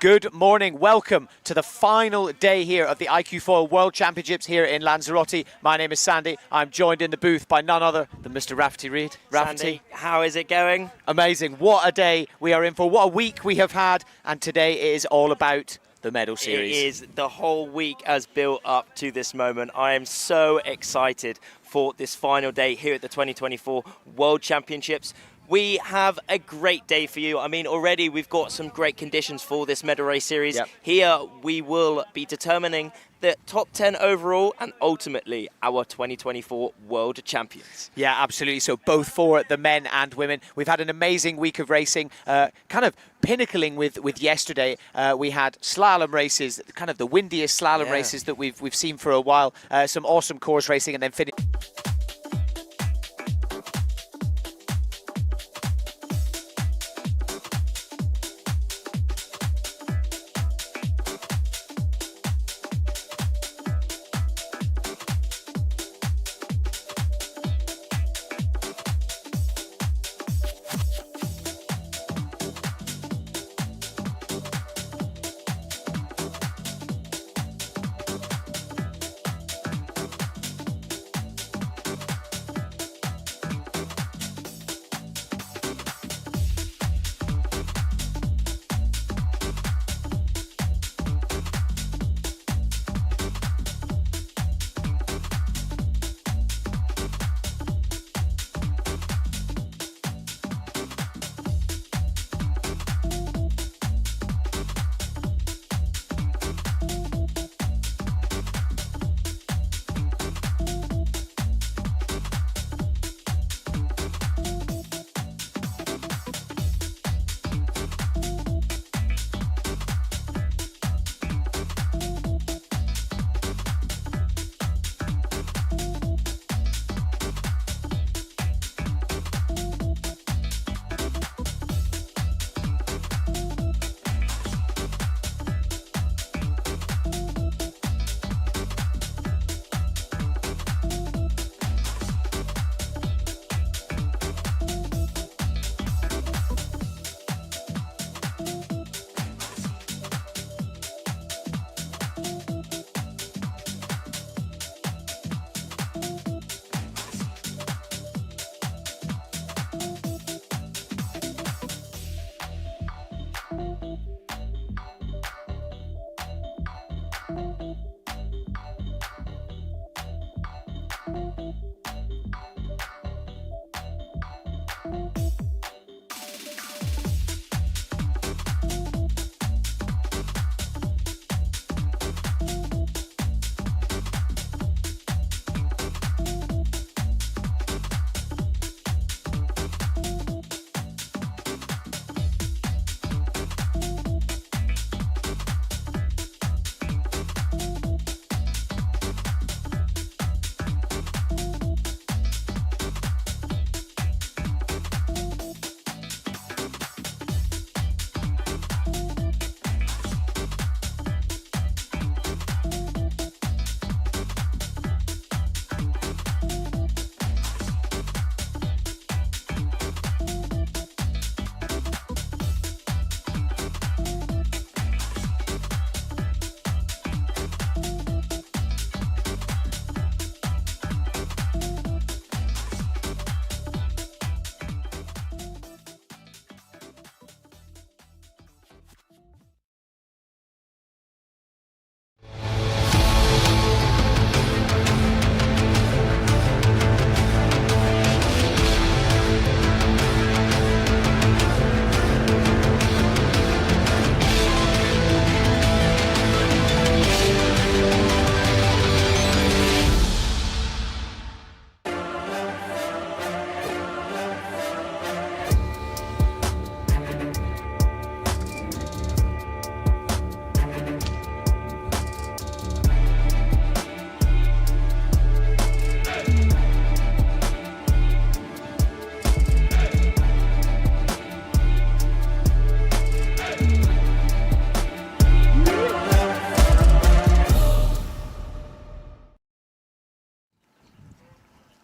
Good morning. Welcome to the final day here of the iQFOiL World Championships here in Lanzarote. My name is Sandy. I'm joined in the booth by none other than Mr. Rafferty Reid. Rafferty, Sandy, how is it going? Amazing. What a day we are in for. What a week we have had. And today it is all about the medal series. It is. The whole week has built up to this moment. I am so excited for this final day here at the 2024 World Championships. We have a great day for you. I mean, already we've got some great conditions for this medal race series. Yep. Here we will be determining the top 10 overall and ultimately our 2024 World Champions. Yeah, absolutely. So both for the men and women. We've had an amazing week of racing, kind of pinnacling with yesterday. We had slalom races, kind of the windiest slalom races that we've seen for a while. Some awesome course racing and then finish.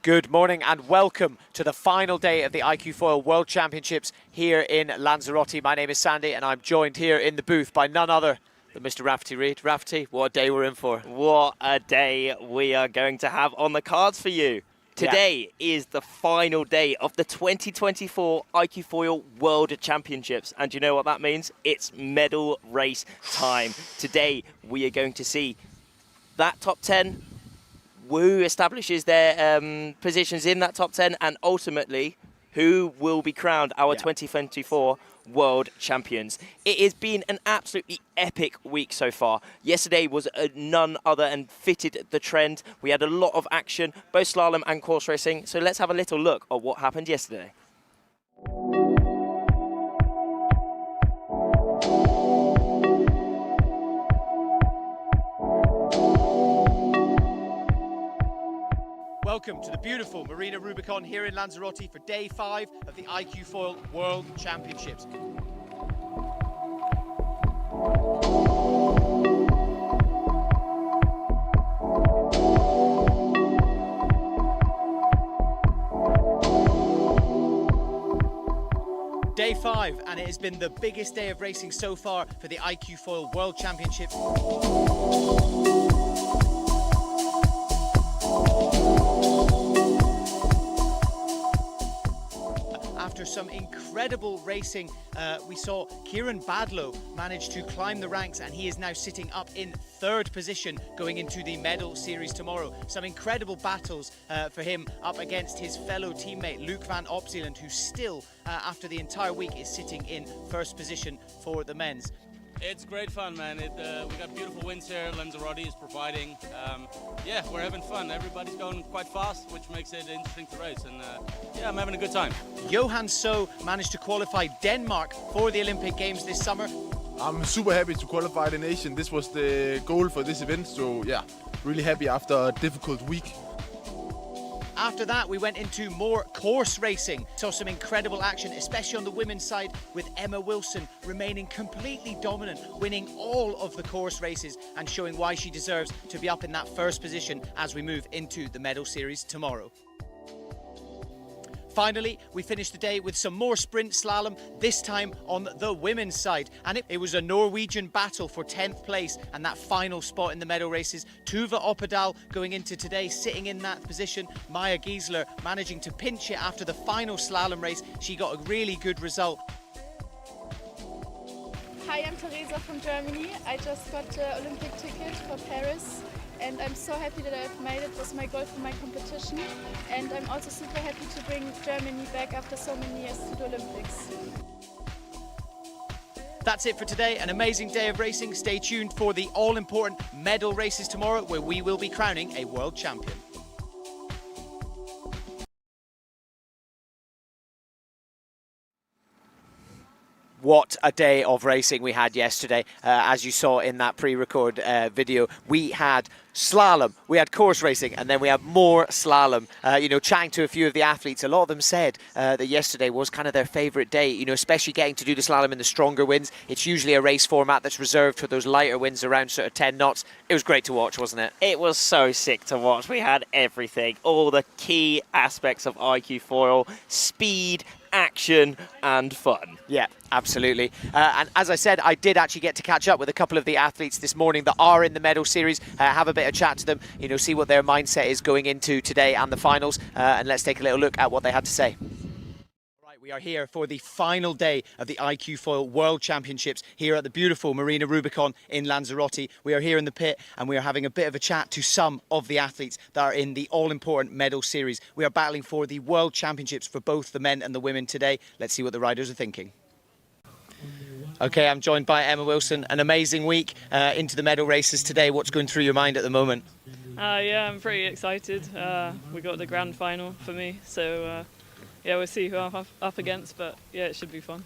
Good morning and welcome to the final day of the iQFOiL World Championships here in Lanzarote. My name is Sandy and I'm joined here in the booth by none other than Mr. Rafferty Reid. Rafferty, what a day we're in for. What a day we are going to have on the cards for you. Today is the final day of the 2024 iQFOiL World Championships. And you know what that means? It's medal race time. Today we are going to see that top 10, who establishes their positions in that top 10, and ultimately who will be crowned our 2024 world champions. It has been an absolutely epic week so far. Yesterday was none other and fitted the trend. We had a lot of action, both slalom and course racing. So let's have a little look at what happened yesterday. Welcome to the beautiful Marina Rubicon here in Lanzarote for day 5 of the iQFOiL World Championships. Day 5, and it has been the biggest day of racing so far for the iQFOiL World Championships. After some incredible racing, we saw Kieran Badlow manage to climb the ranks, and he is now sitting up in 3rd position going into the medal series tomorrow. Some incredible battles for him up against his fellow teammate Luke van Opzeeland, who still, after the entire week, is sitting in 1st position for the men's. It's great fun, man. We got beautiful winds here. Lanzarote is providing. Yeah, we're having fun. Everybody's going quite fast, which makes it interesting to race. And yeah, I'm having a good time. Johan So managed to qualify Denmark for the Olympic Games this summer. I'm super happy to qualify the nation. This was the goal for this event. So yeah, really happy after a difficult week. After that, we went into more course racing. Saw some incredible action, especially on the women's side, with Emma Wilson remaining completely dominant, winning all of the course races and showing why she deserves to be up in that 1st position as we move into the medal series tomorrow. Finally, we finished the day with some more sprint slalom, this time on the women's side. And it was a Norwegian battle for 10th place and that final spot in the medal races. Tuva Oppedal going into today, sitting in that position. Maya Giesler managing to pinch it after the final slalom race. She got a really good result. Hi, I'm Teresa from Germany. I just got the Olympic ticket for Paris. And I'm so happy that I've made it. It was my goal for my competition. And I'm also super happy to bring Germany back after so many years to the Olympics. That's it for today. An amazing day of racing. Stay tuned for the all-important medal races tomorrow, where we will be crowning a world champion. What a day of racing we had yesterday. As you saw in that pre-record video, we had slalom, we had course racing, and then we had more slalom. Chatting to a few of the athletes, a lot of them said that yesterday was kind of their favourite day, especially getting to do the slalom in the stronger winds. It's usually a race format that's reserved for those lighter winds around sort of 10 knots. It was great to watch, wasn't it? It was so sick to watch. We had everything, all the key aspects of iQFOiL: speed, action and fun. Yeah, absolutely. And as I said, I did actually get to catch up with a couple of the athletes this morning that are in the medal series, have a bit of chat to them, see what their mindset is going into today and the finals, and let's take a little look at what they had to say. Right, we are here for the final day of the iQFOiL World Championships here at the beautiful Marina Rubicon in Lanzarote. We are here in the pit and we are having a bit of a chat to some of the athletes that are in the all-important medal series. We are battling for the World Championships for both the men and the women today. Let's see what the riders are thinking. Okay, I'm joined by Emma Wilson. An amazing week into the medal races today. What's going through your mind at the moment? Yeah, I'm pretty excited. We got the grand final for me, so yeah, we'll see who I'm up against, but yeah, it should be fun.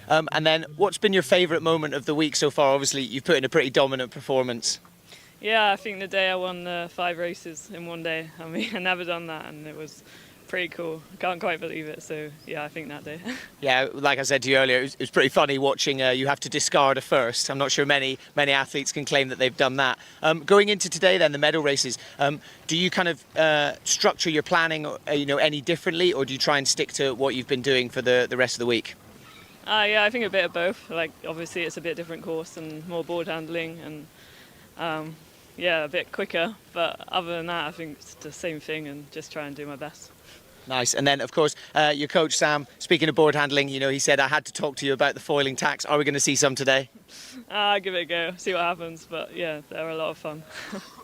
And then, what's been your favourite moment of the week so far? Obviously, you've put in a pretty dominant performance. Yeah, I think the day I won 5 races in one day. I mean, I never done that, and it was pretty cool. I can't quite believe it. So yeah, I think that day. Yeah, like I said to you earlier, it was pretty funny watching you have to discard a first. I'm not sure many athletes can claim that they've done that. Going into today then, the medal races, do you kind of structure your planning any differently, or do you try and stick to what you've been doing for the rest of the week? Yeah, I think a bit of both. Like obviously it's a bit different course and more board handling and yeah, a bit quicker. But other than that, I think it's the same thing and just try and do my best. Nice. And then, of course, your coach, Sam, speaking of board handling, he said, I had to talk to you about the foiling tacks. Are we going to see some today? Give it a go, see what happens. But yeah, they're a lot of fun.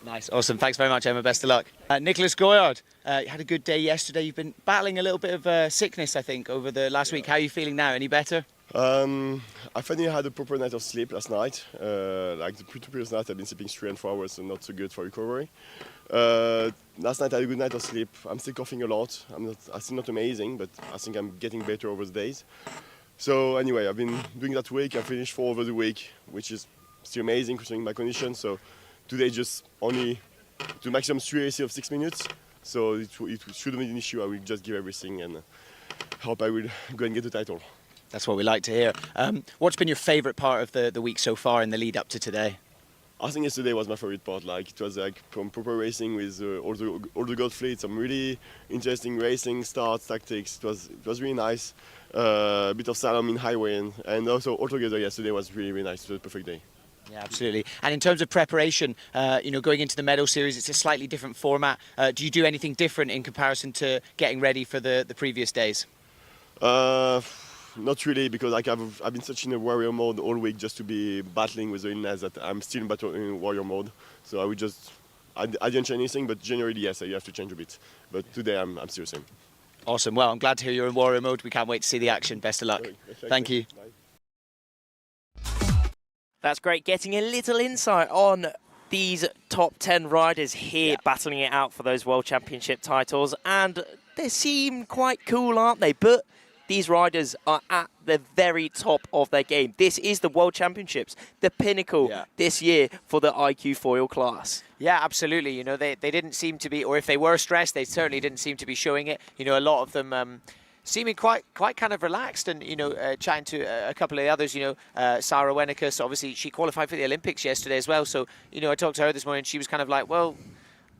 Nice. Awesome. Thanks very much, Emma. Best of luck. Nicholas Goyard, you had a good day yesterday. You've been battling a little bit of sickness, I think, over the last week. How are you feeling now? Any better? I finally had a proper night of sleep last night. Like the previous night, I've been sleeping 3 and 4 hours, so not so good for recovery. Last night I had a good night of sleep. I'm still coughing a lot. I'm still not amazing, but I think I'm getting better over the days. So anyway, I've been doing that week. I finished 4 over the week, which is still amazing considering my condition. So today just only to maximum 3 AC of 6 minutes. So it shouldn't be an issue. I will just give everything and hope I will go and get the title. That's what we like to hear. What's been your favourite part of the week so far in the lead up to today? I think yesterday was my favorite part. Like it was like from proper racing with all the gold fleets. Some really interesting racing starts, tactics. It was really nice. A bit of slalom in highway and also altogether yesterday was really really nice. It was a perfect day. Yeah, absolutely. And in terms of preparation, going into the medal series, it's a slightly different format. Do you do anything different in comparison to getting ready for the previous days? Not really, because I've been such in a warrior mode all week just to be battling with the illness that I'm still in warrior mode. So I didn't change anything, but generally yes, you have to change a bit. But today I'm still the same. Awesome. Well, I'm glad to hear you're in warrior mode. We can't wait to see the action. Best of luck. Thank you. That's great, getting a little insight on these top 10 riders here battling it out for those World Championship titles. And they seem quite cool, aren't they? But these riders are at the very top of their game. This is the World Championships, the pinnacle this year for the iQFOiL class. Yeah, absolutely. They didn't seem to be, or if they were stressed, they certainly didn't seem to be showing it. A lot of them seeming quite kind of relaxed and, chatting to a couple of the others, Sarah Wennicus, obviously she qualified for the Olympics yesterday as well. So, I talked to her this morning, she was kind of like, well,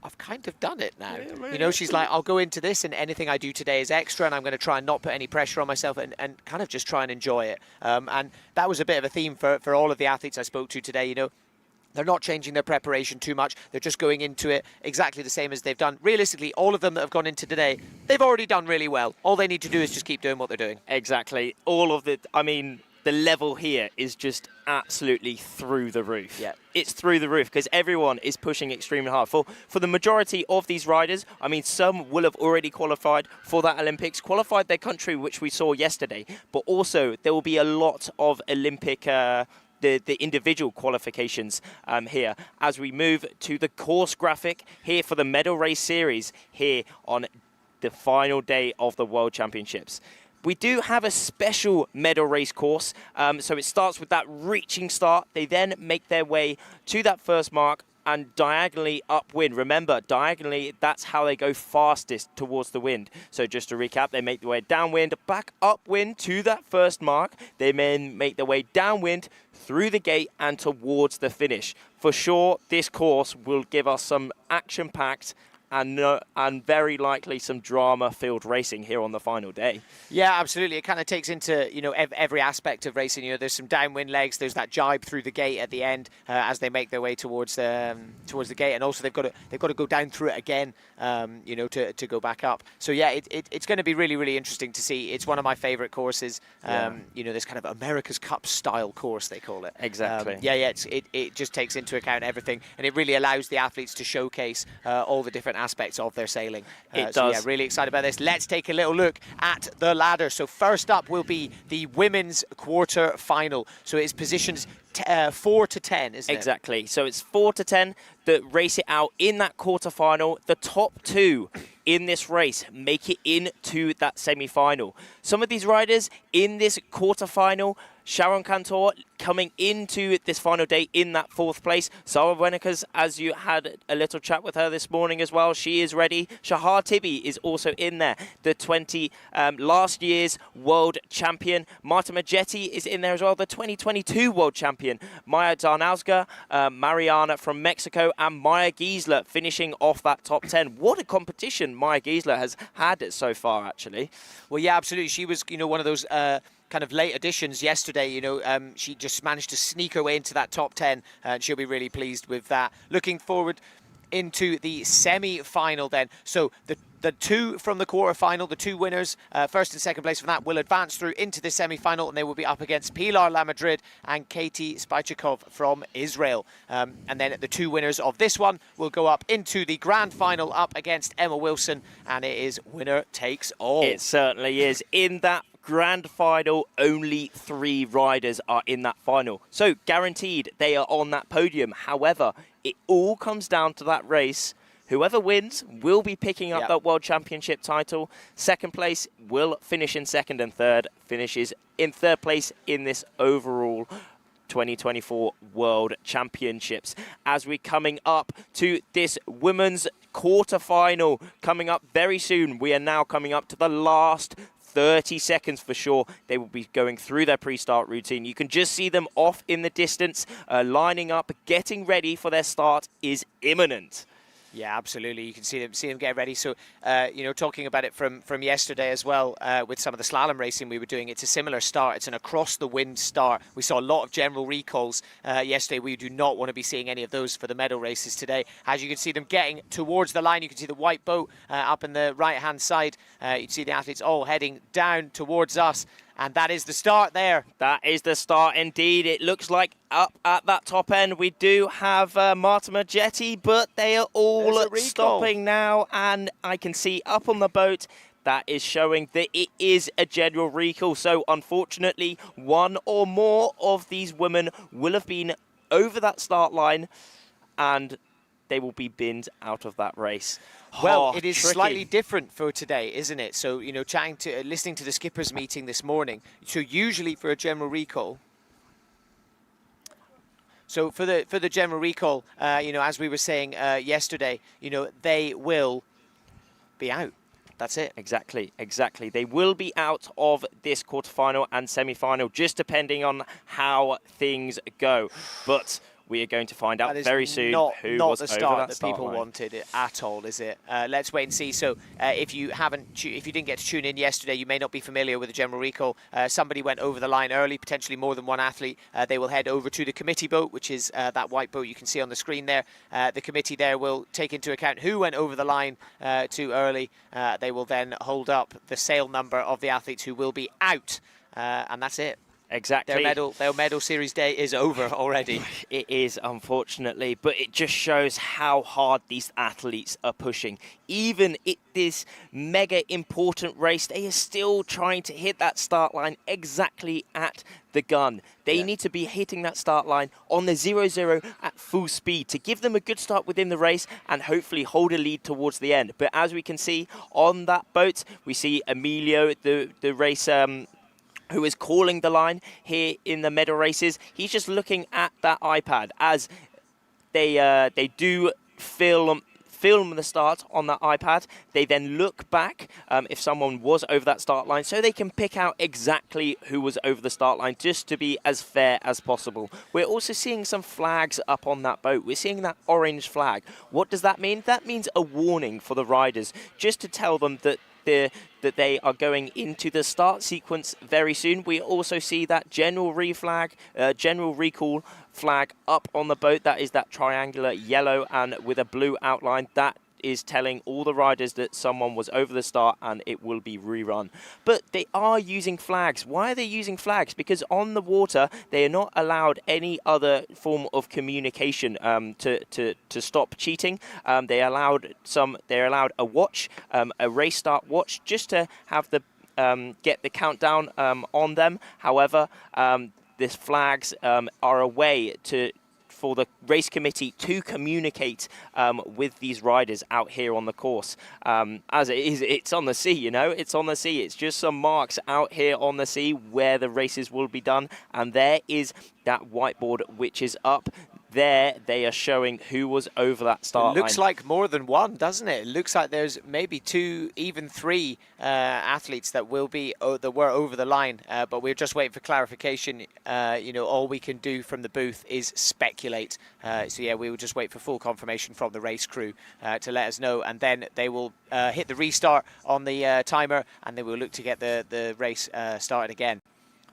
I've kind of done it now. She's like, I'll go into this and anything I do today is extra and I'm going to try and not put any pressure on myself and kind of just try and enjoy it. And that was a bit of a theme for all of the athletes I spoke to today, They're not changing their preparation too much. They're just going into it exactly the same as they've done. Realistically, all of them that have gone into today, they've already done really well. All they need to do is just keep doing what they're doing. Exactly. The level here is just absolutely through the roof. Yeah. It's through the roof because everyone is pushing extremely hard. For the majority of these riders, some will have already qualified for that Olympics, qualified their country, which we saw yesterday, but also there will be a lot of Olympic the individual qualifications here as we move to the course graphic here for the medal race series here on the final day of the World Championships. We do have a special medal race course, so it starts with that reaching start. They then make their way to that first mark and diagonally upwind. Remember, diagonally, that's how they go fastest towards the wind. So just to recap, they make their way downwind, back upwind to that first mark. They then make their way downwind through the gate and towards the finish. For sure, this course will give us some action-packed and very likely some drama-filled racing here on the final day. Yeah, absolutely. It kind of takes into every aspect of racing. There's some downwind legs. There's that jibe through the gate at the end as they make their way towards the gate, and also they've got to go down through it again, to go back up. So yeah, it's going to be really really interesting to see. It's one of my favourite courses. This kind of America's Cup style course they call it. Exactly. It just takes into account everything, and it really allows the athletes to showcase all the different aspects of their sailing. It so does. Yeah, really excited about this. Let's take a little look at the ladder. So first up will be the women's quarter final. So it's positions 4 to 10, isn't it? Exactly. So it's 4 to 10 that race it out in that quarterfinal. The top 2 in this race make it into that semi-final. Some of these riders in this quarterfinal Sharon Cantor coming into this final day in that 4th place. Sarah Wenekers, as you had a little chat with her this morning as well, she is ready. Shahar Tibi is also in there, the last year's world champion. Marta Majetti is in there as well, the 2022 world champion. Maya Darnausga, Mariana from Mexico, and Maya Giesler finishing off that top 10. What a competition Maya Giesler has had so far, actually. Well, yeah, absolutely. She was, one of those kind of late additions yesterday. She just managed to sneak her way into that top 10, and she'll be really pleased with that. Looking forward into the semi-final then. So the two from the quarterfinal, the two winners, first and second place from that, will advance through into the semi-final, and they will be up against Pilar Lamadrid and Katie Spychikov from Israel. And then the two winners of this one will go up into the grand final up against Emma Wilson, and it is winner takes all. It certainly is. In that grand final, only 3 riders are in that final. So guaranteed they are on that podium. However, it all comes down to that race. Whoever wins will be picking up that World Championship title. Second place will finish in second, and third finishes in third place in this overall 2024 World Championships. As we're coming up to this women's quarterfinal coming up very soon, we are now coming up to the last 30 seconds for sure. They will be going through their pre-start routine. You can just see them off in the distance, lining up, getting ready for their start is imminent. Yeah, absolutely. You can see them get ready. So, talking about it from yesterday as well, with some of the slalom racing we were doing, it's a similar start. It's an across-the-wind start. We saw a lot of general recalls yesterday. We do not want to be seeing any of those for the medal races today. As you can see them getting towards the line, you can see the white boat up in the right-hand side. You can see the athletes all heading down towards us. And that is the start there. That is the start indeed. It looks like up at that top end we do have Marta Majetti, but they are all stopping now. And I can see up on the boat that is showing that it is a general recall. So unfortunately, one or more of these women will have been over that start line, and they will be binned out of that race. Well, it is slightly different for today, isn't it? So, listening to the skippers meeting this morning. So usually for a general recall, so for the general recall, as we were saying yesterday, they will be out. That's it. Exactly. They will be out of this quarterfinal and semi-final, just depending on how things go. But we are going to find out very soon who was the over start that that people line. wanted it at all, is it? Let's wait and see. So if you didn't get to tune in yesterday, you may not be familiar with the general recall. Somebody went over the line early, potentially more than one athlete. They will head over to the committee boat, which is that white boat you can see on the screen there. The committee there will take into account who went over the line too early. They will then hold up the sail number of the athletes who will be out, and that's it. Exactly. Their medal series day is over already. It is, unfortunately, but it just shows how hard these athletes are pushing. Even in this mega important race, they are still trying to hit that start line exactly at the gun. They need to be hitting that start line on the 0-0 at full speed to give them a good start within the race and hopefully hold a lead towards the end. But as we can see on that boat, we see Emilio, the race who is calling the line here in the medal races. He's just looking at that iPad as they do film the start on that iPad. They then look back if someone was over that start line, so they can pick out exactly who was over the start line, just to be as fair as possible. We're also seeing some flags up on that boat. We're seeing that orange flag. What does that mean? That means a warning for the riders, just to tell them that they are going into the start sequence very soon. We also see that general recall flag up on the boat. That is that triangular yellow and with a blue outline. That is telling all the riders that someone was over the start and it will be rerun. But they are using flags. Why are they using flags? Because on the water, they are not allowed any other form of communication to stop cheating. They're allowed a watch, a race start watch, just to have the get the countdown on them. However, these flags are a way for the race committee to communicate with these riders out here on the course. As it is, it's on the sea, you know, it's on the sea. It's just some marks out here on the sea where the races will be done. And there is that whiteboard which is up. There they are showing who was over that start line. It looks like more than one, doesn't it? It looks like there's maybe 2, even 3 athletes that will be that were over the line, but we're just waiting for clarification. You know, all we can do from the booth is speculate. So yeah, we will just wait for full confirmation from the race crew to let us know, and then they will hit the restart on the timer, and they will look to get the race started again.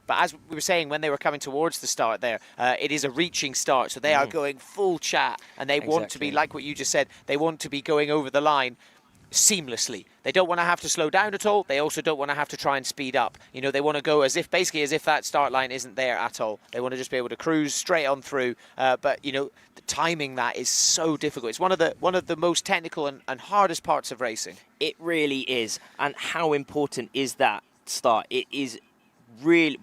But as we were saying, when they were coming towards the start there, it is a reaching start. So they are going full chat, and they want to be, like what you just said, they want to be going over the line seamlessly. They don't want to have to slow down at all. They also don't want to have to try and speed up. You know, they want to go basically as if that start line isn't there at all. They want to just be able to cruise straight on through. But, you know, the timing that is so difficult. It's one of the most technical and hardest parts of racing. It really is. And how important is that start? It is really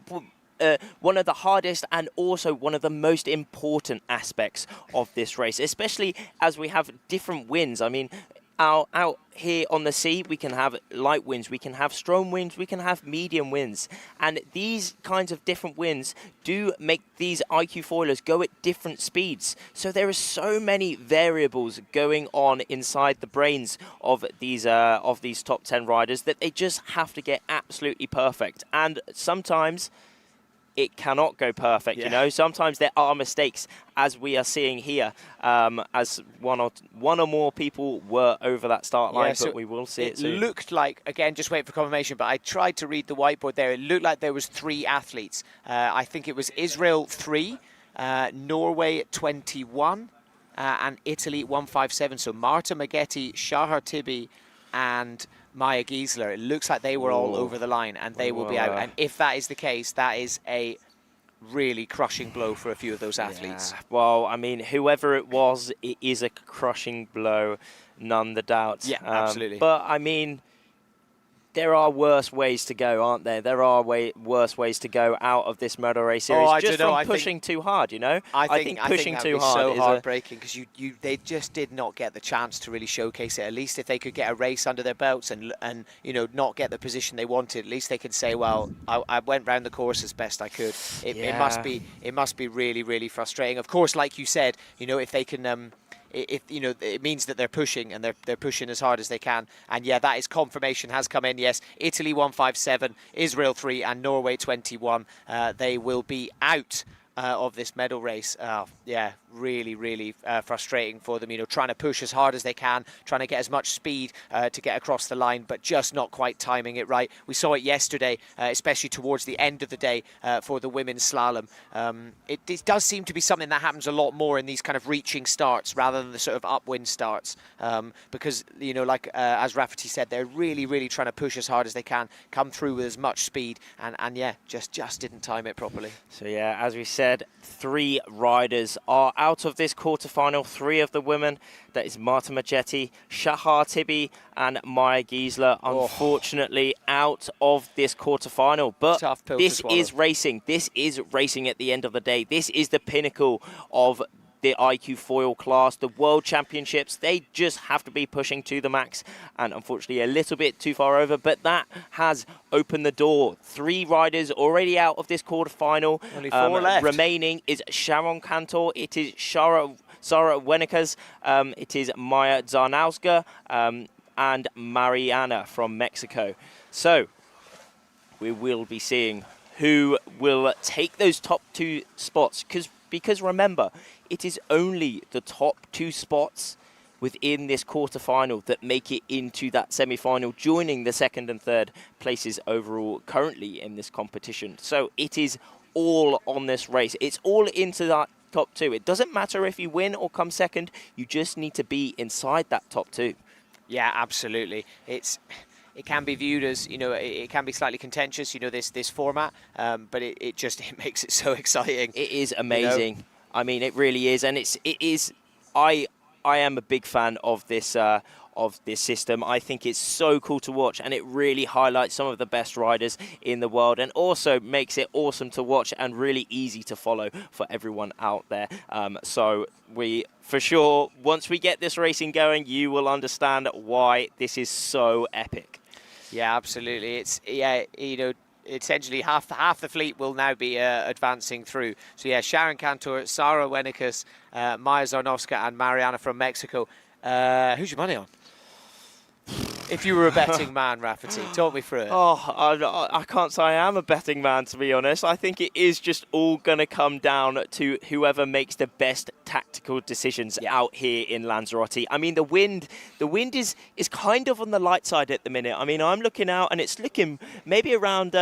one of the hardest and also one of the most important aspects of this race, especially as we have different winds. I mean, out here on the sea, we can have light winds, we can have strong winds, we can have medium winds. And these kinds of different winds do make these iQFOilers go at different speeds. So there are so many variables going on inside the brains of these top 10 riders that they just have to get absolutely perfect. And sometimes it cannot go perfect, you know. Sometimes there are mistakes, as we are seeing here, as one or more people were over that start line, so but we will see it soon. It looked like, again, just waiting for confirmation, but I tried to read the whiteboard there. It looked like there was 3 athletes. I think it was Israel 3, Norway 21, and Italy 157. So Marta Maghetti, Shahar Tibi, and Maya Giesler. It looks like they were all over the line, and they will be out. And if that is the case, that is a really crushing blow for a few of those athletes. Yeah. Well, I mean, whoever it was, it is a crushing blow, none the doubt. Yeah, absolutely. But, I mean, there are worse ways to go, aren't there? There are worse ways to go out of this medal race series, just from pushing too hard, you know? I think pushing too hard so is heartbreaking, because they just did not get the chance to really showcase it. At least if they could get a race under their belts and you know, not get the position they wanted, at least they can say, well, I went round the course as best I could. It must be really, really frustrating. Of course, like you said, you know, if they can you know, it means that they're pushing, and they're pushing as hard as they can. And yeah, that is confirmation has come in. Yes, Italy 157, Israel 3, and Norway 21. They will be out of this medal race. Yeah, really, really frustrating for them. You know, trying to push as hard as they can, trying to get as much speed to get across the line, but just not quite timing it right. We saw it yesterday, especially towards the end of the day for the women's slalom. It does seem to be something that happens a lot more in these kind of reaching starts rather than the sort of upwind starts, because, you know, like as Rafferty said, they're really, really trying to push as hard as they can, come through with as much speed, and yeah, just didn't time it properly. So yeah, as we said, 3 riders are out of this quarterfinal. 3 of the women. That is Marta Maghetti, Shahar Tibi, and Maya Giesler. Unfortunately, out of this quarterfinal. But this is racing. This is racing at the end of the day. This is the pinnacle of the iQFOiL class, the World Championships. They just have to be pushing to the max, and unfortunately a little bit too far over, but that has opened the door. 3 riders already out of this quarterfinal. Only 4 left. Remaining is Sharon Cantor, it is Sarah Wenikas, it is Maya Zarnowska, and Mariana from Mexico. So we will be seeing who will take those top 2 spots, because remember, it is only the top 2 spots within this quarterfinal that make it into that semi-final, joining the 2nd and 3rd places overall currently in this competition. So it is all on this race. It's all into that top 2. It doesn't matter if you win or come 2nd, you just need to be inside that top 2. Yeah, absolutely. It can be viewed as, you know, it can be slightly contentious, you know, this format, but it makes it so exciting. It is amazing. You know? I mean, it really is, and it is. I am a big fan of this of this system. I think it's so cool to watch, and it really highlights some of the best riders in the world, and also makes it awesome to watch and really easy to follow for everyone out there. So we, for sure, once we get this racing going, you will understand why this is so epic. Yeah, absolutely. It's, yeah, you know, essentially half the fleet will now be advancing through. So yeah, Sharon Cantor, Sara Wenikus, Maya Zarnowska and Mariana from Mexico. Who's your money on? If you were a betting man, Rafferty, talk me through it. Oh, I can't say I am a betting man, to be honest. I think it is just all going to come down to whoever makes the best tactical decisions out here in Lanzarote. I mean, the wind is kind of on the light side at the minute. I mean, I'm looking out and it's looking maybe around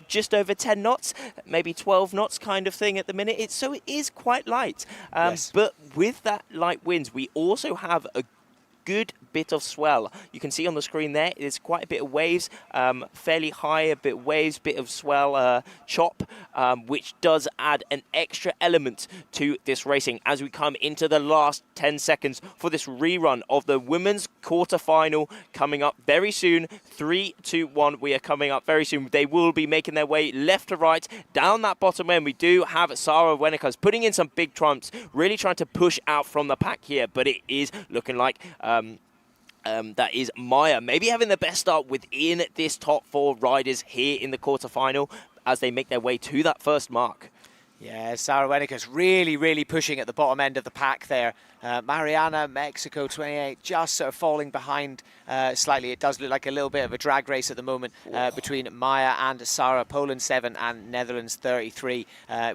just over 10 knots, maybe 12 knots kind of thing at the minute. So it is quite light. Yes. But with that light winds, we also have a good bit of swell. You can see on the screen there's quite a bit of waves, fairly high, a bit of waves, bit of swell chop, which does add an extra element to this racing as we come into the last 10 seconds for this rerun of the women's quarterfinal coming up very soon. 3, 2, 1, we are coming up very soon. They will be making their way left to right down that bottom end. We do have Sara Wenikus putting in some big trumps, really trying to push out from the pack here, but it is looking like that is Maya maybe having the best start within this top 4 riders here in the quarterfinal as they make their way to that first mark. Yeah, Sara Wenikus really pushing at the bottom end of the pack there. Mariana, Mexico 28, just sort of falling behind slightly. It does look like a little bit of a drag race at the moment between Maya and Sara. Poland 7 and Netherlands 33.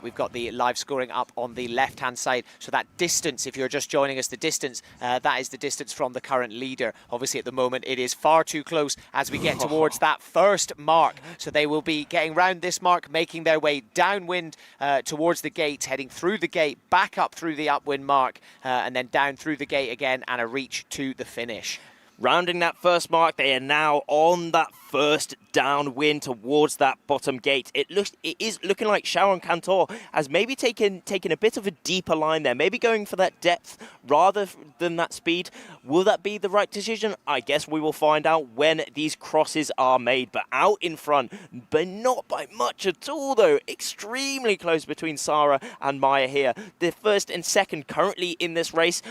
We've got the live scoring up on the left-hand side. So that distance, if you're just joining us, the distance, that is the distance from the current leader. Obviously, at the moment, it is far too close as we get towards that first mark. So they will be getting round this mark, making their way downwind towards the gate, heading through the gate, back up through the upwind mark, and then down through the gate again and a reach to the finish. Rounding that first mark, they are now on that first downwind towards that bottom gate. It is looking like Sharon Cantor has maybe taken a bit of a deeper line there, maybe going for that depth rather than that speed. Will that be the right decision? I guess we will find out when these crosses are made. But out in front, but not by much at all though. Extremely close between Sara and Maya here. The first and second currently in this race,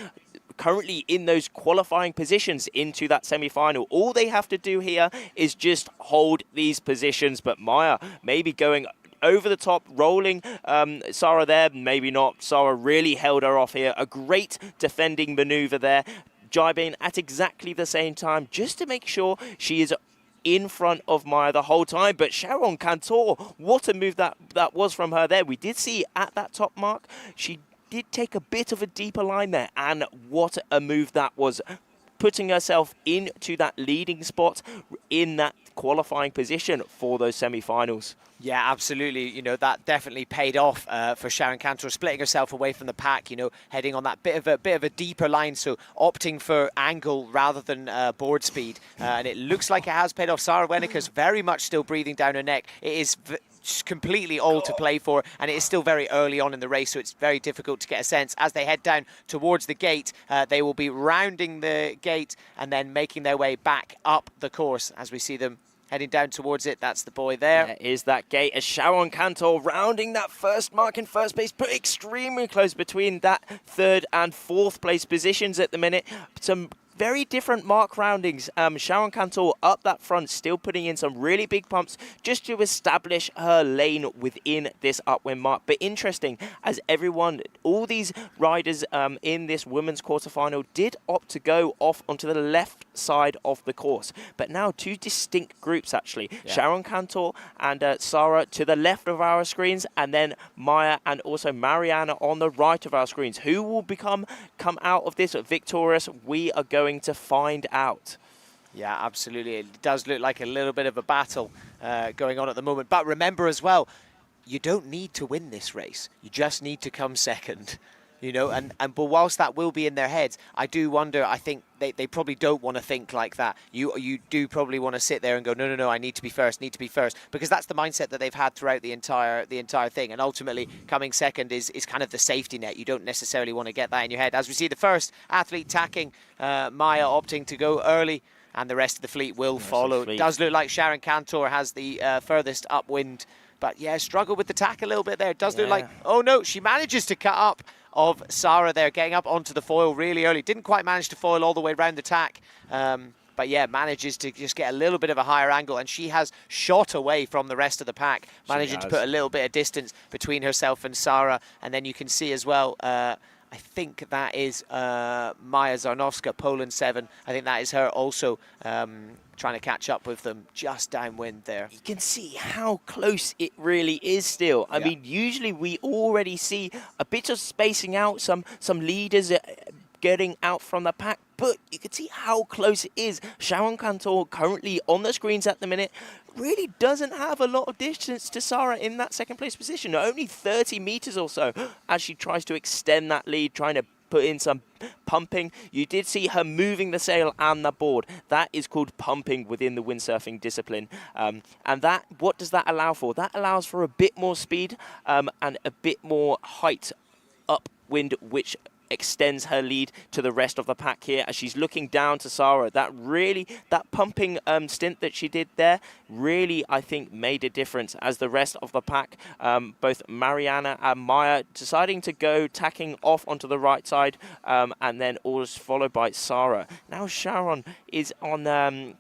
currently in those qualifying positions into that semi-final. All they have to do here is just hold these positions, but Maya maybe going over the top, rolling Sara there, maybe not. Sara really held her off here. A great defending maneuver there, jibing at exactly the same time, just to make sure she is in front of Maya the whole time. But Sharon Cantor, what a move that was from her there. We did see at that top mark, she did take a bit of a deeper line there, and what a move that was, putting herself into that leading spot in that qualifying position for those semi-finals. Yeah, absolutely. You know, that definitely paid off for Sharon Cantor, splitting herself away from the pack, you know, heading on that bit of a deeper line, so opting for angle rather than board speed. And it looks like it has paid off. Sara Wenikus very much still breathing down her neck. It is completely all to play for, and it is still very early on in the race, so it's very difficult to get a sense. As they head down towards the gate, they will be rounding the gate and then making their way back up the course as we see them heading down towards it. That's the boy there. There is that gate as Sharon Cantor rounding that first mark in first place, but extremely close between that third and fourth place positions at the minute. Some very different mark roundings. Sharon Cantor up that front, still putting in some really big pumps just to establish her lane within this upwind mark. But interesting, as all these riders in this women's quarterfinal did opt to go off onto the left side of the course. But now 2 distinct groups actually. Yeah. Sharon Cantor and Sara to the left of our screens, and then Maya and also Mariana on the right of our screens. Who will come out of this victorious? We are going to find out. Yeah, absolutely. It does look like a little bit of a battle going on at the moment. But remember as well, you don't need to win this race. You just need to come second. You know, but whilst that will be in their heads, I do wonder, I think they probably don't want to think like that. You do probably want to sit there and go, no, I need to be first, because that's the mindset that they've had throughout the entire thing. And ultimately, coming second is kind of the safety net. You don't necessarily want to get that in your head. As we see the first athlete tacking, Maya opting to go early, and the rest of the fleet will follow. It does look like Sharon Cantor has the furthest upwind, but yeah, struggled with the tack a little bit there. It does look like, oh no, she manages to cut up of Sarah there, getting up onto the foil really early. Didn't quite manage to foil all the way around the tack, but yeah, manages to just get a little bit of a higher angle, and she has shot away from the rest of the pack, managing to put a little bit of distance between herself and Sarah. And then you can see as well, I think that is Maja Zarnowska, Poland 7. I think that is her also trying to catch up with them just downwind there. You can see how close it really is still. I mean, usually we already see a bit of spacing out, some leaders getting out from the pack, but you can see how close it is. Sharon Cantor currently on the screens at the minute really doesn't have a lot of distance to Sarah in that second place position, only 30 meters or so, as she tries to extend that lead, trying to put in some pumping. You did see her moving the sail and the board. That is called pumping within the windsurfing discipline. And that, what does that allow for? That allows for a bit more speed and a bit more height upwind, which extends her lead to the rest of the pack here as she's looking down to Sarah. That pumping stint that she did there really, I think, made a difference as the rest of the pack, both Mariana and Maya, deciding to go tacking off onto the right side, and then all is followed by Sarah. Now Sharon is on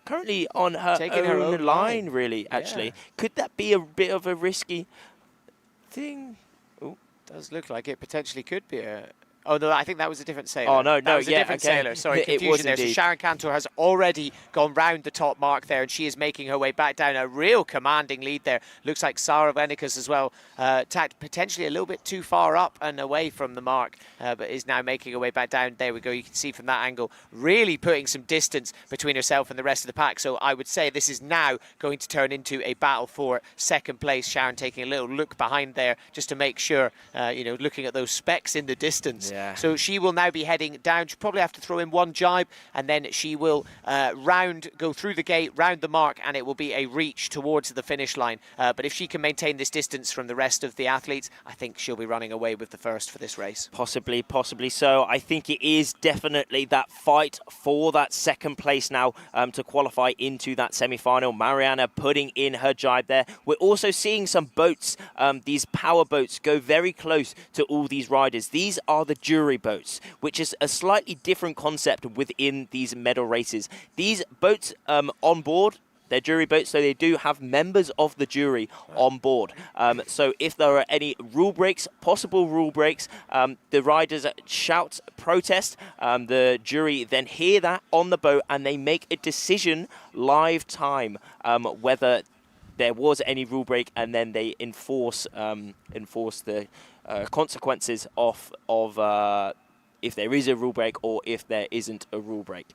currently on her own line, really, actually. Could that be a bit of a risky thing? Oh, does look like it potentially could be a... Oh, no, I think that was a different sailor. Oh, no, that was a different sailor. Sorry, confusion there. So Sharon Cantor has already gone round the top mark there, and she is making her way back down. A real commanding lead there. Looks like Sarah Venikas as well, tacked potentially a little bit too far up and away from the mark, but is now making her way back down. There we go. You can see from that angle, really putting some distance between herself and the rest of the pack. So I would say this is now going to turn into a battle for second place. Sharon taking a little look behind there just to make sure, looking at those specks in the distance. Yeah. So she will now be heading down. She'll probably have to throw in one jibe, and then she will go through the gate, round the mark, and it will be a reach towards the finish line. But if she can maintain this distance from the rest of the athletes, I think she'll be running away with the first for this race. Possibly so. I think it is definitely that fight for that second place now to qualify into that semi-final. Mariana putting in her jibe there. We're also seeing some boats, these power boats, go very close to all these riders. These are the jury boats, which is a slightly different concept within these medal races. These boats on board, they're jury boats, so they do have members of the jury on board. So if there are any possible rule breaks, the riders shout protest. The jury then hear that on the boat, and they make a decision live time whether there was any rule break, and then they enforce the consequences of if there is a rule break or if there isn't a rule break.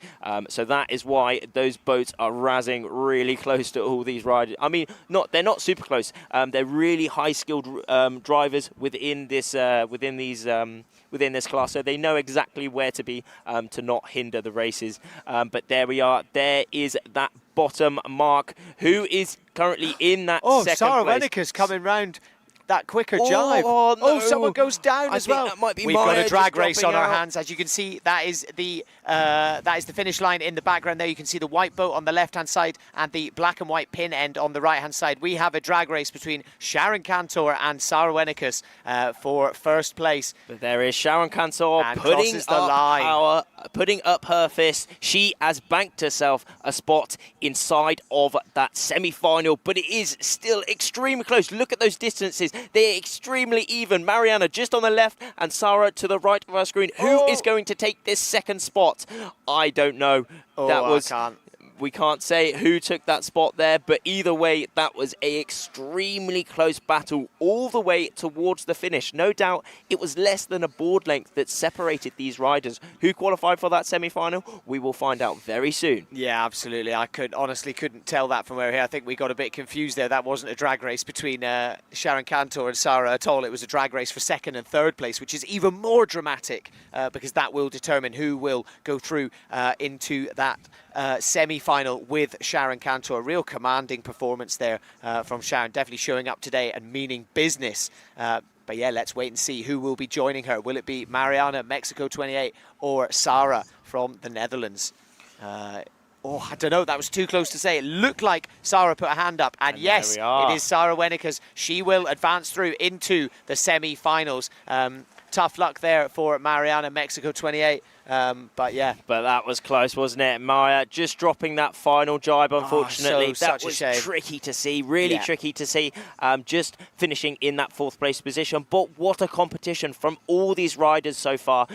So that is why those boats are razzing really close to all these riders. I mean, they're not super close. They're really high-skilled drivers within this class, so they know exactly where to be to not hinder the races. But there we are. There is that bottom mark. Who is currently in that second place? Sarah Venikas coming round that quicker jibe. No. Someone goes down as well. That might be We've got Maya a drag race on our out. hands. As you can see, that is the finish line in the background there. You can see the white boat on the left-hand side and the black and white pin end on the right-hand side. We have a drag race between Sharon Cantor and Sarah Venikas for first place. But there is Sharon Cantor putting up her fist. She has banked herself a spot inside of that semi-final, but it is still extremely close. Look at those distances. They're extremely even. Mariana just on the left and Sarah to the right of our screen. Who is going to take this second spot? I don't know. I can't. We can't say who took that spot there, but either way, that was a extremely close battle all the way towards the finish. No doubt it was less than a board length that separated these riders. Who qualified for that semi-final? We will find out very soon. Yeah, absolutely. I honestly couldn't tell that from where here. I think we got a bit confused there. That wasn't a drag race between Sharon Cantor and Sarah at all. It was a drag race for second and third place, which is even more dramatic because that will determine who will go through into that semi-final with Sharon Cantor. A real commanding performance there from Sharon, definitely showing up today and meaning business. But yeah, let's wait and see who will be joining her. Will it be Mariana, Mexico 28, or Sarah from the Netherlands? Oh, I don't know. That was too close to say. It looked like Sarah put a hand up. And yes, it is Sarah Wenickers. She will advance through into the semi-finals. Tough luck there for Mariana, Mexico 28. But yeah. But that was close, wasn't it? Maya just dropping that final jibe, unfortunately. That was tricky to see, really tricky to see. Just finishing in that fourth place position. But what a competition from all these riders so far.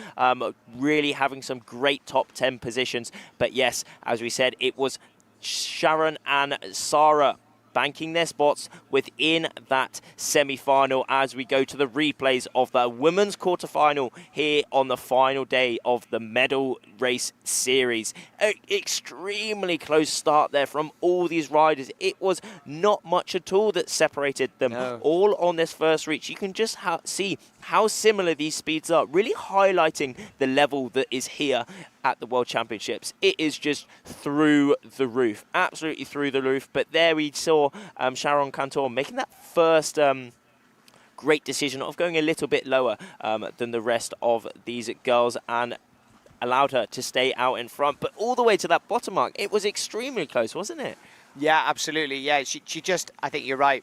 Really having some great top 10 positions. But yes, as we said, it was Sharon and Sarah banking their spots within that semi-final as we go to the replays of the women's quarterfinal here on the final day of the medal race series. Extremely close start there from all these riders. It was not much at all that separated them. All on this first reach. You can just see how similar these speeds are, really highlighting the level that is here at the World Championships. It is just through the roof, absolutely through the roof. But there we saw Sharon Cantor making that first great decision of going a little bit lower than the rest of these girls and allowed her to stay out in front. But all the way to that bottom mark, it was extremely close, wasn't it? Yeah, absolutely. Yeah, she just, I think you're right,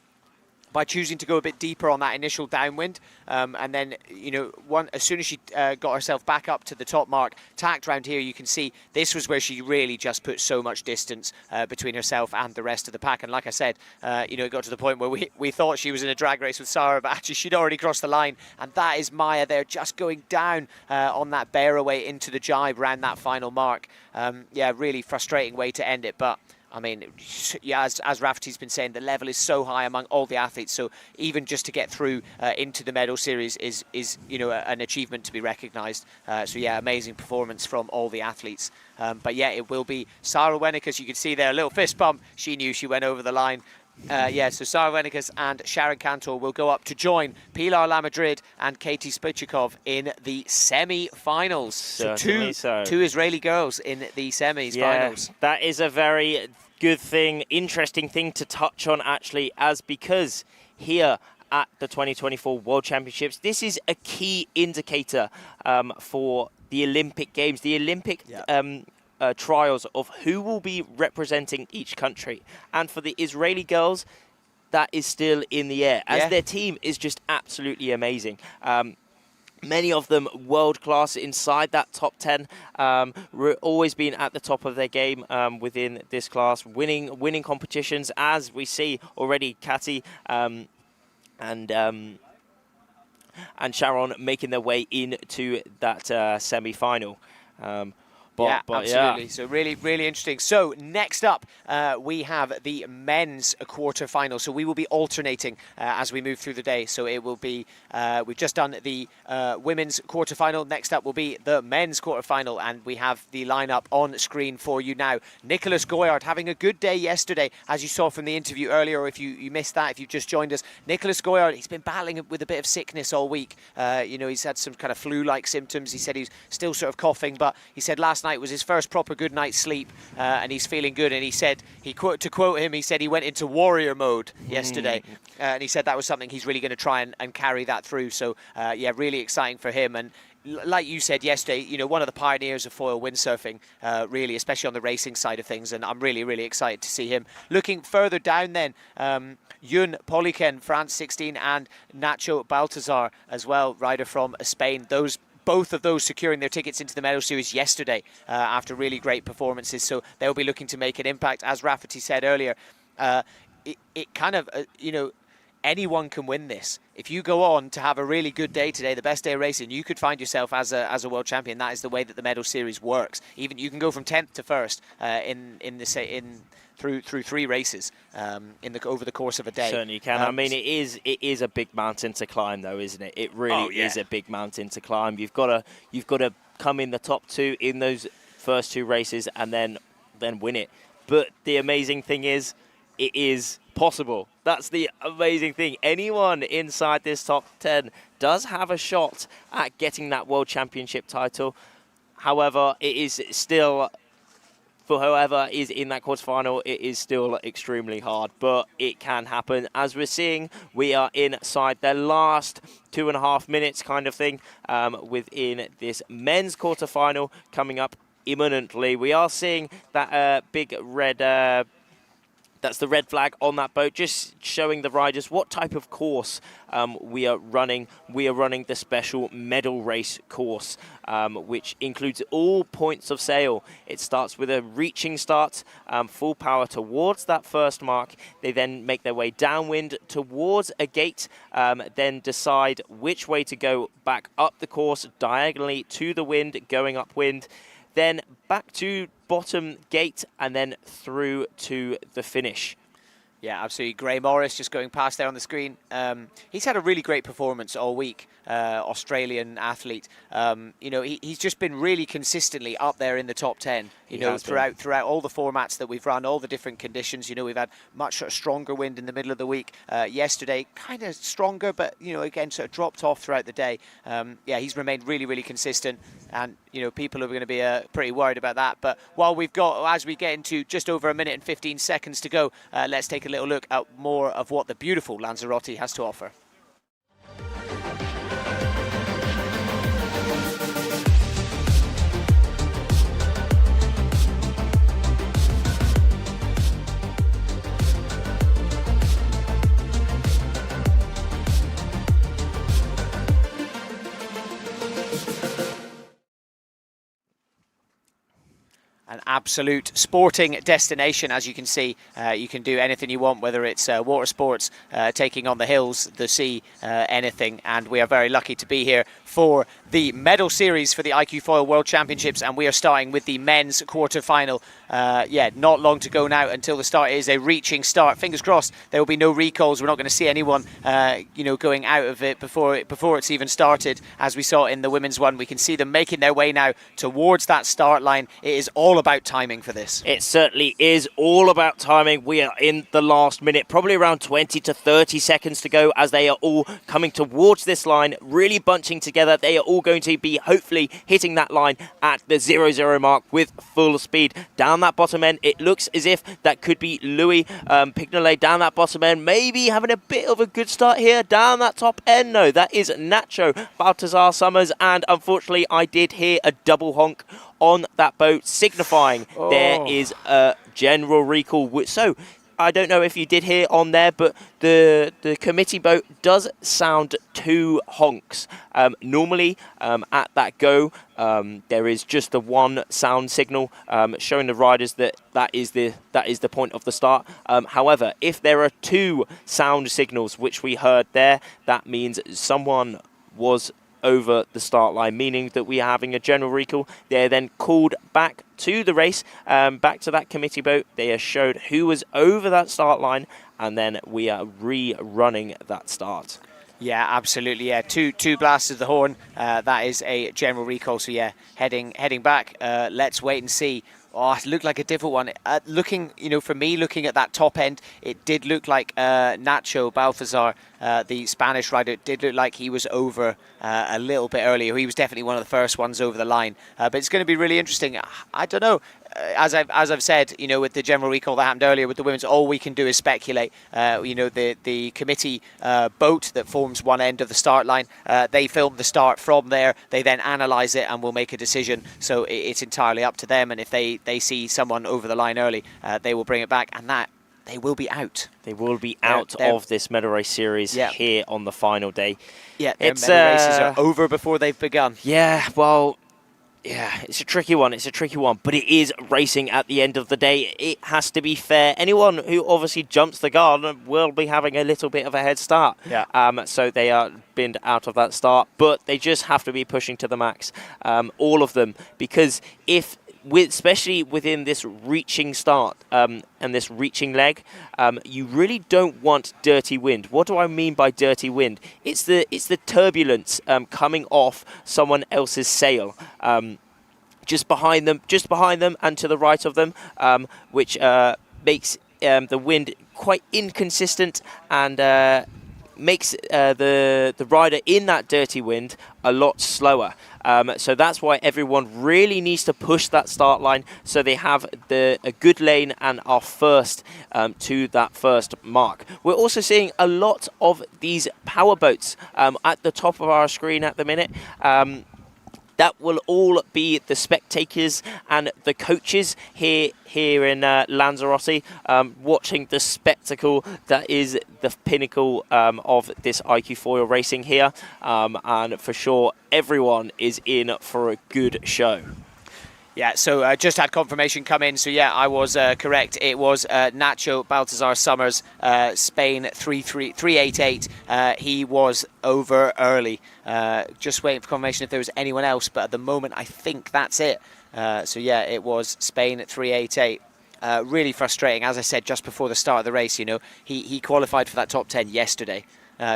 by choosing to go a bit deeper on that initial downwind, and then, you know, as soon as she got herself back up to the top mark, tacked round here, you can see this was where she really just put so much distance between herself and the rest of the pack. And like I said, you know, it got to the point where we thought she was in a drag race with Sarah, but actually she'd already crossed the line. And that is Maya there, just going down on that bear away into the jibe around that final mark. Yeah, really frustrating way to end it, but I mean, yeah, as Rafferty's been saying, the level is so high among all the athletes. So even just to get through into the medal series is you know, an achievement to be recognised. So yeah, amazing performance from all the athletes. But yeah, it will be Sarah Wenickers. You can see there a little fist bump. She knew she went over the line. Yeah, so Sarah Wenickers and Sharon Cantor will go up to join Pilar Lamadrid and Katie Spichikov in the semi-finals. So two Israeli girls in the semis-finals. That is a very good thing, interesting thing to touch on actually, as because here at the 2024 World Championships, this is a key indicator for the Olympic Games, the Olympic trials of who will be representing each country. And for the Israeli girls, that is still in the air, as their team is just absolutely amazing. Many of them world-class inside that top 10, always been at the top of their game within this class, winning competitions, as we see already. Katy and Sharon making their way into that semi-final. Absolutely. So really, really interesting. So next up, we have the men's quarter-final. So we will be alternating as we move through the day. So it will be, we've just done the women's quarter-final. Next up will be the men's quarter-final. And we have the lineup on screen for you now. Nicholas Goyard having a good day yesterday, as you saw from the interview earlier, or if you missed that, if you just joined us. Nicholas Goyard, he's been battling with a bit of sickness all week. You know, he's had some kind of flu-like symptoms. He said he's still sort of coughing, but he said last night was his first proper good night's sleep, and he's feeling good. And he said, to quote him, he said he went into warrior mode yesterday, and he said that was something he's really going to try and carry that through. So yeah, really exciting for him. And like you said yesterday, you know, one of the pioneers of foil windsurfing, really, especially on the racing side of things. And I'm really, really excited to see him. Looking further down then, Yun Poliken, France 16, and Nacho Baltazar as well, rider from Spain. Both of those securing their tickets into the medal series yesterday after really great performances. So they'll be looking to make an impact. As Rafferty said earlier, it kind of, you know, anyone can win this. If you go on to have a really good day today, the best day of racing, you could find yourself as a world champion. That is the way that the medal series works. Even you can go from 10th to 1st through 3 races over the course of a day. Certainly you can. I mean, it is a big mountain to climb, though, isn't it? It really is a big mountain to climb. You've got to come in the top 2 in those first 2 races and then win it. But the amazing thing is, it is possible. That's the amazing thing. Anyone inside this top 10 does have a shot at getting that World Championship title. However, it is still, for whoever is in that quarterfinal, it is still extremely hard, but it can happen. As we're seeing, we are inside the last 2.5 minutes kind of thing within this men's quarterfinal coming up imminently. We are seeing that big red... That's the red flag on that boat, just showing the riders what type of course we are running. We are running the special medal race course, which includes all points of sail. It starts with a reaching start, full power towards that first mark. They then make their way downwind towards a gate, then decide which way to go back up the course, diagonally to the wind, going upwind, then back to bottom gate and then through to the finish. Yeah, absolutely. Gray Morris just going past there on the screen. He's had a really great performance all week. Australian athlete. You know, he's just been really consistently up there in the top 10. You know, throughout all the formats that we've run, all the different conditions. You know, we've had much stronger wind in the middle of the week. Yesterday, kind of stronger, but you know, again, sort of dropped off throughout the day. Yeah, he's remained really, really consistent, and you know, people are going to be pretty worried about that. But while we've got, as we get into just over 1 minute and 15 seconds to go, let's take a little look at more of what the beautiful Lanzarote has to offer. An absolute sporting destination, as you can see. You can do anything you want, whether it's water sports, taking on the hills, the sea, anything. And we are very lucky to be here for the medal series for the iQFOiL World Championships, and we are starting with the men's quarter-final. Yeah, not long to go now until the start. It is a reaching start. Fingers crossed there will be no recalls. We're not going to see anyone you know, going out of it before it's even started. As we saw in the women's one, we can see them making their way now towards that start line. It is all about timing for this. It certainly is all about timing. We are in the last minute, probably around 20 to 30 seconds to go, as they are all coming towards this line, really bunching together. They are all going to be hopefully hitting that line at the 0-0 mark with full speed. Down that bottom end, it looks as if that could be Louis Pignolet down that bottom end, maybe having a bit of a good start here. Down that top end, no, that is Nacho Baltazar Summers, and unfortunately I did hear a double honk on that boat, signifying there is a general recall. So I don't know if you did hear on there, but the committee boat does sound 2 honks. Normally, at that go, there is just the 1 sound signal showing the riders that is the point of the start. However, if there are 2 sound signals, which we heard there, that means someone was over the start line, meaning that we are having a general recall. They are then called back to the race, back to that committee boat. They are showed who was over that start line, and then we are rerunning that start. Yeah, absolutely. Yeah, two blasts of the horn. That is a general recall. So yeah, heading back. Let's wait and see. Oh, it looked like a different one. Looking, you know, for me, looking at that top end, it did look like Nacho Balthazar, the Spanish rider, it did look like he was over a little bit earlier. He was definitely one of the first ones over the line. But it's going to be really interesting. I don't know. As I've said, you know, with the general recall that happened earlier with the women's, all we can do is speculate. You know, the committee boat that forms one end of the start line, they film the start from there. They then analyse it and will make a decision. So it's entirely up to them. And if they see someone over the line early, they will bring it back, and that they will be out. They will be out of this medal race series here on the final day. Yeah, their medal races are over before they've begun. Yeah, well, Yeah, it's a tricky one. It's a tricky one, but it is racing at the end of the day. It has to be fair. Anyone who obviously jumps the gun will be having a little bit of a head start. Yeah. So they are binned out of that start, but they just have to be pushing to the max, all of them, because especially within this reaching start and this reaching leg, you really don't want dirty wind. What do I mean by dirty wind? It's the turbulence coming off someone else's sail. Just behind them, and to the right of them, which makes the wind quite inconsistent and makes the rider in that dirty wind a lot slower. So that's why everyone really needs to push that start line so they have a good lane and are first to that first mark. We're also seeing a lot of these power boats at the top of our screen at the minute. That will all be the spectators and the coaches here in Lanzarote, watching the spectacle that is the pinnacle of this iQFOiL racing here. And for sure, everyone is in for a good show. Yeah, so just had confirmation come in. So yeah, I was correct. It was Nacho Baltazar Summers, Spain 388. He was over early. Just waiting for confirmation if there was anyone else, but at the moment I think that's it. So yeah, it was Spain 388. Really frustrating. As I said just before the start of the race, you know, he qualified for that top 10 yesterday.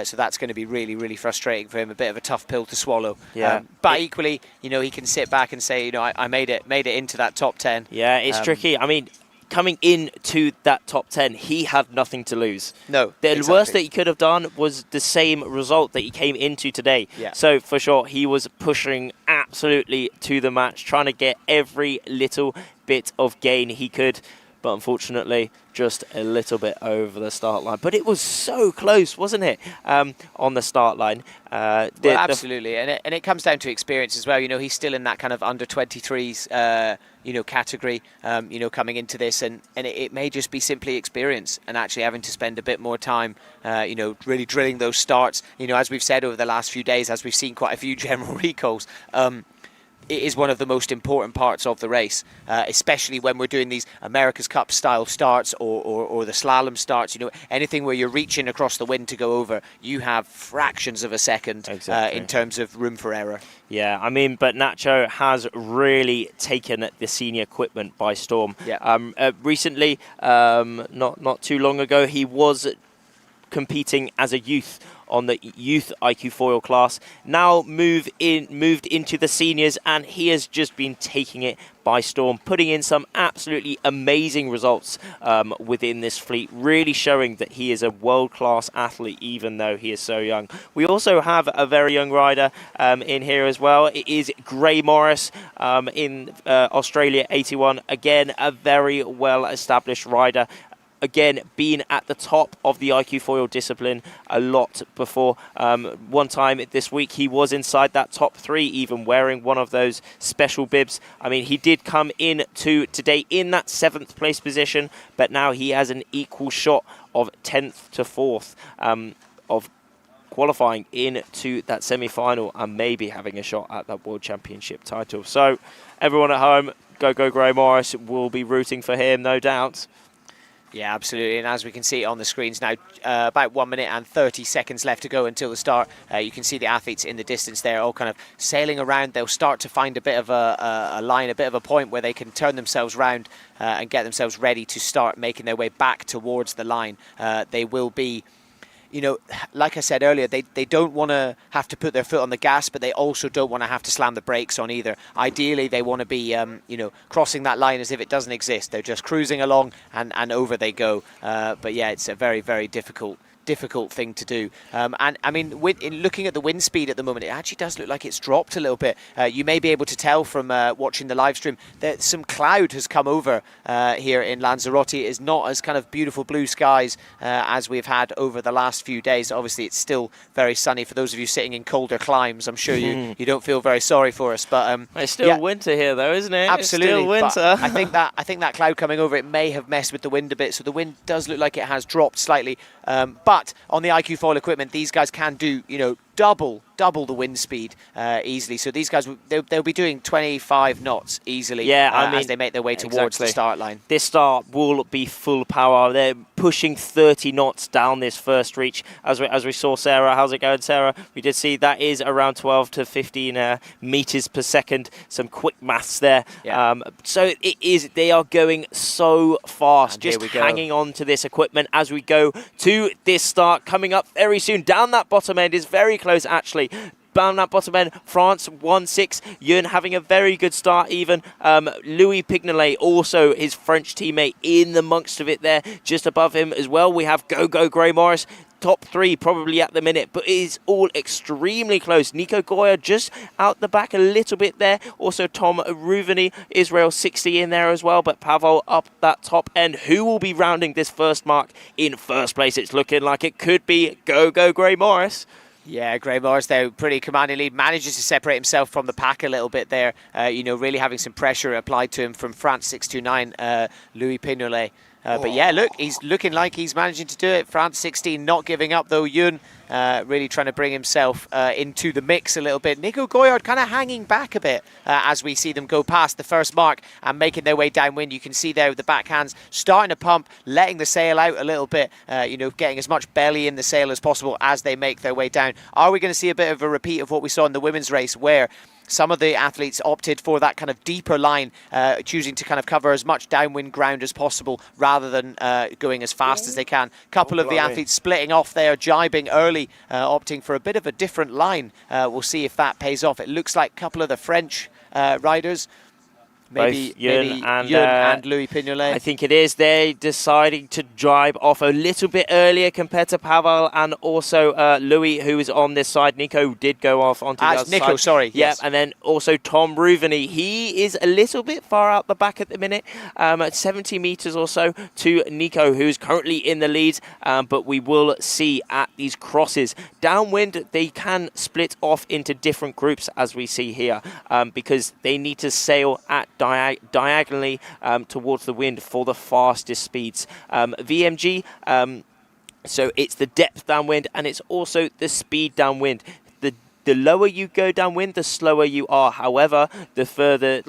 So that's going to be really, really frustrating for him. A bit of a tough pill to swallow. Yeah. But equally, you know, he can sit back and say, you know, I made it into that top 10. Yeah, it's tricky. I mean, coming into that top 10, he had nothing to lose. No, the exactly. worst that he could have done was the same result that he came into today. Yeah. So for sure, he was pushing absolutely to the match, trying to get every little bit of gain he could. But unfortunately, just a little bit over the start line. But it was so close, wasn't it, on the start line? Well, absolutely. And it comes down to experience as well. You know, he's still in that kind of under 23s, you know, category, you know, coming into this. And it may just be simply experience and actually having to spend a bit more time, you know, really drilling those starts. You know, as we've said over the last few days, as we've seen quite a few general recalls, it is one of the most important parts of the race, especially when we're doing these America's Cup style starts or the slalom starts. You know, anything where you're reaching across the wind to go over, you have fractions of a second in terms of room for error. Yeah, I mean, but Nacho has really taken the senior equipment by storm. Yeah. Recently, not too long ago, he was competing as a youth on the youth iQFOiL class, now moved into the seniors, and he has just been taking it by storm, putting in some absolutely amazing results within this fleet, really showing that he is a world-class athlete even though he is so young. We also have a very young rider in here as well. It is Gray Morris in Australia 81, again a very well-established rider. Again, being at the top of the iQFOiL discipline a lot before. One time this week, he was inside that top 3, even wearing one of those special bibs. I mean, he did come in to today in that 7th place position, but now he has an equal shot of 10th to 4th of qualifying into that semi-final and maybe having a shot at that World Championship title. So everyone at home, go Gray Morris. We'll be rooting for him, no doubt. Yeah, absolutely. And as we can see on the screens now, about 1 minute and 30 seconds left to go until the start. You can see the athletes in the distance there all kind of sailing around. They'll start to find a bit of a line, a bit of a point where they can turn themselves round and get themselves ready to start making their way back towards the line. They will be, you know, like I said earlier, they don't want to have to put their foot on the gas, but they also don't want to have to slam the brakes on either. Ideally, they want to be, you know, crossing that line as if it doesn't exist. They're just cruising along and over they go. But yeah, it's a very, very difficult thing to do. And I mean, in looking at the wind speed at the moment, it actually does look like it's dropped a little bit. You may be able to tell from watching the live stream that some cloud has come over here in Lanzarote. It is not as kind of beautiful blue skies as we've had over the last few days. Obviously, it's still very sunny. For those of you sitting in colder climes, I'm sure you don't feel very sorry for us. But it's still winter here, though, isn't it? Absolutely, it's still winter. But I think that cloud coming over, it may have messed with the wind a bit. So the wind does look like it has dropped slightly. But on the iQFOiL equipment, these guys can do, you know, double the wind speed easily. So these guys, they'll be doing 25 knots easily. Yeah, I mean, as they make their way towards the start line. This start will be full power. They're pushing 30 knots down this first reach. As we saw Sarah, how's it going, Sarah? We did see that is around 12 to 15 meters per second. Some quick maths there. Yeah. So it is. They are going so fast. And just here we go. hanging on to this equipment as we go to this start coming up very soon. Down that bottom end is very close, actually. Down that bottom end, France 1-6. Yun having a very good start even. Louis Pignolet, also his French teammate, in the amongst of it there. Just above him as well, we have Gray Morris. Top 3 probably at the minute, but it is all extremely close. Nico Goya just out the back a little bit there. Also Tom Ruveny, Israel 60 in there as well, but Pavel up that top end. Who will be rounding this first mark in first place? It's looking like it could be Gray Morris. Yeah, Gray Morris there, pretty commanding lead, manages to separate himself from the pack a little bit there, really having some pressure applied to him from France 629, Louis Pignolet. But yeah, look, he's looking like he's managing to do it. France 16 not giving up though. Yun really trying to bring himself into the mix a little bit. Nico Goyard kind of hanging back a bit as we see them go past the first mark and making their way downwind. You can see there with the backhands starting to pump, letting the sail out a little bit, getting as much belly in the sail as possible as they make their way down. Are we going to see a bit of a repeat of what we saw in the women's race, where some of the athletes opted for that kind of deeper line, choosing to kind of cover as much downwind ground as possible rather than going as fast as they can? A couple of the athletes splitting off there, jibing early, opting for a bit of a different line. We'll see if that pays off. It looks like a couple of the French riders, maybe Yun and Louis Pignolet. I think it is. They're deciding to drive off a little bit earlier compared to Pavel and also Louis, who is on this side. Nico did go off onto the other Nico, side. sorry. Yep, Yes. and then also Tom Ruveny. He is a little bit far out the back at the minute, at 70 meters or so to Nico, who's currently in the lead. But we will see at these crosses. Downwind, they can split off into different groups, as we see here, because they need to sail at diagonally towards the wind for the fastest speeds. VMG, so it's the depth downwind and it's also the speed downwind. The lower you go downwind, the slower you are. However, the further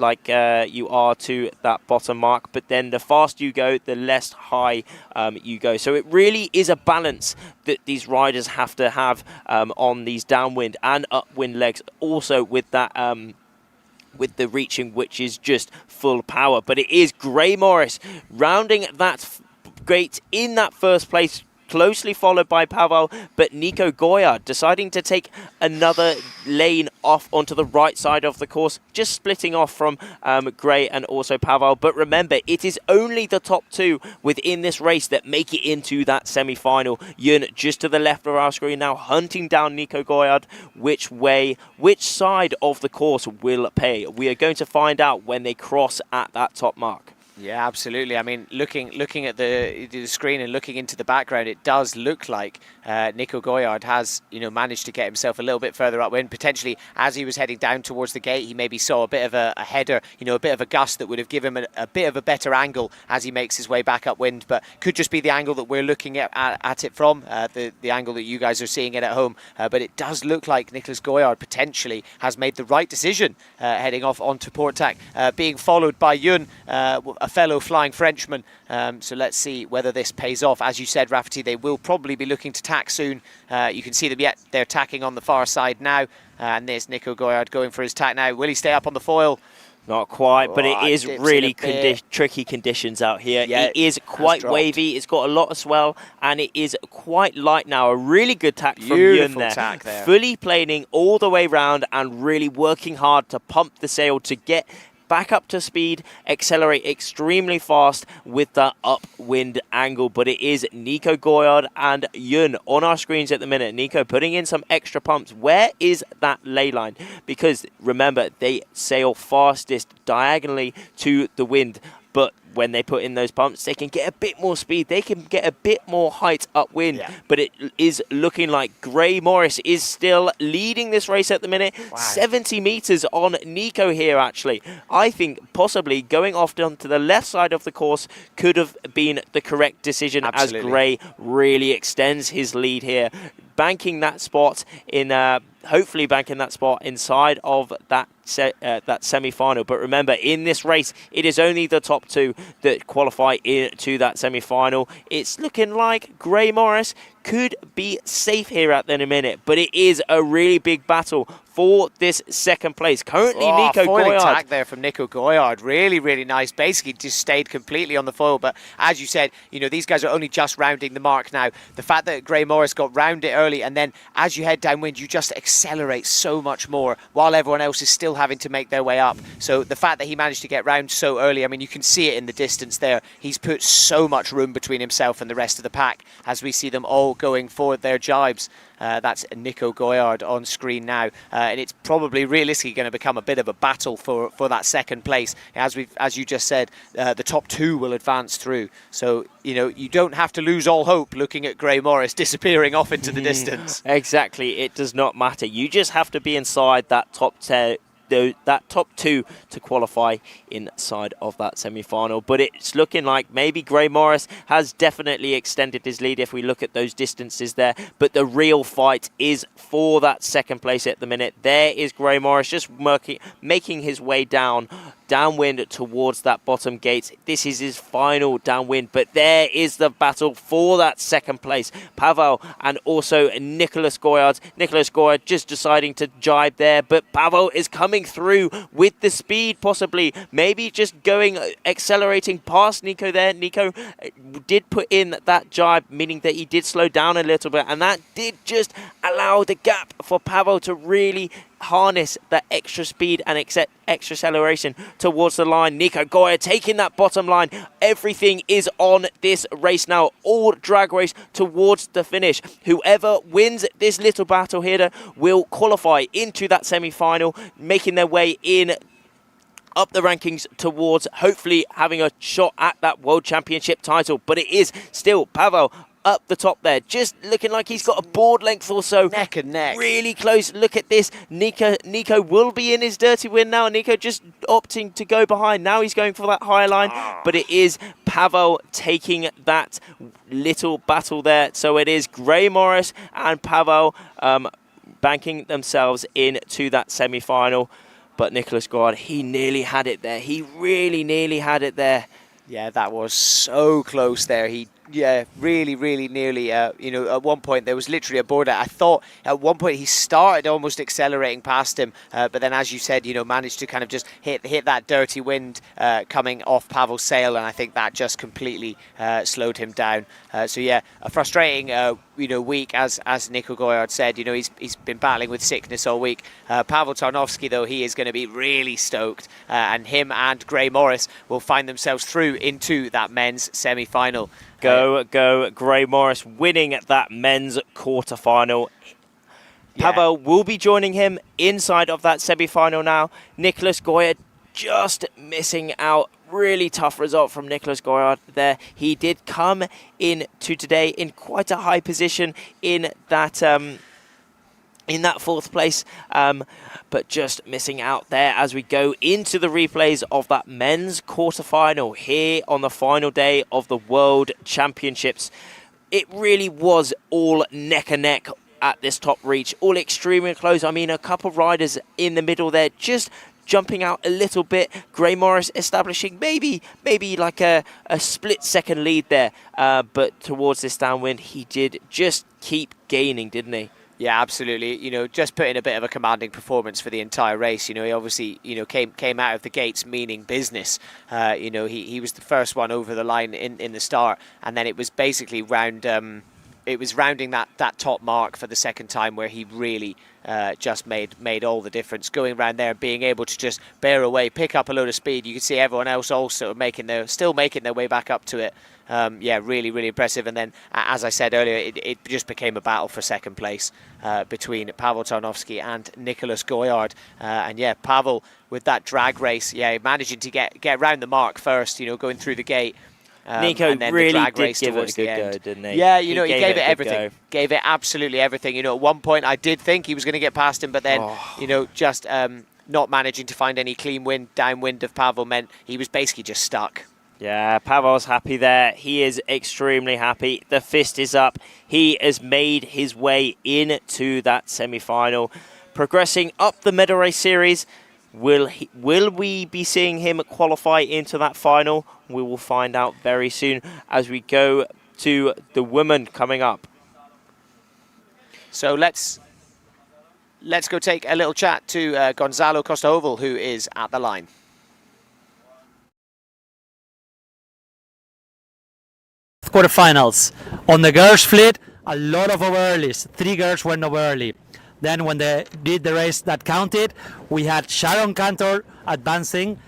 you are to that bottom mark, but then the faster you go, the less high you go. So it really is a balance that these riders have to have on these downwind and upwind legs, also with that with the reaching, which is just full power. But it is Gray Morris rounding that gate in that first place, closely followed by Pavel, but Nico Goya deciding to take another lane off onto the right side of the course, just splitting off from Gray and also Pavel. But remember, it is only the top 2 within this race that make it into that semi-final. Yun just to the left of our screen now, hunting down Nico Goyard. Which side of the course will pay? We are going to find out when they cross at that top mark. Yeah, absolutely. I mean, looking at the screen and looking into the background, it does look like Nico Goyard has, managed to get himself a little bit further upwind. Potentially, as he was heading down towards the gate, he maybe saw a bit of a header, a bit of a gust that would have given him a bit of a better angle as he makes his way back upwind. But could just be the angle that we're looking at it from, the angle that you guys are seeing it at home. But it does look like Nicolas Goyard potentially has made the right decision heading off onto Portac, being followed by Yun, a fellow flying Frenchman. So let's see whether this pays off. As you said, Rafferty, they will probably be looking to tack soon. You can see them yet. They're tacking on the far side now. And there's Nico Goyard going for his tack now. Will he stay up on the foil? Not quite, but it is really tricky conditions out here. Yeah, it is quite wavy. It's got a lot of swell, and it is quite light now. A really good tack from Yun there. Tack there. Fully planing all the way round and really working hard to pump the sail to get back up to speed, accelerate extremely fast with that upwind angle. But it is Nico Goyard and Yun on our screens at the minute. Nico putting in some extra pumps. Where is that ley line? Because remember, they sail fastest diagonally to the wind. But when they put in those pumps, they can get a bit more speed. They can get a bit more height upwind. Yeah. But it is looking like Gray Morris is still leading this race at the minute. Wow. 70 meters on Nico here, actually. I think possibly going off onto the left side of the course could have been the correct decision. Absolutely. As Gray really extends his lead here. banking that spot in, hopefully banking that spot inside of that semi-final. But remember, in this race, it is only the top 2 that qualify into that semi-final. It's looking like Gray Morris could be safe here at the minute, but it is a really big battle for this second place. Currently, Nico foiling Goyard. tag there from Nico Goyard. Really, really nice. Basically, just stayed completely on the foil. But as you said, these guys are only just rounding the mark now. The fact that Gray Morris got round it early, and then as you head downwind, you just accelerate so much more while everyone else is still having to make their way up. So the fact that he managed to get round so early, I mean, you can see it in the distance there. He's put so much room between himself and the rest of the pack as we see them all going for their jibes. That's Nico Goyard on screen now, and it's probably realistically going to become a bit of a battle for that second place. As you just said, the top 2 will advance through. So you don't have to lose all hope looking at Gray Morris disappearing off into the distance. Exactly, it does not matter. You just have to be inside that top 10. That top 2 to qualify inside of that semi-final. But it's looking like maybe Gray Morris has definitely extended his lead if we look at those distances there. But the real fight is for that second place at the minute. There is Gray Morris just making his way downwind towards that bottom gate. This is his final downwind, but there is the battle for that second place. Pavel and also Nicholas Goyard. Nicholas Goyard just deciding to jibe there, but Pavel is coming through with the speed, possibly maybe just accelerating past Nico there. Nico did put in that jibe, meaning that he did slow down a little bit, and that did just allow the gap for Pavel to really harness that extra speed and extra acceleration towards the line. Nico Goyard taking that bottom line. Everything is on this race now. All drag race towards the finish. Whoever wins this little battle here will qualify into that semi-final, making their way in up the rankings towards hopefully having a shot at that World Championship title. But it is still Pavel up the top there, just looking like he's got a board length or so. Neck and neck. Really close. Look at this. Nico will be in his dirty win now. Nico just opting to go behind. Now he's going for that higher line. But it is Pavel taking that little battle there. So it is Gray Morris and Pavel banking themselves into that semi-final. But Nicholas Goyard, he nearly had it there. He really nearly had it there. Yeah, that was so close there. Really, really nearly, at one point there was literally a border. I thought at one point he started almost accelerating past him, but then as you said, managed to kind of just hit that dirty wind coming off Pavel's sail, and I think that just completely slowed him down. So yeah, a frustrating, week, as Nico Goyard said. He's been battling with sickness all week. Pavel Tarnowski, though, he is going to be really stoked, and him and Gray Morris will find themselves through into that men's semi-final. Go, Gray Morris winning that men's quarterfinal. Yeah. Pavel will be joining him inside of that semi-final now. Nicholas Goyard just missing out. Really tough result from Nicholas Goyard there. He did come into today in quite a high position in that fourth place, but just missing out there as we go into the replays of that men's quarterfinal here on the final day of the World Championships. It really was all neck and neck at this top reach, all extremely close. I mean, a couple riders in the middle there just jumping out a little bit. Gray Morris establishing maybe like a split-second lead there, but towards this downwind, he did just keep gaining, didn't he? Yeah, absolutely. Just put in a bit of a commanding performance for the entire race. He obviously, came out of the gates meaning business. He was the first one over the line in the start, and then it was basically rounding that top mark for the second time where he really just made all the difference. Going around there and being able to just bear away, pick up a load of speed. You can see everyone else also still making their way back up to it. Really, really impressive. And then, as I said earlier, it just became a battle for second place between Pavel Tarnowski and Nicholas Goyard. Pavel with that drag race, managing to get round the mark first, going through the gate. Nico and then really the drag did race give it towards a good the go, end. didn't he? Yeah, he gave it a good everything. go. Gave it absolutely everything. At one point I did think he was going to get past him, but then, just not managing to find any clean wind downwind of Pavel meant he was basically just stuck. Yeah, Pavel's happy there. He is extremely happy. The fist is up. He has made his way into that semi-final. Progressing up the medal race series, will we be seeing him qualify into that final? We will find out very soon as we go to the women coming up. So let's go take a little chat to Gonzalo Costa-Oval, who is at the line. Quarterfinals. On the girls' fleet, a lot of over earlys. 3 girls went over early. Then when they did the race that counted, we had Sharon Cantor advancing.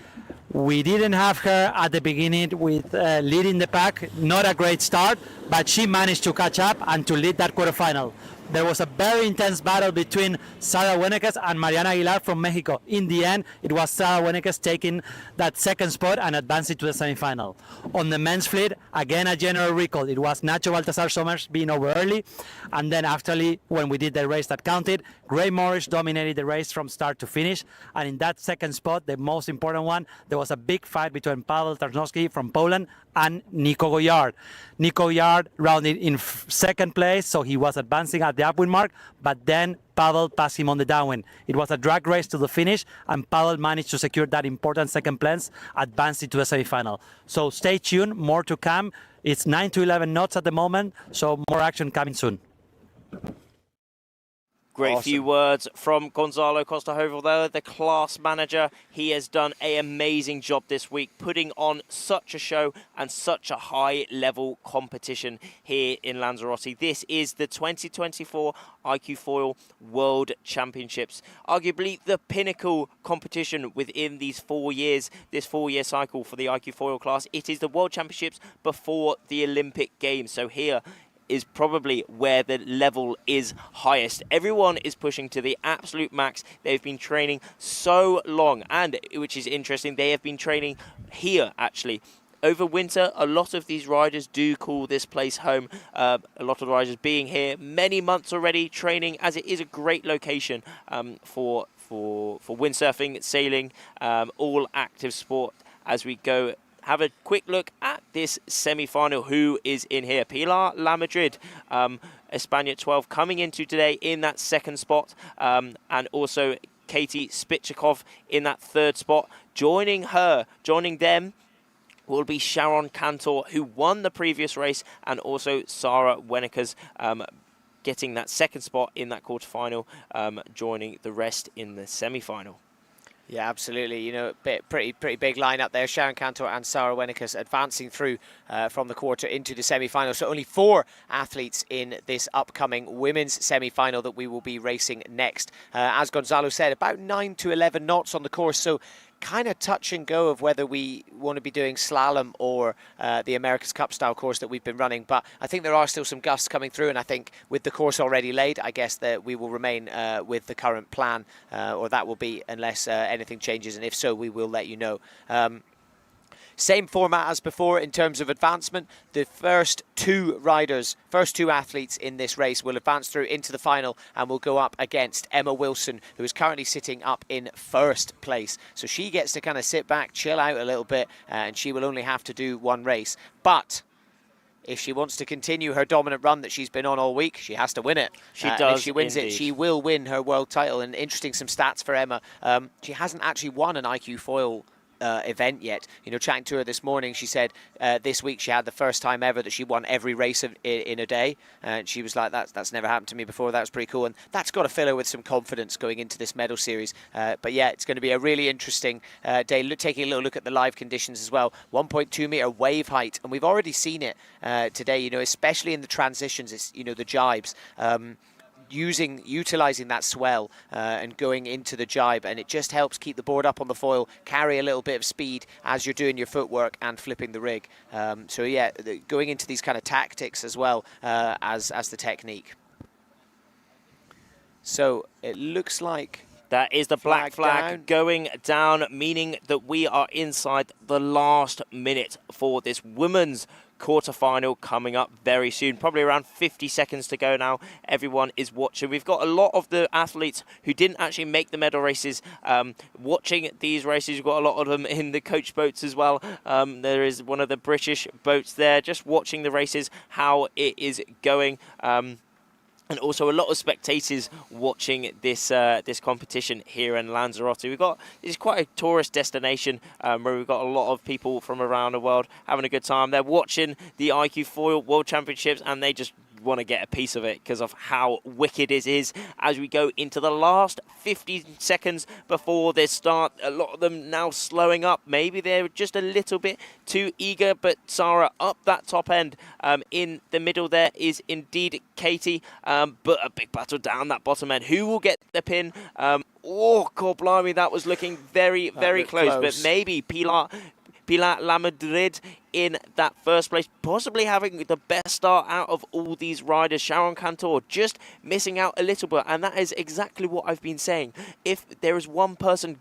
We didn't have her at the beginning with leading the pack. Not a great start, but she managed to catch up and to lead that quarterfinal. There was a very intense battle between Sara Weneques and Mariana Aguilar from Mexico. In the end, it was Sara Weneques taking that second spot and advancing to the semifinal. On the men's fleet, again a general recall. It was Nacho Baltasar Somers being over early, and then actually when we did the race that counted, Gray Morris dominated the race from start to finish. And in that second spot, the most important one, there was a big fight between Paweł Tarnowski from Poland and Nico Goyard. Nico Goyard rounded in second place, so he was advancing at the upwind mark, but then Paweł passed him on the downwind. It was a drag race to the finish, and Paweł managed to secure that important second place, advancing to the semi-final. So stay tuned, more to come. It's 9 to 11 knots at the moment, so more action coming soon. Great Awesome. few words from Gonzalo Costa-Oval there, the class manager. He has done an amazing job this week, putting on such a show and such a high-level competition here in Lanzarote. This is the 2024 iQFOiL World Championships, arguably the pinnacle competition within these 4 years, this 4-year cycle for the iQFOiL class. It is the World Championships before the Olympic Games. So here is probably where the level is highest. Everyone is pushing to the absolute max. They've been training so long, and which is interesting, they have been training here actually over winter. A lot of these riders do call this place home. A lot of the riders being here many months already training, as it is a great location for windsurfing, sailing, all active sport. As we go have a quick look at this semi-final. Who is in here? Pilar La Madrid, España 12, coming into today in that second spot, and also Katie Spichakov in that third spot. Joining them will be Sharon Cantor, who won the previous race, and also Sara Weneques, getting that second spot in that quarterfinal, joining the rest in the semi-final. Yeah, absolutely. You know, pretty big lineup there. Sharon Cantor and Sara Weneques advancing through from the quarter into the semi-final. So only 4 athletes in this upcoming women's semi-final that we will be racing next. As Gonzalo said, about 9 to 11 knots on the course. So kind of touch and go of whether we want to be doing slalom or the America's Cup style course that we've been running. But I think there are still some gusts coming through, and I think with the course already laid, I guess that we will remain with the current plan, or that will be unless anything changes, and if so, we will let you know. Same format as before in terms of advancement. The first 2 athletes in this race will advance through into the final and will go up against Emma Wilson, who is currently sitting up in first place. So she gets to kind of sit back, chill out a little bit, and she will only have to do 1 race. But if she wants to continue her dominant run that she's been on all week, she has to win it. She does. If she wins indeed. it, she will win her world title. And interesting, some stats for Emma. She hasn't actually won an iQFOiL event yet. You know, chatting to her this morning, she said this week she had the first time ever that she won every race in a day, and she was like, that's never happened to me before. That was pretty cool, and that's got to fill her with some confidence going into this medal series. But yeah, it's going to be a really interesting day. Taking a little look at the live conditions as well. 1.2 meter wave height, and we've already seen it today, you know, especially in the transitions. It's, you know, the jibes, utilizing that swell and going into the jibe, and it just helps keep the board up on the foil, carry a little bit of speed as you're doing your footwork and flipping the rig. So yeah, going into these kind of tactics as well as the technique. So it looks like that is the black flag going down, meaning that we are inside the last minute for this women's quarterfinal coming up very soon. Probably around 50 seconds to go now. Everyone is watching. We've got a lot of the athletes who didn't actually make the medal races watching these races. We've got a lot of them in the coach boats as well. There is one of the British boats there just watching the races, how it is going. And also a lot of spectators watching this this competition here in Lanzarote. It's quite a tourist destination where we've got a lot of people from around the world having a good time. They're watching the iQFOiL World Championships and they just want to get a piece of it because of how wicked it is as we go into the last 50 seconds before this start. A lot of them now slowing up. Maybe they're just a little bit too eager, but Sarah up that top end. In the middle there is indeed Katie, but a big battle down that bottom end. Who will get the pin? Oh, God blimey, that was looking very, very close, but maybe Pilar Lamadrid in that first place, possibly having the best start out of all these riders. Sharon Cantor just missing out a little bit, and that is exactly what I've been saying. If there is one person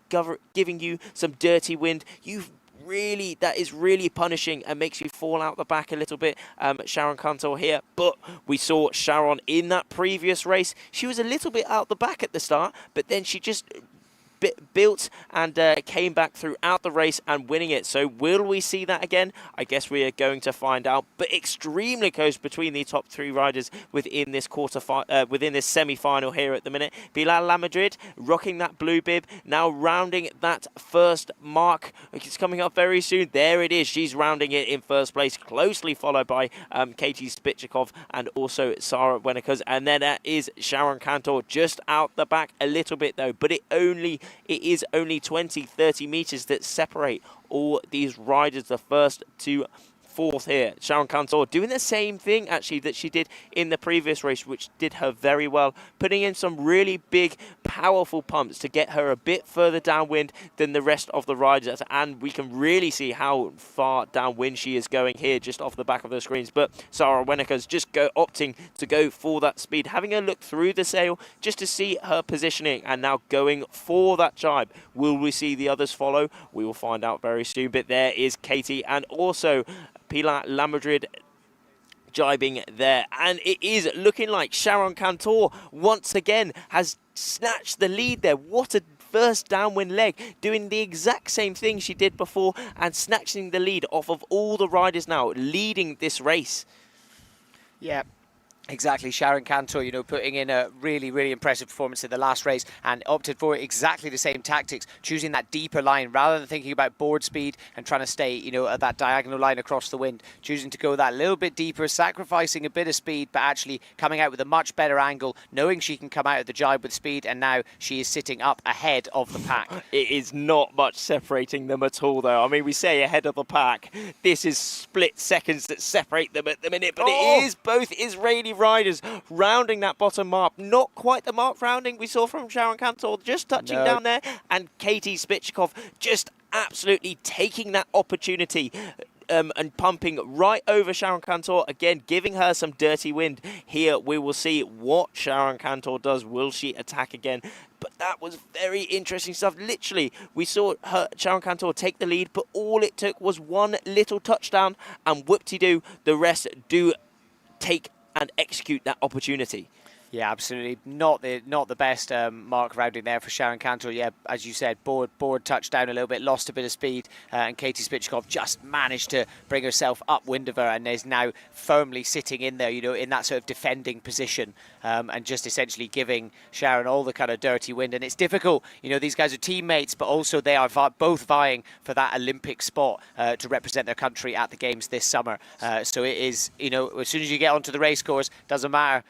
giving you some dirty wind, that is really punishing and makes you fall out the back a little bit. Sharon Cantor here, but we saw Sharon in that previous race. She was a little bit out the back at the start, but then she just built and came back throughout the race and winning it. So will we see that again? I guess we are going to find out, but extremely close between the top three riders within this within this semi-final here at the minute. Pilar Lamadrid rocking that blue bib, now rounding that first mark. It's coming up very soon. There it is. She's rounding it in first place, closely followed by Katie Spichakov and also Sarah Wenekers. And then that is Sharon Cantor just out the back a little bit though, but it is only 20-30 meters that separate all these riders, the first to fourth here. Sharon Cantor doing the same thing actually that she did in the previous race, which did her very well, putting in some really big powerful pumps to get her a bit further downwind than the rest of the riders, and we can really see how far downwind she is going here just off the back of the screens. But Sarah Wenekers just opting to go for that speed, having a look through the sail just to see her positioning, and now going for that jibe. Will we see the others follow? We will find out very soon, but there is Katie and also Pilar Lamadrid jibing there, and it is looking like Sharon Cantor once again has snatched the lead there. What a first downwind leg, doing the exact same thing she did before and snatching the lead off of all the riders now, leading this race. Yeah. Exactly, Sharon Cantor, putting in a really, really impressive performance in the last race and opted for exactly the same tactics, choosing that deeper line rather than thinking about board speed and trying to stay, at that diagonal line across the wind, choosing to go that little bit deeper, sacrificing a bit of speed, but actually coming out with a much better angle, knowing she can come out of the jibe with speed, and now she is sitting up ahead of the pack. It is not much separating them at all, though. I mean, we say ahead of the pack. This is split seconds that separate them at the minute, but it is both Israeli riders rounding that bottom mark. Not quite the mark rounding we saw from Sharon Cantor, just touching down there, and Katie Spichakov just absolutely taking that opportunity and pumping right over Sharon Cantor, again giving her some dirty wind. Here we will see what Sharon Cantor does. Will she attack again? But that was very interesting stuff. Literally, we saw Sharon Cantor take the lead, but all it took was one little touchdown, and whoop-de-doo, the rest do take and execute that opportunity. Yeah, absolutely. Not the best mark rounding there for Sharon Cantor. Yeah, as you said, board touched down a little bit, lost a bit of speed, and Katie Spichakov just managed to bring herself upwind of her and is now firmly sitting in there, in that sort of defending position, and just essentially giving Sharon all the kind of dirty wind. And it's difficult, these guys are teammates, but also they are both vying for that Olympic spot to represent their country at the Games this summer. So it is, as soon as you get onto the race course, doesn't matter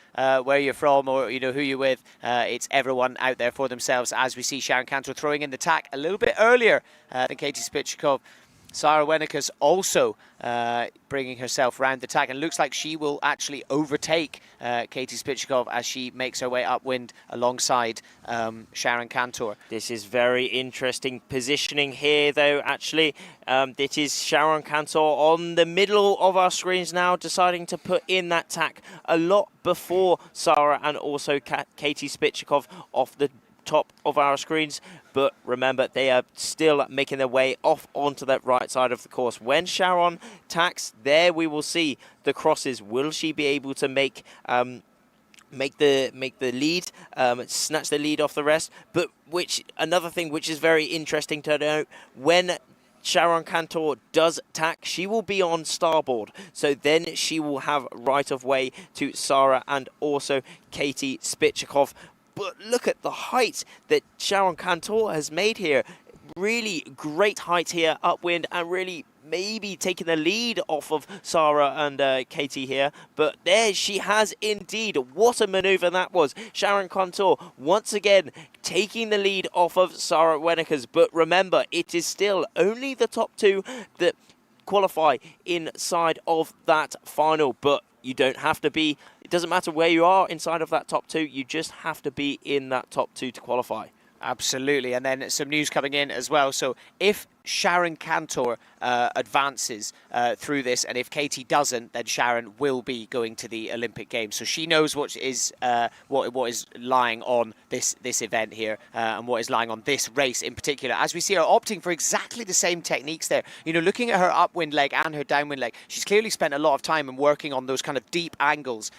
where you're from or who you're with, it's everyone out there for themselves, as we see Sharon Cantor throwing in the tack a little bit earlier than Katie Spichakov. Sarah Wenekers also bringing herself round the tack, and looks like she will actually overtake Katie Spichakov as she makes her way upwind alongside Sharon Cantor. This is very interesting positioning here, though, actually. It is Sharon Cantor on the middle of our screens now, deciding to put in that tack a lot before Sarah and also Katie Spichakov off the top of our screens, but remember, they are still making their way off onto that right side of the course. When Sharon tacks, there we will see the crosses. Will she be able to make the lead, snatch the lead off the rest? But another thing which is very interesting to note, when Sharon Cantor does tack, she will be on starboard. So then she will have right of way to Sarah and also Katie Spitchikov. But look at the height that Sharon Cantor has made here. Really great height here, upwind, and really maybe taking the lead off of Sarah and Katie here. But there she has indeed. What a maneuver that was. Sharon Cantor once again taking the lead off of Sarah Wenekers. But remember, it is still only the top two that qualify inside of that final. But you don't have to be, it doesn't matter where you are inside of that top two, you just have to be in that top two to qualify. Absolutely, and then some news coming in as well. So if Sharon Cantor advances through this, and if Katie doesn't, then Sharon will be going to the Olympic Games. So she knows what is lying on this event here, and what is lying on this race in particular. As we see her opting for exactly the same techniques there. You know, looking at her upwind leg and her downwind leg, she's clearly spent a lot of time in working on those kind of deep angles,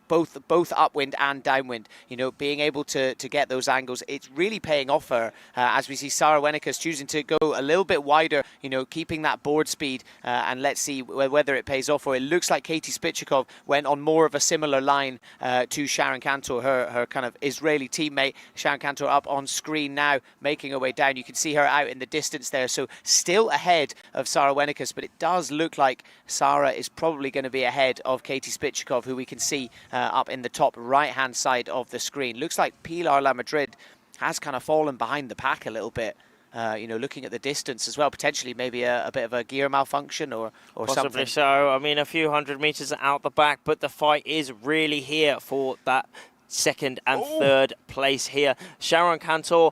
both upwind and downwind. You know, being able to get those angles, it's really paying off her. As we see Sarah Wenekers choosing to go a little bit wider, you know, keeping that board speed, and let's see whether it pays off. Or it looks like Katie Spitchikov went on more of a similar line to Sharon Cantor, her kind of Israeli teammate. Sharon Cantor up on screen now, making her way down. You can see her out in the distance there, so still ahead of Sarah Wenekers, but it does look like Sarah is probably going to be ahead of Katie Spitchikov, who we can see up in the top right-hand side of the screen. Looks like Pilar La Madrid has kind of fallen behind the pack a little bit. You know, looking at the distance as well, potentially maybe a bit of a gear malfunction or Possibly something. so. I mean, a few hundred meters out the back, but the fight is really here for that second and third place here. Sharon Cantor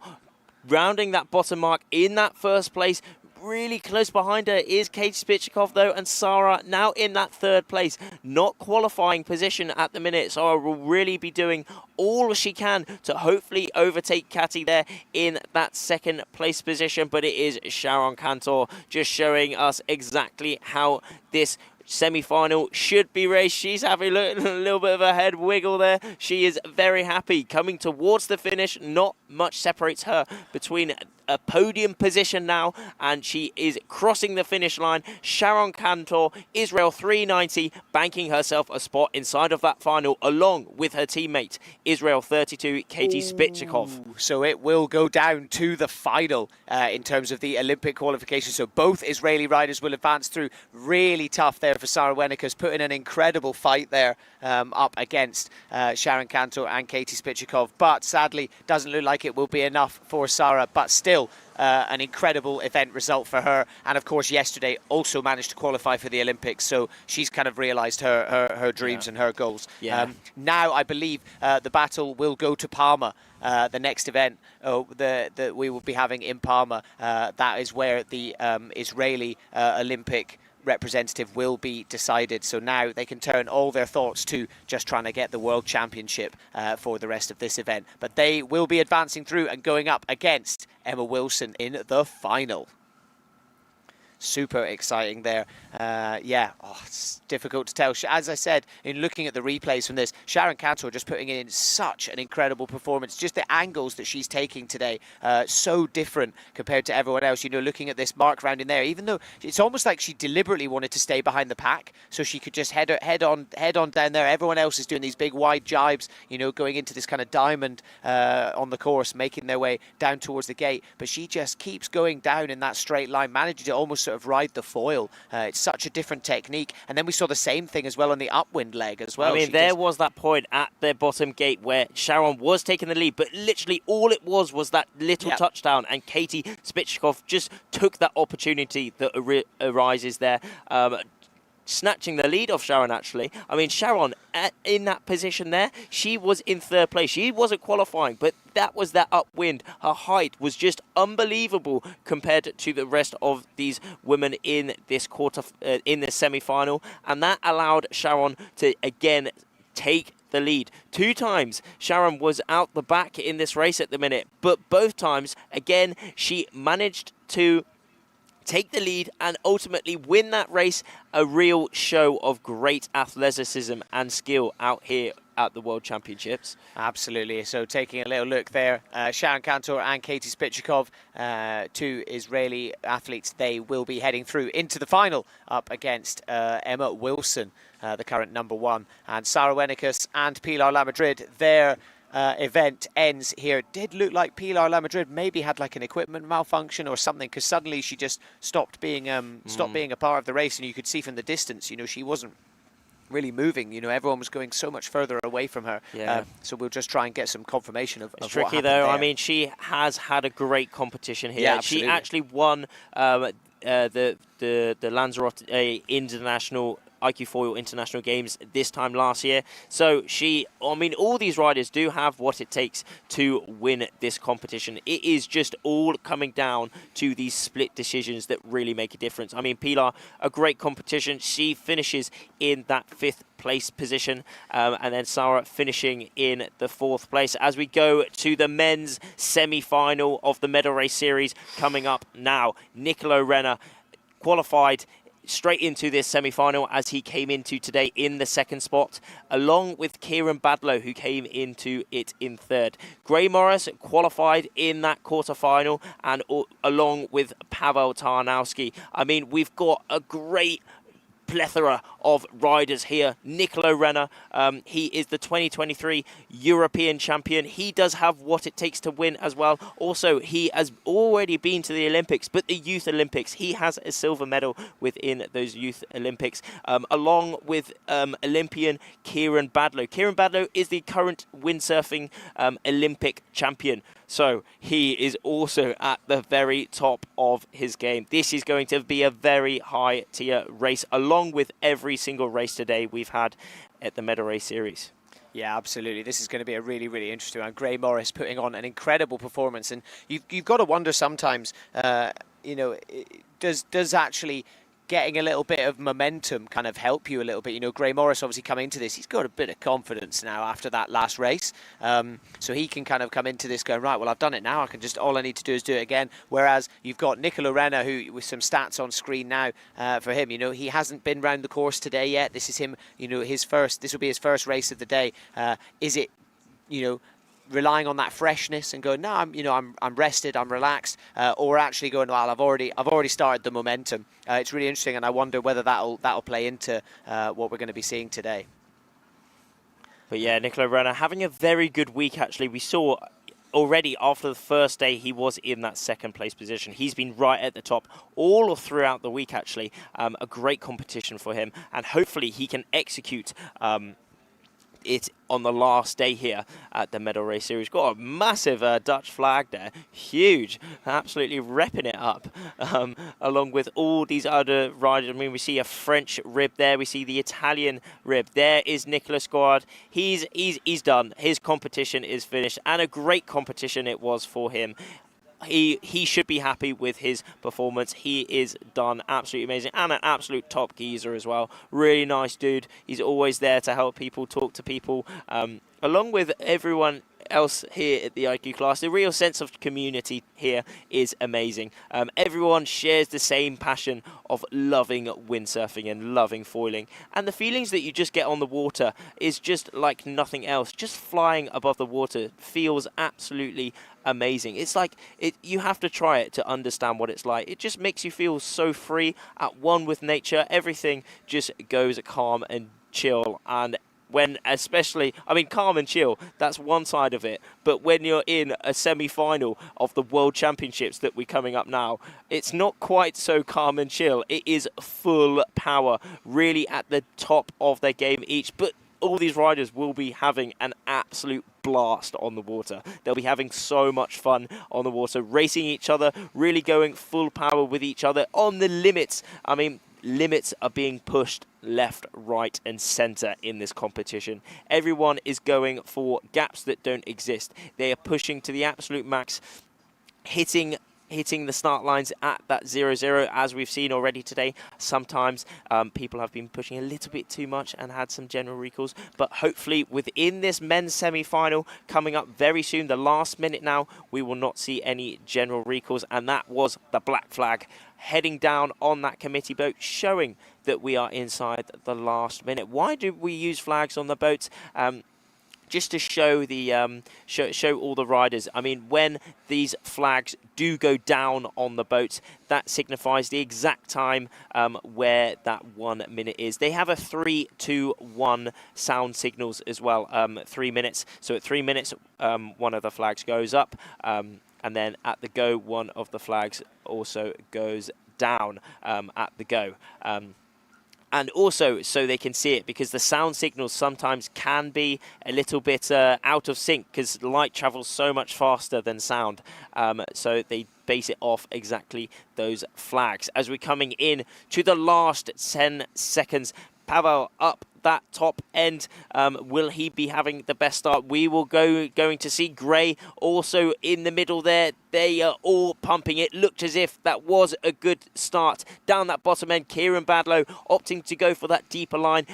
rounding that bottom mark in that first place. Really close behind her is Katie Spitchikov, though, and Sarah now in that third place. Not qualifying position at the minute. Sarah will really be doing all she can to hopefully overtake Katie there in that second place position. But it is Sharon Cantor just showing us exactly how this semi-final should be raced. She's having a little bit of a head wiggle there. She is very happy coming towards the finish. Not much separates her between a podium position now, and she is crossing the finish line. Sharon Cantor, Israel 390, banking herself a spot inside of that final along with her teammate Israel 32, Katie Spitchikov. So it will go down to the final in terms of the Olympic qualification. So both Israeli riders will advance through. Really tough there for Sarah Wenekers, putting an incredible fight there up against Sharon Cantor and Katie Spitchikov. But sadly, doesn't look like it will be enough for Sarah, but still an incredible event result for her. And of course, yesterday also managed to qualify for the Olympics. So she's kind of realised her dreams and her goals. Now I believe the battle will go to Palma. The next event that we will be having in Palma, that is where the Israeli Olympic representative will be decided. So now they can turn all their thoughts to just trying to get the World Championship for the rest of this event. But they will be advancing through and going up against Emma Wilson in the final. Super exciting there. It's difficult to tell. As I said, in looking at the replays from this, Sharon Cantor just putting in such an incredible performance. Just the angles that she's taking today, so different compared to everyone else. You know, looking at this mark round in there, even though it's almost like she deliberately wanted to stay behind the pack so she could just head on down there. Everyone else is doing these big wide jibes, you know, going into this kind of diamond on the course, making their way down towards the gate. But she just keeps going down in that straight line, managing to almost sort of ride the foil. It's such a different technique. And then we saw the same thing as well on the upwind leg as well. I mean, there was that point at the bottom gate where Sharon was taking the lead, but literally all it was that little touchdown, and Katie Spitchikov just took that opportunity that arises there, snatching the lead off Sharon, actually. I mean, Sharon, in that position there, she was in third place. She wasn't qualifying, but that was that upwind. Her height was just unbelievable compared to the rest of these women in this in this semi-final, and that allowed Sharon to, again, take the lead. 2 times Sharon was out the back in this race at the minute, but both times, again, she managed to take the lead and ultimately win that race. A real show of great athleticism and skill out here at the World Championships. Absolutely. So taking a little look there, Sharon Kantor and Katie Spichikov, 2 Israeli athletes, they will be heading through into the final up against Emma Wilson, the current #1, and Sarah Wenikus and Pilar Lamadrid. Their event ends here. It did look like Pilar Lamadrid maybe had like an equipment malfunction or something, because suddenly she just stopped being a part of the race, and you could see from the distance, you know, she wasn't really moving. You know, everyone was going so much further away from her. Yeah. So we'll just try and get some confirmation of It's what tricky happened though. there. I mean, she has had a great competition here. Yeah, she absolutely. actually won the Lanzarote International iQFOiL International Games this time last year. So all these riders do have what it takes to win this competition. It is just all coming down to these split decisions that really make a difference. I mean, Pilar, a great competition. She finishes in that 5th place position, and then Sarah finishing in the 4th place. As we go to the men's semi-final of the medal race series coming up now, Nicolo Renner qualified straight into this semi-final as he came into today in the 2nd spot, along with Kieran Badlow, who came into it in 3rd. Gray Morris qualified in that quarter-final, and along with Pavel Tarnowski. I mean, we've got a great plethora of riders here. Nicolo Renner, he is the 2023 European champion. He does have what it takes to win as well. Also, he has already been to the Olympics, but the Youth Olympics, he has a silver medal within those Youth Olympics, along with Olympian Kieran Badlow. Kieran Badlow is the current windsurfing Olympic champion. So he is also at the very top of his game. This is going to be a very high tier race, along with every single race today we've had at the medal race series. Yeah, absolutely. This is going to be a really, really interesting one. Gray Morris putting on an incredible performance, and you've got to wonder sometimes, you know, does actually getting a little bit of momentum kind of help you a little bit? You know, Gray Morris obviously coming into this, he's got a bit of confidence now after that last race, so he can kind of come into this going, right, well, I've done it now, all I need to do is do it again. Whereas you've got Nicolo Renner, who, with some stats on screen now for him, you know, he hasn't been round the course today yet. This is him, you know, this will be his first race of the day. Is it, you know, relying on that freshness and going, no, I'm rested, I'm relaxed, or actually going, well, I've already started the momentum. It's really interesting, and I wonder whether that'll play into what we're going to be seeing today. But yeah, Nicolo Renner having a very good week. Actually, we saw already after the first day he was in that 2nd place position. He's been right at the top all throughout the week. Actually, a great competition for him, and hopefully he can execute it on the last day here at the medal race series. Got a massive Dutch flag there, huge, absolutely repping it up, along with all these other riders. I mean, we see a French rib there, we see the Italian rib. There is Nicolas Guard. He's done. His competition is finished, and a great competition it was for him. He should be happy with his performance. He is done absolutely amazing, and an absolute top geezer as well. Really nice dude. He's always there to help people, talk to people, along with everyone else here at the IQ class. The real sense of community here is amazing. Everyone shares the same passion of loving windsurfing and loving foiling, and the feelings that you just get on the water is just like nothing else. Just flying above the water feels absolutely amazing. It's like you have to try it to understand what it's like. It just makes you feel so free, at one with nature. Everything just goes calm and chill, and when especially, I mean, calm and chill, that's one side of it, but when you're in a semi-final of the World Championships that we're coming up now, it's not quite so calm and chill. It is full power, really at the top of their game each, but all these riders will be having an absolute blast on the water. They'll be having so much fun on the water, racing each other, really going full power with each other on the limits. I mean, limits are being pushed left, right and center in this competition. Everyone is going for gaps that don't exist. They are pushing to the absolute max, hitting hitting the start lines at that 0-0, as we've seen already today. Sometimes people have been pushing a little bit too much and had some general recalls, but hopefully within this men's semi-final coming up very soon, the last minute now, we will not see any general recalls. And that was the black flag heading down on that committee boat, showing that we are inside the last minute. Why do we use flags on the boats? Just to show the show all the riders. I mean, when these flags do go down on the boats, that signifies the exact time where that 1 minute is. They have a 3, 2, 1 sound signals as well. 3 minutes. So at 3 minutes, one of the flags goes up, and then at the go, one of the flags also goes down at the go. And also so they can see it, because the sound signals sometimes can be a little bit out of sync, because light travels so much faster than sound. So they base it off exactly those flags. As we're coming in to the last 10 seconds, Pavel up that top end. Will he be having the best start? We will going to see Gray also in the middle there. They are all pumping. It looked as if that was a good start. Down that bottom end, Kieran Badlow opting to go for that deeper line.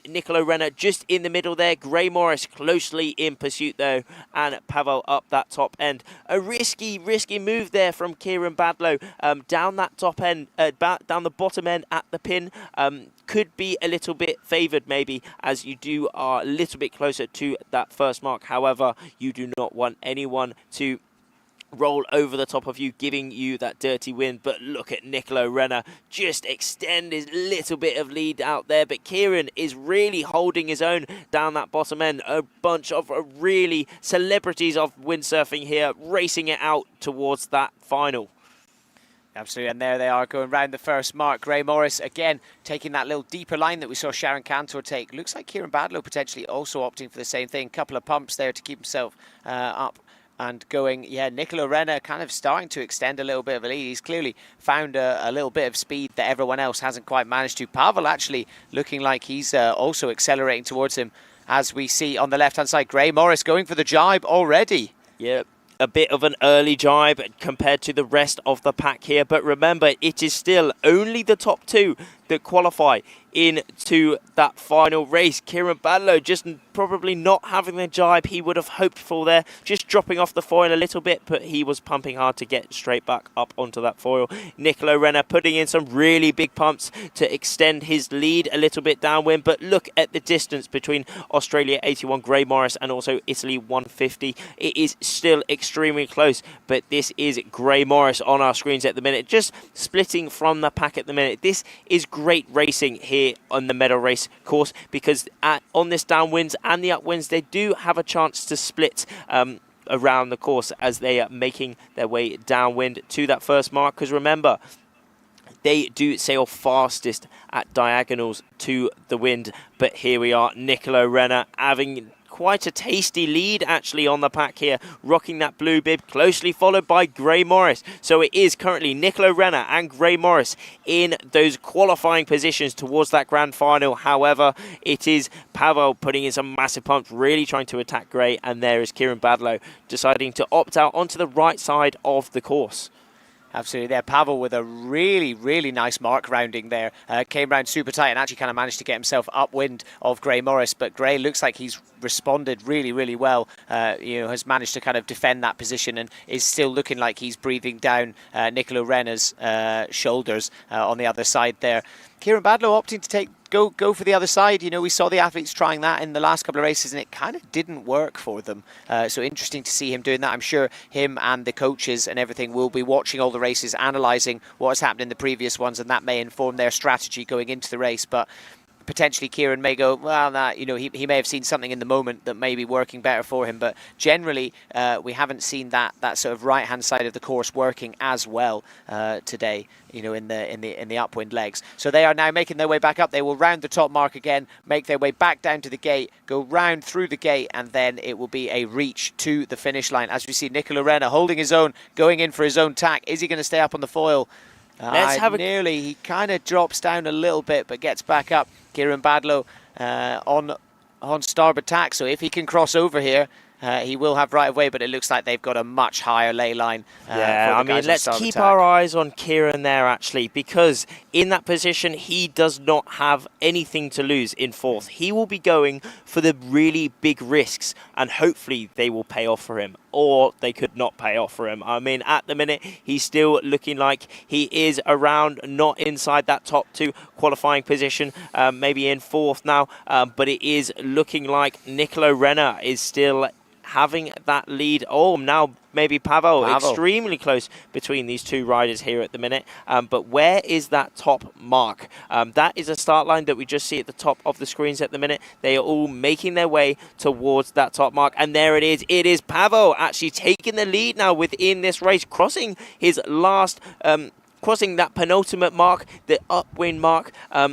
Nicolo Renner just in the middle there. Gray Morris closely in pursuit though, and Pavel up that top end. A risky move there from Kieran Badlow. Down that top end, down the bottom end at the pin. Could be a little bit favoured maybe, as you are a little bit closer to that first mark. However, you do not want anyone to roll over the top of you, giving you that dirty win. But look at Nicolo Renner just extend his little bit of lead out there. But Kieran is really holding his own down that bottom end. A bunch of really celebrities of windsurfing here, racing it out towards that final. Absolutely, and there they are going round the first mark. Gray Morris again taking that little deeper line that we saw Sharon Cantor take. Looks like Kieran Badlow potentially also opting for the same thing. Couple of pumps there to keep himself up and going. Yeah, Nicolo Renner kind of starting to extend a little bit of a lead. He's clearly found a little bit of speed that everyone else hasn't quite managed to. Pavel actually looking like he's also accelerating towards him, as we see on the left-hand side. Gray Morris going for the jibe already. Yep. A bit of an early jibe compared to the rest of the pack here, but remember, it is still only the top two that qualify into that final race. Kieran Badlow just probably not having the jibe he would have hoped for there, just dropping off the foil a little bit, but he was pumping hard to get straight back up onto that foil. Nicolo Renner putting in some really big pumps to extend his lead a little bit downwind, but look at the distance between Australia 81 Gray Morris and also Italy 150. It is still extremely close, but this is Gray Morris on our screens at the minute, just splitting from the pack at the minute. This is great racing here on the medal race course, because on this downwinds and the upwinds, they do have a chance to split around the course as they are making their way downwind to that first mark. Because remember, they do sail fastest at diagonals to the wind. But here we are, Nicolo Renner having quite a tasty lead actually on the pack here, rocking that blue bib, closely followed by Gray Morris. So it is currently Nicolo Renner and Gray Morris in those qualifying positions towards that grand final. However, it is Pavel putting in some massive pumps, really trying to attack Gray, and there is Kieran Badlow deciding to opt out onto the right side of the course. Absolutely there. Pavel with a really nice mark rounding there. Came round super tight and actually kind of managed to get himself upwind of Gray Morris. But Gray looks like he's responded really well. Has managed to kind of defend that position and is still looking like he's breathing down Nicolo Renner's shoulders on the other side there. Kieran Badlow opting to go for the other side. We saw the athletes trying that in the last couple of races and it kind of didn't work for them. So interesting to see him doing that. I'm sure him and the coaches and everything will be watching all the races, analysing what has happened in the previous ones, and that may inform their strategy going into the race. But potentially Kieran may go, well, he may have seen something in the moment that may be working better for him, but generally we haven't seen that sort of right hand side of the course working as well today, in the upwind legs. So they are now making their way back up. They will round the top mark again, make their way back down to the gate, go round through the gate, and then it will be a reach to the finish line. As we see Nicolo Renner holding his own, going in for his own tack. Is he going to stay up on the foil? He kind of drops down a little bit but gets back up. Kieran Badlow on starboard tack, so if he can cross over here he will have right of way, but it looks like they've got a much higher lay line. Yeah, I mean, let's keep our eyes on Kieran there, actually, because in that position, he does not have anything to lose in fourth. He will be going for the really big risks, and hopefully they will pay off for him, or they could not pay off for him. I mean, at the minute, he's still looking like he is around, not inside that top 2 qualifying position, maybe in fourth now, but it is looking like Nicolo Renner is still having that lead. Oh, now maybe Pavel, extremely close between these two riders here at the minute. But where is that top mark? That is a start line that we just see at the top of the screens at the minute. They are all making their way towards that top mark. And there it is. It is Pavel actually taking the lead now within this race, crossing his last... crossing that penultimate mark, the upwind mark.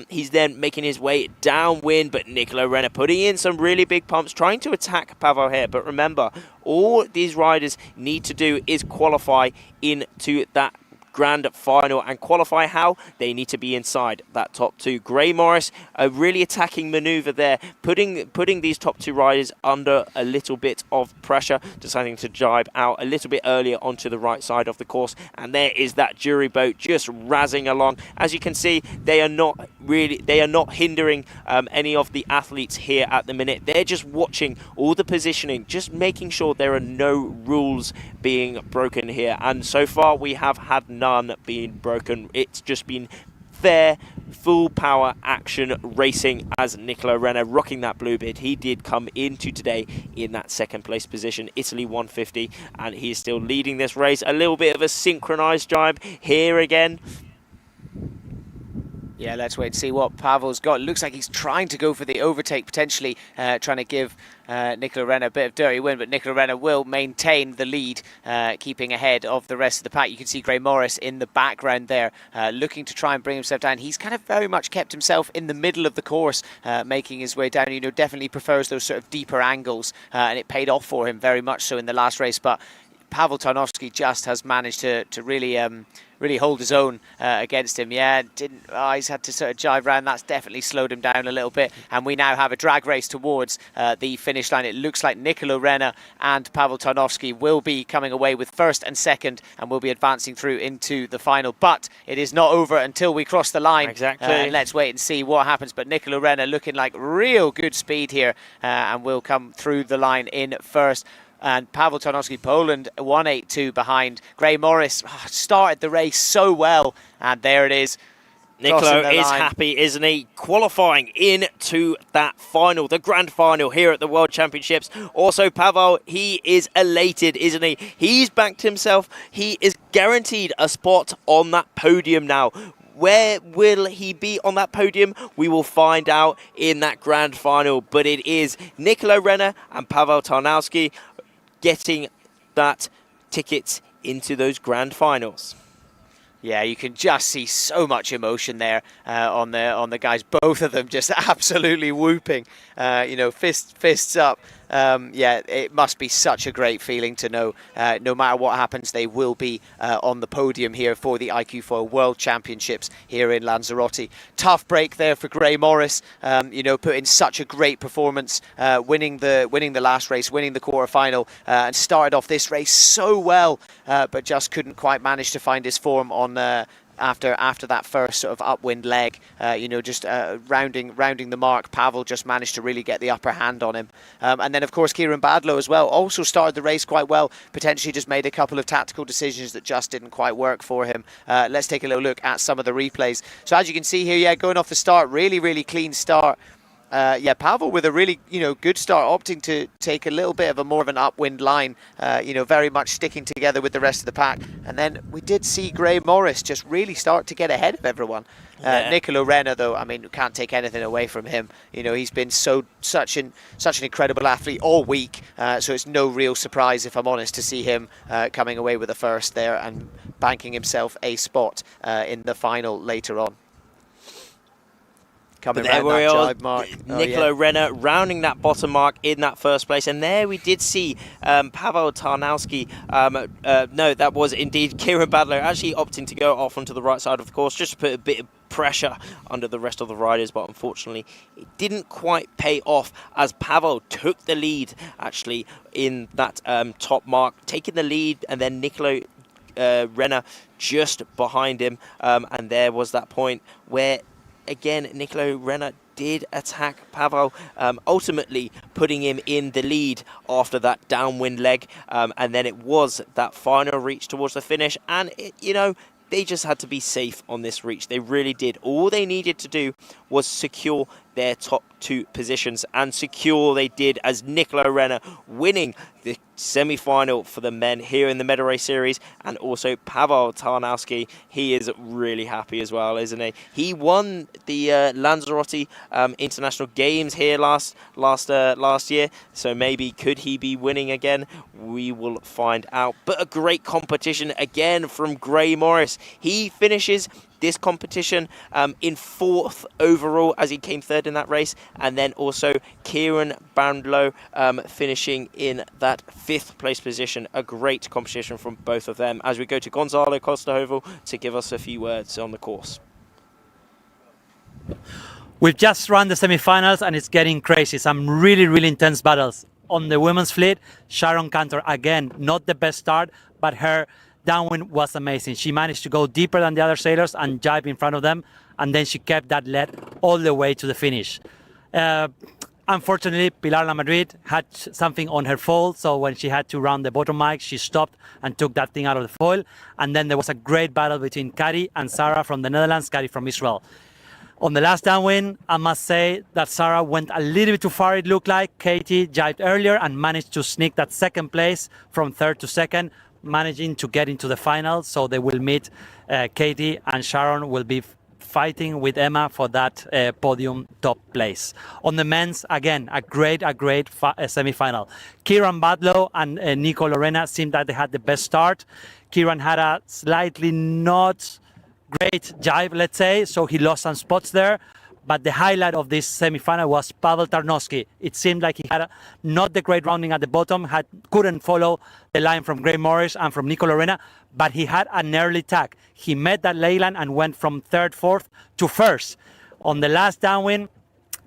He's then making his way downwind, but Nicolo Renner putting in some really big pumps, trying to attack Pavel here. But remember, all these riders need to do is qualify into that grand final. And qualify how? They need to be inside that top 2. Gray Morris, a really attacking maneuver there, putting these top 2 riders under a little bit of pressure, deciding to jibe out a little bit earlier onto the right side of the course. And there is that jury boat just razzing along. As you can see, they are not hindering any of the athletes here at the minute. They're just watching all the positioning, just making sure there are no rules being broken here. And so far we have had none being broken. It's just been fair, full power action racing as Nicolo Renner rocking that blue bid. He did come into today in that second place position, Italy 150, and he's still leading this race. A little bit of a synchronized jibe here again. Yeah, let's wait and see what Pavel's got. Looks like he's trying to go for the overtake, potentially trying to give Nicolo Renner a bit of dirty win, but Nicolo Renner will maintain the lead, keeping ahead of the rest of the pack. You can see Gray Morris in the background there, looking to try and bring himself down. He's kind of very much kept himself in the middle of the course, making his way down. You know, definitely prefers those sort of deeper angles, and it paid off for him very much so in the last race. But Pavel Tarnowski just has managed to really hold his own against him. Yeah, he's had to sort of jive around. That's definitely slowed him down a little bit. And we now have a drag race towards the finish line. It looks like Nicolo Renner and Pavel Tarnowski will be coming away with first and second, and will be advancing through into the final. But it is not over until we cross the line. Exactly. And let's wait and see what happens. But Nicolo Renner looking like real good speed here, and will come through the line in first. And Pavel Tarnowski, Poland, 182 behind. Gray Morris started the race so well, and there it is. Nicolo is happy, isn't he? Qualifying into that final, the grand final here at the World Championships. Also, Pavel, he is elated, isn't he? He's backed himself. He is guaranteed a spot on that podium now. Where will he be on that podium? We will find out in that grand final. But it is Nicolo Renner and Pavel Tarnowski getting that ticket into those grand finals. Yeah, you can just see so much emotion there on the guys. Both of them just absolutely whooping. You know, fists up. Yeah, it must be such a great feeling to know no matter what happens, they will be on the podium here for the iQFOiL World Championships here in Lanzarote. Tough break there for Gray Morris. You know, put in such a great performance, winning the last race, winning the quarterfinal, and started off this race so well, but just couldn't quite manage to find his form on after that first sort of upwind leg. You know, just rounding the mark. Pavel just managed to really get the upper hand on him. And then, of course, Kieran Badlow as well also started the race quite well, potentially just made a couple of tactical decisions that just didn't quite work for him. Let's take a little look at some of the replays. So as you can see here, yeah, going off the start, really clean start. Yeah, Pavel with a really, you know, good start, opting to take a little bit of a more of an upwind line, you know, very much sticking together with the rest of the pack. And then we did see Gray Morris just really start to get ahead of everyone. Yeah. Nicolo Renner, though, I mean, can't take anything away from him. You know, he's been such an incredible athlete all week, so it's no real surprise, if I'm honest, to see him coming away with a first there and banking himself a spot in the final later on. coming But there around we that are, jibe mark. Nicola Renner rounding that bottom mark in that first place. And there we did see Paweł Tarnowski, no, that was indeed Kieran Badlow, actually opting to go off onto the right side of the course just to put a bit of pressure under the rest of the riders, but unfortunately it didn't quite pay off as Paweł took the lead actually in that top mark, taking the lead, and then Nicola Renner just behind him, and there was that point where again Nicola Renner did attack Paweł, ultimately putting him in the lead after that downwind leg, and then it was that final reach towards the finish, and they just had to be safe on this reach. They really did. All they needed to do was secure their top 2 positions, and secure they did, as Nicola Renner winning the semi-final for the men here in the Medal Race Series, and also Paweł Tarnowski. He is really happy as well, isn't he? He won the Lanzarote International Games here last year, so maybe could he be winning again? We will find out. But a great competition again from Gray Morris. He finishes this competition in 4th overall as he came 3rd in that race, and then also Kieran Bandlow finishing in that 5th place position. A great competition from both of them, as we go to Gonzalo Costa to give us a few words on the course. We've just run the semifinals and it's getting crazy. Some really intense battles. On the women's fleet, Sharon Cantor, again, not the best start, but her downwind was amazing. She managed to go deeper than the other sailors and jibe in front of them, and then she kept that lead all the way to the finish. Unfortunately, Pilar Lamadrid had something on her foil, so when she had to round the bottom mark, she stopped and took that thing out of the foil. And then there was a great battle between Kari and Sarah from the Netherlands, Kari from Israel. On the last downwind, I must say that Sarah went a little bit too far, it looked like. Katie jibed earlier and managed to sneak that 2nd place from 3rd to 2nd, managing to get into the final. So they will meet. Katie and Sharon will be fighting with Emma for that podium top place. On the men's, again, a great semi-final. Kieran Badlow and Nico Lorena seemed that they had the best start. Kieran had a slightly not great jibe, let's say, so he lost some spots there. But the highlight of this semi-final was Paweł Tarnowski. It seemed like he had not the great rounding at the bottom, couldn't follow the line from Gray Morris and from Nico Lorena, but he had an early tag. He met that leyline and went from 3rd, 4th to 1st. On the last downwind,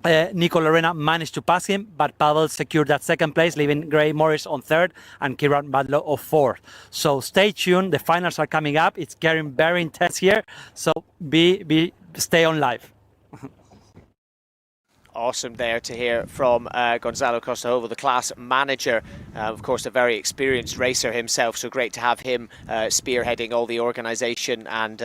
Nico Lorena managed to pass him, but Paweł secured that 2nd place, leaving Gray Morris on 3rd and Kieran Badlow on 4th. So stay tuned. The finals are coming up. It's getting very intense here. So stay on live. Awesome there to hear from Gonzalo Costa, the class manager. Of course, a very experienced racer himself, so great to have him spearheading all the organisation and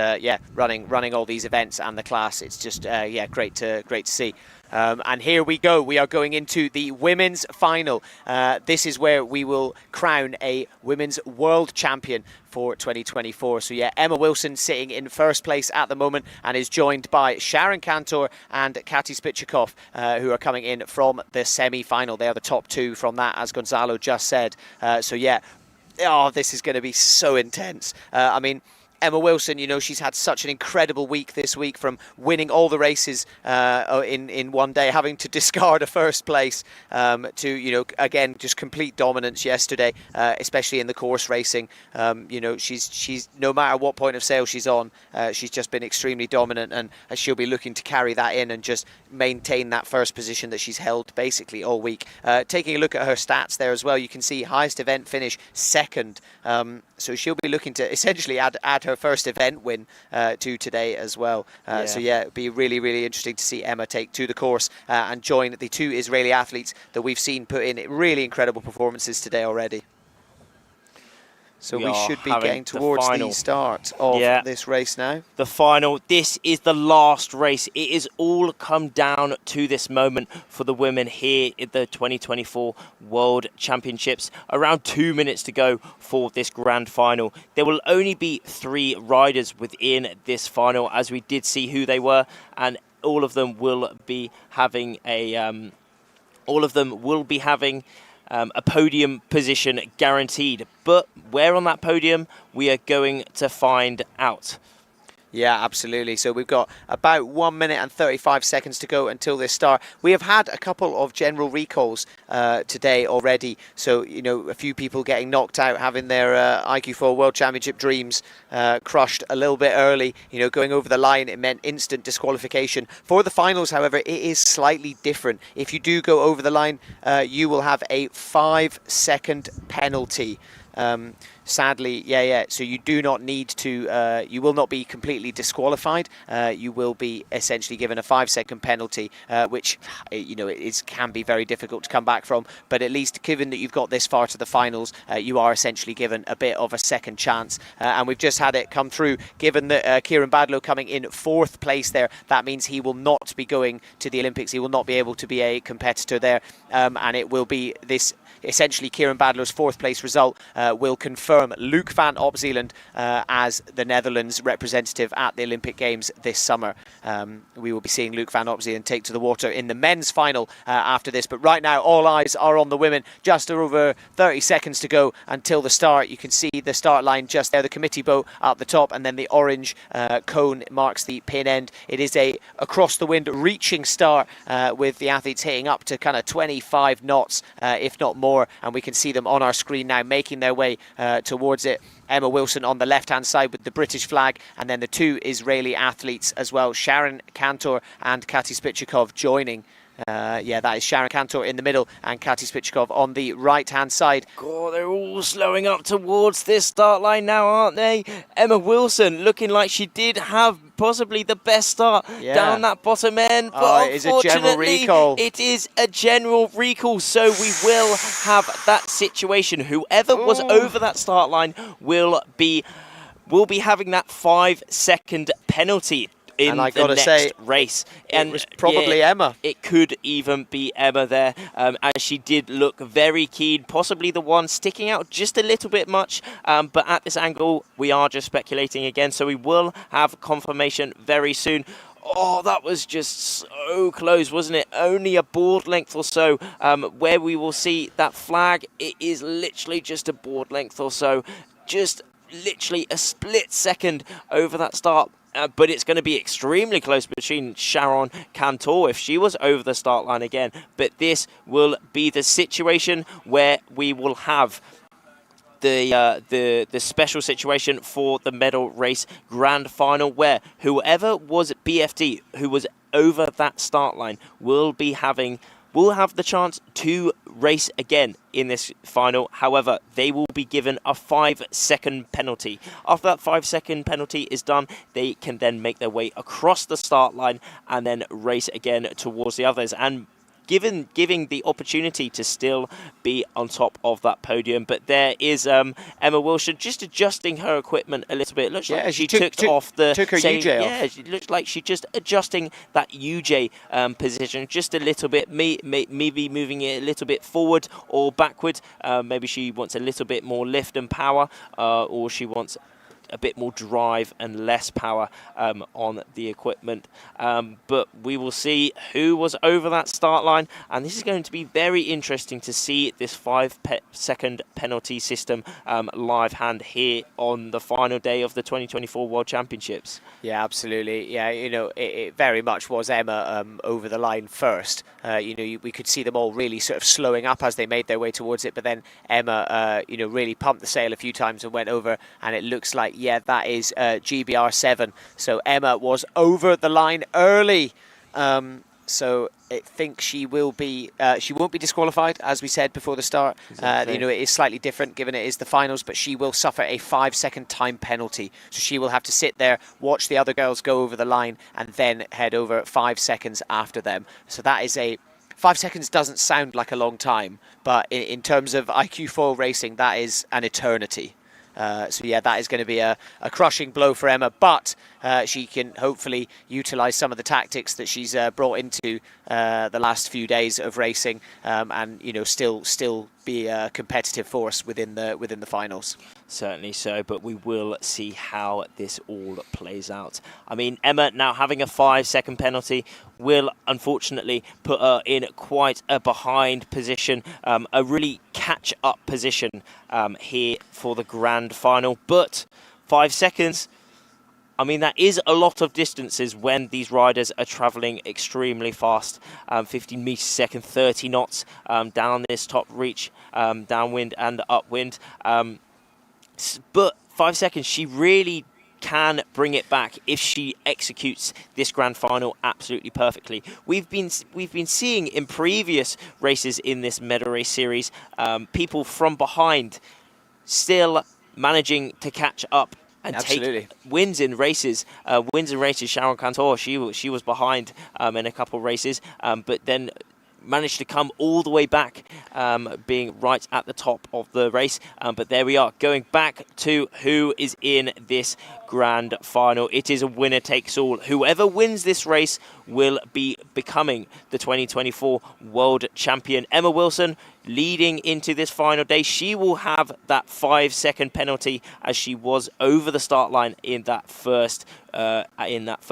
running all these events and the class. It's just great to see. And here we go. We are going into the women's final. This is where we will crown a women's world champion for 2024. So Emma Wilson sitting in 1st place at the moment and is joined by Sharon Cantor and Kati Spichakov, who are coming in from the semi-final. They are the top 2 from that, as Gonzalo just said. This is going to be so intense. Emma Wilson, she's had such an incredible week this week, from winning all the races in one day, having to discard a 1st place, to, again, just complete dominance yesterday, especially in the course racing. She's no matter what point of sail she's on, she's just been extremely dominant, and she'll be looking to carry that in and just maintain that 1st position that she's held basically all week. Taking a look at her stats there as well, you can see highest event finish 2nd. So she'll be looking to essentially add her 1st event win to today as well. It'll be really interesting to see Emma take to the course and join the 2 Israeli athletes that we've seen put in really incredible performances today already. So we should be getting towards the start of this race now. The final. This is the last race. It is all come down to this moment for the women here at the 2024 World Championships. Around 2 minutes to go for this grand final. There will only be 3 riders within this final, as we did see who they were, and all of them will be having a podium position guaranteed. But where on that podium, we are going to find out. Yeah, absolutely. So we've got about 1 minute and 35 seconds to go until this start. We have had a couple of general recalls today already. So, you know, a few people getting knocked out, having their iQFOiL World Championship dreams crushed a little bit early. You know, going over the line, it meant instant disqualification. For the finals, however, it is slightly different. If you do go over the line, you will have a 5-second penalty. Sadly, so you do not need to, you will not be completely disqualified. You will be essentially given a 5-second penalty, which, you know, can be very difficult to come back from. But at least given that you've got this far to the finals, you are essentially given a bit of a second chance. And we've just had it come through, given that Kieran Badlow coming in 4th place there, that means he will not be going to the Olympics. He will not be able to be a competitor there. And it will be this, essentially Kieran Badlow's 4th place result will confirm Luke van Opzeeland as the Netherlands representative at the Olympic Games this summer. We will be seeing Luke van Opzeeland take to the water in the men's final after this. But right now, all eyes are on the women. Just over 30 seconds to go until the start. You can see the start line just there, the committee boat at the top, and then the orange cone marks the pin end. It is a across the wind reaching start with the athletes hitting up to kind of 25 knots, if not more. And we can see them on our screen now making their way towards it. Emma Wilson on the left-hand side with the British flag, and then the 2 Israeli athletes as well, Sharon Kantor and Kati Spichakov joining. That is Sharon Kantor in the middle and Kati Spichakov on the right-hand side. God, they're all slowing up towards this start line now, aren't they? Emma Wilson looking like she did have possibly the best start down that bottom end, but it is a general recall. It is a general recall, so we will have that situation. Whoever was over that start line will be having that 5-second penalty in and I the gotta next say, race. And it was probably Emma. It could even be Emma there, as she did look very keen, possibly the one sticking out just a little bit much, but at this angle, we are just speculating again, so we will have confirmation very soon. Oh, that was just so close, wasn't it? Only a board length or so where we will see that flag. It is literally just a board length or so, just literally a split second over that start. But it's going to be extremely close between Sharon Kantor if she was over the start line again. But this will be the situation where we will have the special situation for the medal race grand final, where whoever was BFD who was over that start line will have the chance to race again in this final. However, they will be given a 5-second penalty. After that 5-second penalty is done, they can then make their way across the start line and then race again towards the others, and giving the opportunity to still be on top of that podium. But there is Emma Wilson just adjusting her equipment a little bit. It looks like she took off the... Took her UJ off. Yeah, it looks like she's just adjusting that UJ position just a little bit, maybe moving it a little bit forward or backward. Maybe she wants a little bit more lift and power, or she wants a bit more drive and less power on the equipment. But we will see who was over that start line, and this is going to be very interesting to see this 5-second penalty system live hand here on the final day of the 2024 World Championships. Yeah, absolutely. Yeah, you know, it very much was Emma over the line first. You know, we could see them all really sort of slowing up as they made their way towards it, but then Emma, you know, really pumped the sail a few times and went over, and it looks like, yeah, that is GBR7. So Emma was over the line early. So I think she will be, she won't be disqualified, as we said before the start. Exactly. You know, it is slightly different given it is the finals, but she will suffer a 5-second time penalty. So she will have to sit there, watch the other girls go over the line, and then head over 5 seconds after them. So that is 5 seconds doesn't sound like a long time, but in terms of iQFOiL racing, that is an eternity. So yeah, that is going to be a crushing blow for Emma, but she can hopefully utilise some of the tactics that she's brought into the last few days of racing, and you know, still be a competitive force within the finals. Certainly so, but we will see how this all plays out. I mean, Emma now having a 5-second penalty will unfortunately put her in quite a behind position, a really catch-up position here for the grand final. But 5 seconds, I mean, that is a lot of distances when these riders are travelling extremely fast. 15 metres a second, 30 knots down this top reach, downwind and upwind. But 5 seconds, she really can bring it back if she executes this grand final absolutely perfectly. We've been seeing in previous races in this medal race series, people from behind still managing to catch up and take wins in races. Sharon Cantor, she was behind in a couple of races, but then managed to come all the way back, being right at the top of the race. But there we are, going back to who is in this grand final. It is a winner takes all. Whoever wins this race will be becoming the 2024 world champion. Emma Wilson leading into this final day. She will have that 5 second penalty as she was over the start line in that first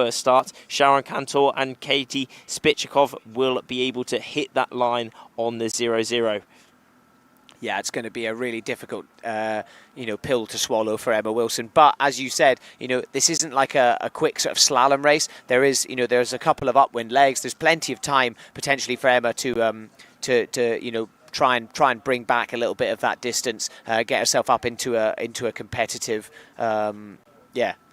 start. Sharon Cantor and Katie Spichakov will be able to hit that line on the 0-0. Yeah, it's going to be a really difficult, pill to swallow for Emma Wilson. But as you said, this isn't like a quick sort of slalom race. There's a couple of upwind legs. There's plenty of time potentially for Emma to try and bring back a little bit of that distance, get herself up into a competitive,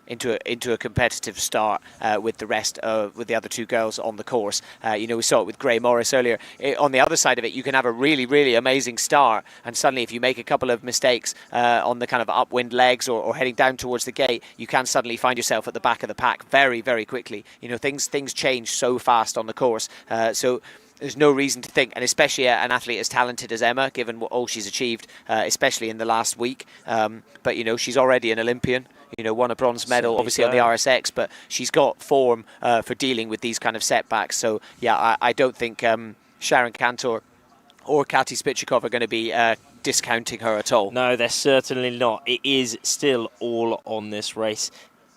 into a competitive start with the other two girls on the course. We saw it with Gray Morris earlier. On the other side of it, you can have a really, really amazing start, and suddenly if you make a couple of mistakes on the kind of upwind legs or heading down towards the gate, you can suddenly find yourself at the back of the pack very, very quickly. Things change so fast on the course. So there's no reason to think, and especially an athlete as talented as Emma, given all she's achieved, especially in the last week. But she's already an Olympian. Won a bronze medal, obviously on the RSX, but she's got form for dealing with these kind of setbacks. So yeah, I don't think Sharon Cantor or Katie Spichakov are going to be discounting her at all. No, they're certainly not. It is still all on this race.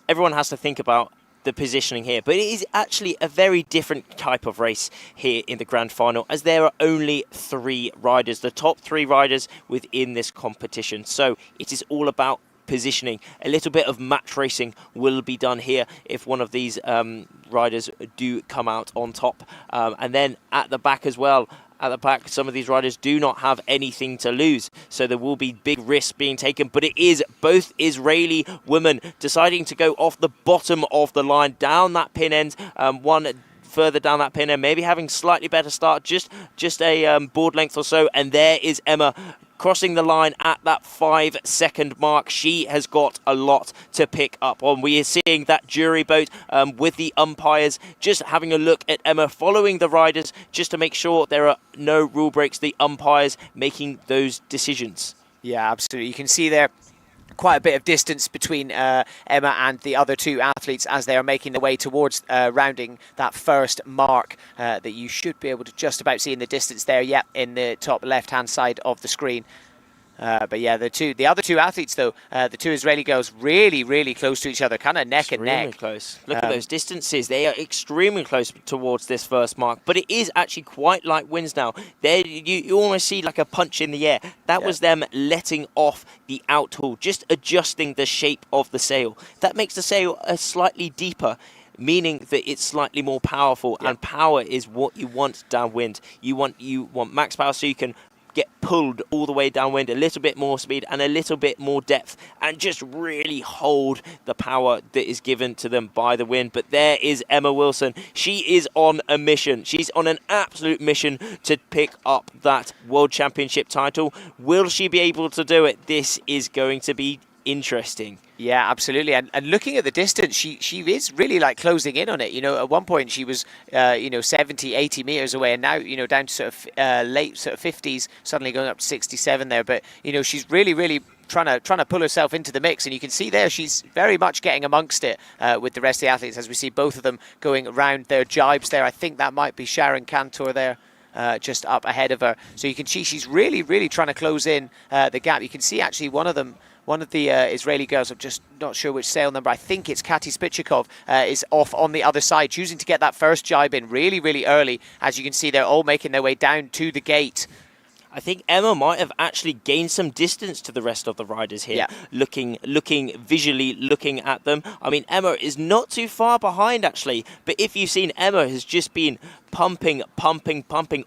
Everyone has to think about the positioning here, but it is actually a very different type of race here in the grand final, as there are only 3 riders, the top 3 riders within this competition. So it is all about positioning. A little bit of match racing will be done here if one of these riders do come out on top. And then at the back as well, at the back, some of these riders do not have anything to lose, so there will be big risks being taken. But it is both Israeli women deciding to go off the bottom of the line, down that pin end, one further down that pin end, maybe having slightly better start, just a board length or so, and there is Emma crossing the line at that 5 second mark. She has got a lot to pick up on. We are seeing that jury boat with the umpires just having a look at Emma, following the riders just to make sure there are no rule breaks. The umpires making those decisions. Yeah, absolutely. You can see there quite a bit of distance between Emma and the other 2 athletes as they are making their way towards rounding that first mark that you should be able to just about see in the distance there, in the top left-hand side of the screen. But yeah, the other 2 athletes, though, the 2 Israeli girls, really, really close to each other, kind of neck and neck. Extremely close. Look at those distances. They are extremely close towards this first mark. But it is actually quite like wins now. There, you almost see like a punch in the air. That was them letting off the out haul, just adjusting the shape of the sail. That makes the sail slightly deeper, meaning that it's slightly more powerful. And power is what you want downwind. You want max power so you can get pulled all the way downwind, a little bit more speed and a little bit more depth, and just really hold the power that is given to them by the wind. But there is Emma Wilson. She is on a mission. She's on an absolute mission to pick up that World Championship title. Will she be able to do it? This is going to be interesting. Yeah, absolutely. And looking at the distance, she is really like closing in on it. At one point she was 70, 80 meters away, and now down to sort of late sort of 50s, suddenly going up to 67 there. But she's really trying to pull herself into the mix, and you can see there she's very much getting amongst it with the rest of the athletes, as we see both of them going around their jibes there. I think that might be Sharon Cantor there, just up ahead of her. So you can see she's really trying to close in the gap. You can see actually one of the Israeli girls, I'm just not sure which sail number, I think it's Katie Spichakov, is off on the other side, choosing to get that first jibe in really early. As you can see, they're all making their way down to the gate. I think Emma might have actually gained some distance to the rest of the riders here. Yeah. Looking visually, looking at them. I mean, Emma is not too far behind actually, but if you've seen, Emma has just been pumping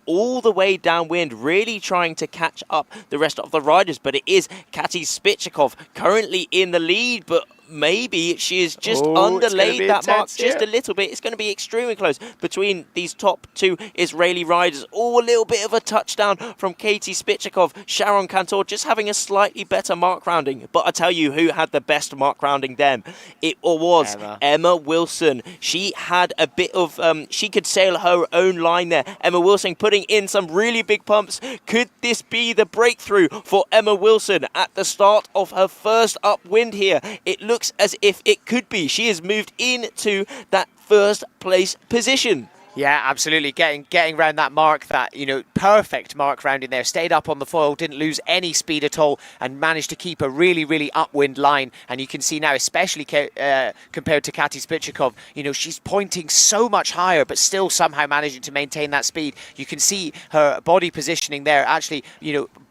all the way downwind, really trying to catch up the rest of the riders. But it is Kati Spichakov currently in the lead, but maybe she has just underlaid that mark just a little bit. It's going to be extremely close between these top two Israeli riders. A little bit of a touchdown from Katie Spichakov. Sharon Cantor just having a slightly better mark rounding. But I tell you who had the best mark rounding then. It was Emma Wilson. She had a bit of, she could sail her own line there. Emma Wilson putting in some really big pumps. Could this be the breakthrough for Emma Wilson at the start of her first upwind here? It looks as if it could be. She has moved into that first place position. Yeah, absolutely. Getting around that mark, that, perfect mark rounding there. Stayed up on the foil, didn't lose any speed at all, and managed to keep a really, really upwind line. And you can see now, especially compared to Kati Spichakov, she's pointing so much higher, but still somehow managing to maintain that speed. You can see her body positioning there. Actually,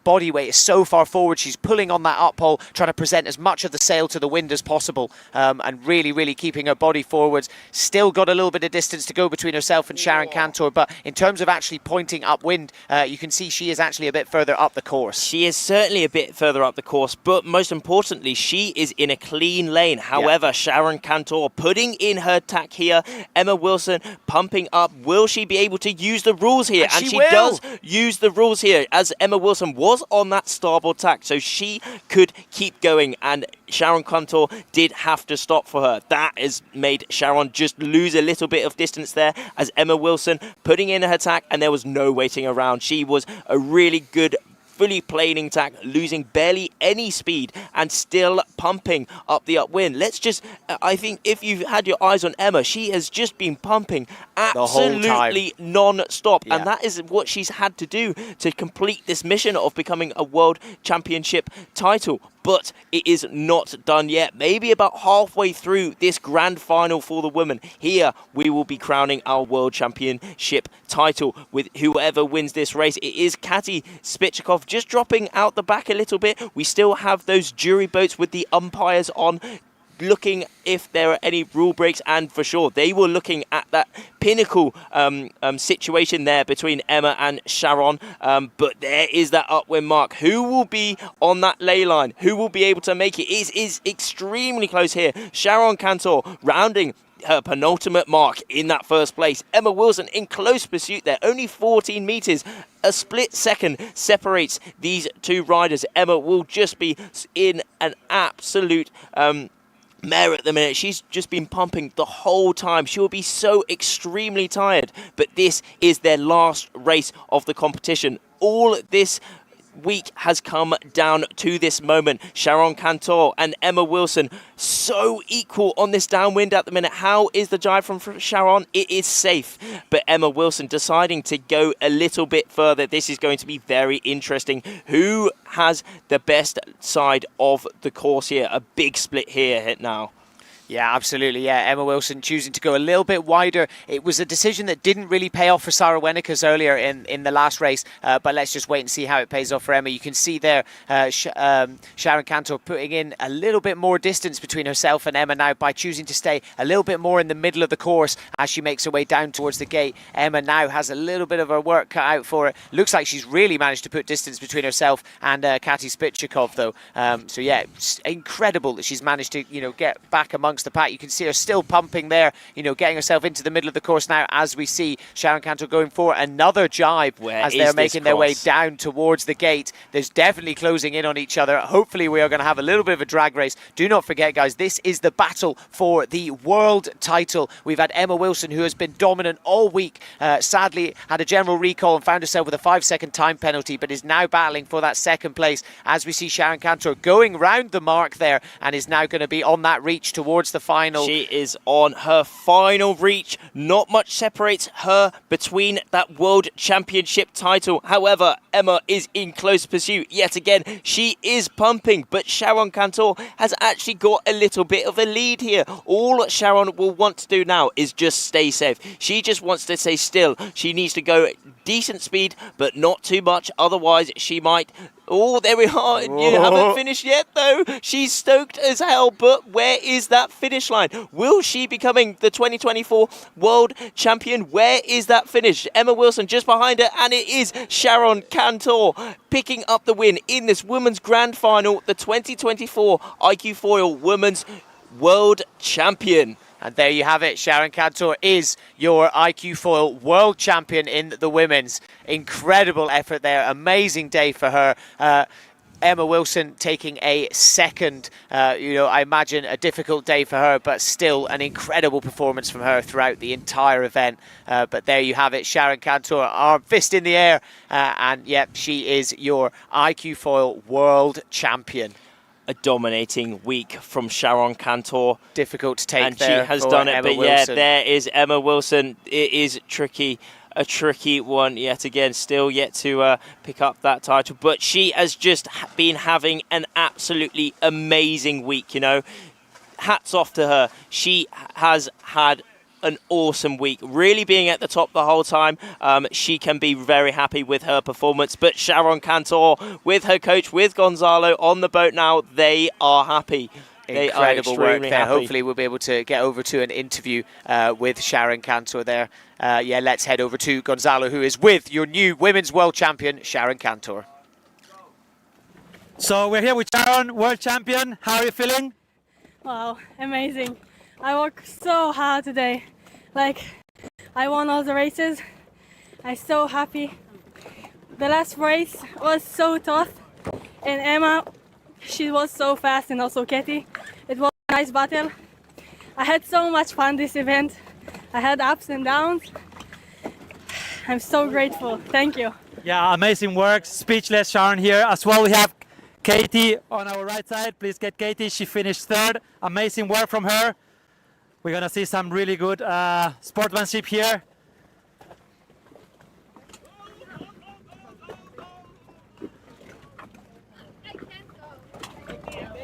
body weight is so far forward. She's pulling on that uphole, trying to present as much of the sail to the wind as possible, and really, really keeping her body forwards. Still got a little bit of distance to go between herself and Sharon Cantor, but in terms of actually pointing upwind, you can see she is actually a bit further up the course. She is certainly a bit further up the course, but most importantly, she is in a clean lane. However, Sharon Cantor putting in her tack here. Emma Wilson pumping up. Will she be able to use the rules here? And she does use the rules here, as Emma Wilson was on that starboard tack, so she could keep going, and Sharon Cantor did have to stop for her. That has made Sharon just lose a little bit of distance there, as Emma Wilson putting in her tack, and there was no waiting around. She was a really good fully planing tack, losing barely any speed and still pumping up the upwind. Let's just, I think if you've had your eyes on Emma, she has just been pumping absolutely non-stop. And that is what she's had to do to complete this mission of becoming a world championship title. But it is not done yet. Maybe about halfway through this grand final for the women. Here, we will be crowning our world championship title with whoever wins this race. It is Kati Spichakov just dropping out the back a little bit. We still have those jury boats with the umpires on, looking if there are any rule breaks, and for sure they were looking at that pinnacle situation there between Emma and Sharon, but there is that upwind mark. Who will be on that ley line? Who will be able to make it? It is extremely close here. Sharon Cantor rounding her penultimate mark in that first place. Emma Wilson in close pursuit there, only 14 meters. A split second separates these two riders. Emma will just be in an absolute mare at the minute. She's just been pumping the whole time. She will be so extremely tired, but this is their last race of the competition. All this week has come down to this moment. Sharon Cantor and Emma Wilson so equal on this downwind at the minute. How is the drive from Sharon? It is safe, but Emma Wilson deciding to go a little bit further. This is going to be very interesting. Who has the best side of the course here? A big split here now. Yeah, absolutely. Yeah, Emma Wilson choosing to go a little bit wider. It was a decision that didn't really pay off for Sarah Wenikas earlier in the last race, but let's just wait and see how it pays off for Emma. You can see there Sharon Cantor putting in a little bit more distance between herself and Emma now by choosing to stay a little bit more in the middle of the course as she makes her way down towards the gate. Emma now has a little bit of her work cut out for her. Looks like she's really managed to put distance between herself and Kati Spichakov, though. So yeah, it's incredible that she's managed to get back amongst the pack. You can see her still pumping there, getting herself into the middle of the course now, as we see Sharon Cantor going for another jibe as they're making their way down towards the gate. There's definitely closing in on each other. Hopefully we are going to have a little bit of a drag race. Do not forget, guys, this is the battle for the world title. We've had Emma Wilson, who has been dominant all week, sadly had a general recall and found herself with a 5-second time penalty, but is now battling for that second place, as we see Sharon Cantor going round the mark there and is now going to be on that reach towards towards the final. She is on her final reach. Not much separates her between that World Championship title. However, Emma is in close pursuit yet again. She is pumping, but Sharon Cantor has actually got a little bit of a lead here. All Sharon will want to do now is just stay safe. She just wants to stay still. She needs to go decent speed, but not too much. Otherwise, she might... Oh, there we are. You haven't finished yet, though. She's stoked as hell, but where is that finish line? Will she be becoming the 2024 World Champion? Where is that finish? Emma Wilson just behind her, and it is Sharon Cantor picking up the win in this Women's Grand Final, the 2024 iQFOiL Women's World Champion. And there you have it. Sharon Cantor is your iQFOiL World Champion in the women's. Incredible effort there. Amazing day for her. Emma Wilson taking a second. I imagine a difficult day for her, but still an incredible performance from her throughout the entire event. But there you have it. Sharon Cantor, arm fist in the air. And yep, she is your iQFOiL World Champion. A dominating week from Sharon Cantor. Difficult to take, and there she has for done it. Emma But Wilson. yeah, there is Emma Wilson. It is tricky, a tricky one yet again. Still yet to pick up that title, but she has just been having an absolutely amazing week. You know, hats off to her. She has had an awesome week, really being at the top the whole time. She can be very happy with her performance, but Sharon Cantor with her coach, with Gonzalo on the boat now, they are happy. They Incredible are work there. happy. Hopefully we'll be able to get over to an interview with Sharon Cantor there. Yeah, let's head over to Gonzalo, who is with your new Women's World Champion, Sharon Cantor. So we're here with Sharon, World Champion. How are you feeling? Wow, amazing. I worked so hard today. Like, I won all the races. I'm so happy. The last race was so tough. And Emma, she was so fast, and also Katie. It was a nice battle. I had so much fun this event. I had ups and downs. I'm so grateful. Thank you. Yeah, amazing work. Speechless, Sharon here. As well, we have Katie on our right side. Please get Katie. She finished third. Amazing work from her. We're going to see some really good sportsmanship here.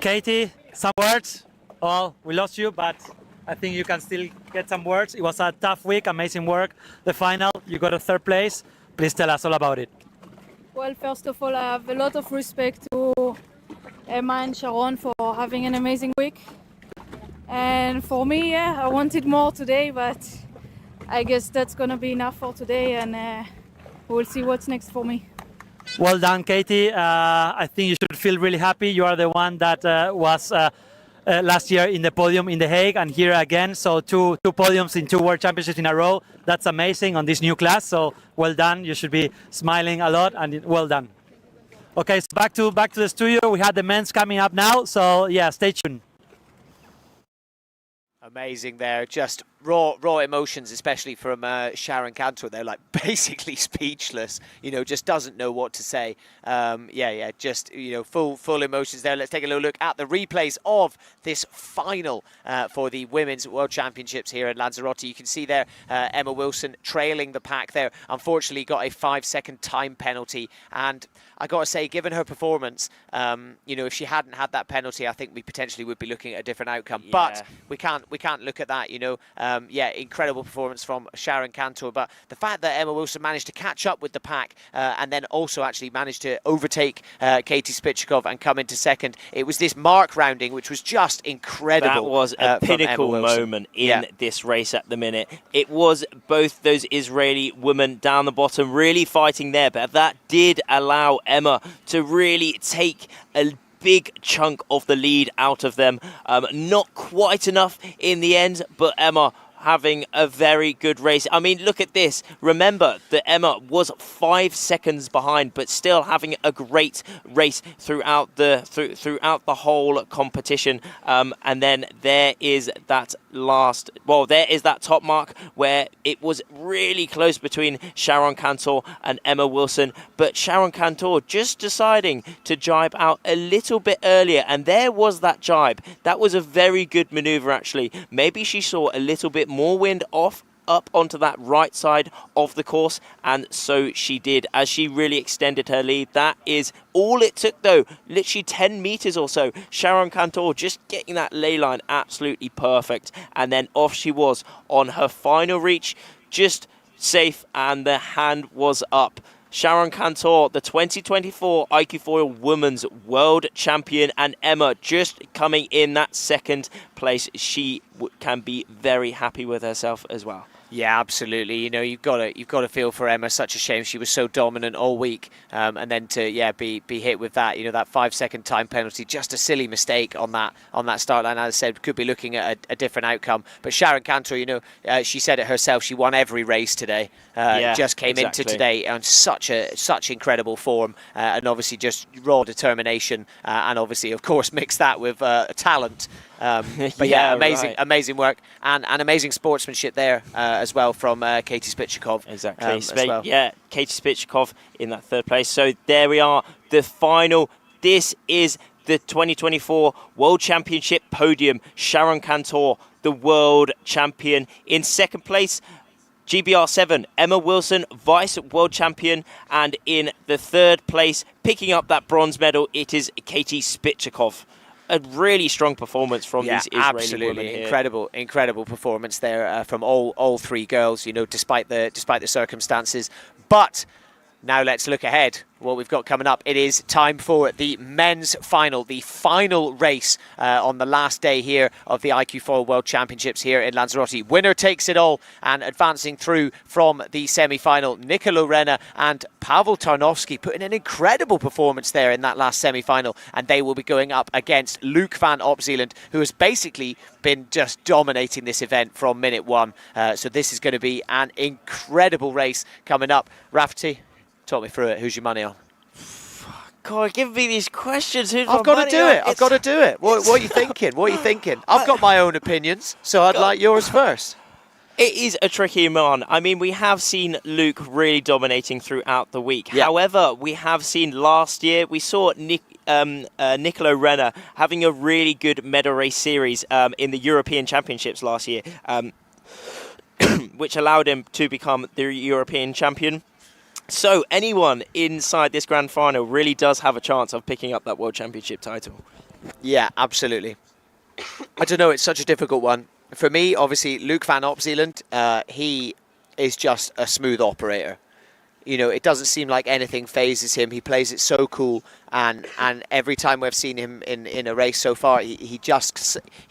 Katie, some words? Oh, we lost you, but I think you can still get some words. It was a tough week, amazing work. The final, you got a third place. Please tell us all about it. Well, first of all, I have a lot of respect to Emma and Sharon for having an amazing week. And for me, yeah, I wanted more today, but I guess that's going to be enough for today, and we'll see what's next for me. Well done, Katie. I think you should feel really happy. You are the one that was last year in the podium in The Hague and here again. So two podiums in 2 World Championships in a row. That's amazing on this new class. So well done. You should be smiling a lot, and well done. Okay, so back to the studio. We had the men's coming up now. So yeah, stay tuned. Amazing there, just raw emotions, especially from Sharon Cantor. They're like basically speechless, just doesn't know what to say. Yeah, just, full emotions there. Let's take a little look at the replays of this final for the Women's World Championships here in Lanzarote. You can see there Emma Wilson trailing the pack there. Unfortunately got a 5-second time penalty, and I got to say, given her performance, if she hadn't had that penalty, I think we potentially would be looking at a different outcome. Yeah. But we can't look at that, yeah, incredible performance from Sharon Cantor. But the fact that Emma Wilson managed to catch up with the pack and then also actually managed to overtake Katie Spichikov and come into second, it was this mark rounding which was just incredible. That was a pinnacle moment in this race at the minute. It was both those Israeli women down the bottom really fighting there, but that did allow Emma to really take a big chunk of the lead out of them. Not quite enough in the end, but Emma having a very good race. I mean, look at this. Remember that Emma was 5 seconds behind, but still having a great race throughout the whole competition. And then there is that top mark where it was really close between Sharon Cantor and Emma Wilson, but Sharon Cantor just deciding to jibe out a little bit earlier, and there was that jibe. That was a very good maneuver, actually. Maybe she saw a little bit more wind up onto that right side of the course, and so she did, as she really extended her lead. That is all it took, though, literally 10 meters or so. Sharon Cantor just getting that ley line absolutely perfect, and then off she was on her final reach, just safe, and the hand was up. Sharon Cantor, the 2024 iQFOiL Women's World Champion, and Emma just coming in that second place. She can be very happy with herself as well. Yeah, absolutely. You know, you've got to feel for Emma. Such a shame she was so dominant all week, and then to be hit with that. You know, that 5-second time penalty, just a silly mistake on that start line. As I said, could be looking at a different outcome. But Sharon Cantor, you know, she said it herself. She won every race today. Just came into today on such incredible form, and obviously just raw determination, and obviously, of course, mix that with talent. But amazing work and amazing sportsmanship there as well from Katie Spichakov. Exactly. As well. Yeah, Katie Spichakov in that third place. So there we are, the final. This is the 2024 World Championship podium. Sharon Cantor, the world champion. In second place, GBR7, Emma Wilson, vice world champion. And in the third place, picking up that bronze medal, it is Katie Spichakov. A really strong performance from these Israeli women here. Incredible performance there from all three girls, you know, despite the circumstances. But now let's look ahead. What we've got coming up. It is time for the men's final, the final race on the last day here of the iQFOiL World Championships here in Lanzarote. Winner takes it all, and advancing through from the semi-final, Nicola Renna and Pavel Tarnowski putting an incredible performance there in that last semi-final, and they will be going up against Luke van Opzeeland, who has basically been just dominating this event from minute one. So this is going to be an incredible race coming up. Rafferty, talk me through it. Who's your money on? God, give me these questions. I've got to do it. I've got to do it. What are you thinking? What are you thinking? I've got my own opinions, so I'd like yours first. It is a tricky one. I mean, we have seen Luke really dominating throughout the week. Yeah. However, we have seen last year, we saw Nicola Renna having a really good medal race series in the European Championships last year, which allowed him to become the European champion. So anyone inside this grand final really does have a chance of picking up that World Championship title. Yeah, absolutely. I don't know, it's such a difficult one. For me, obviously, Luke van Opzeeland, he is just a smooth operator. You know, it doesn't seem like anything phases him. He plays it so cool, and every time we've seen him in a race so far, he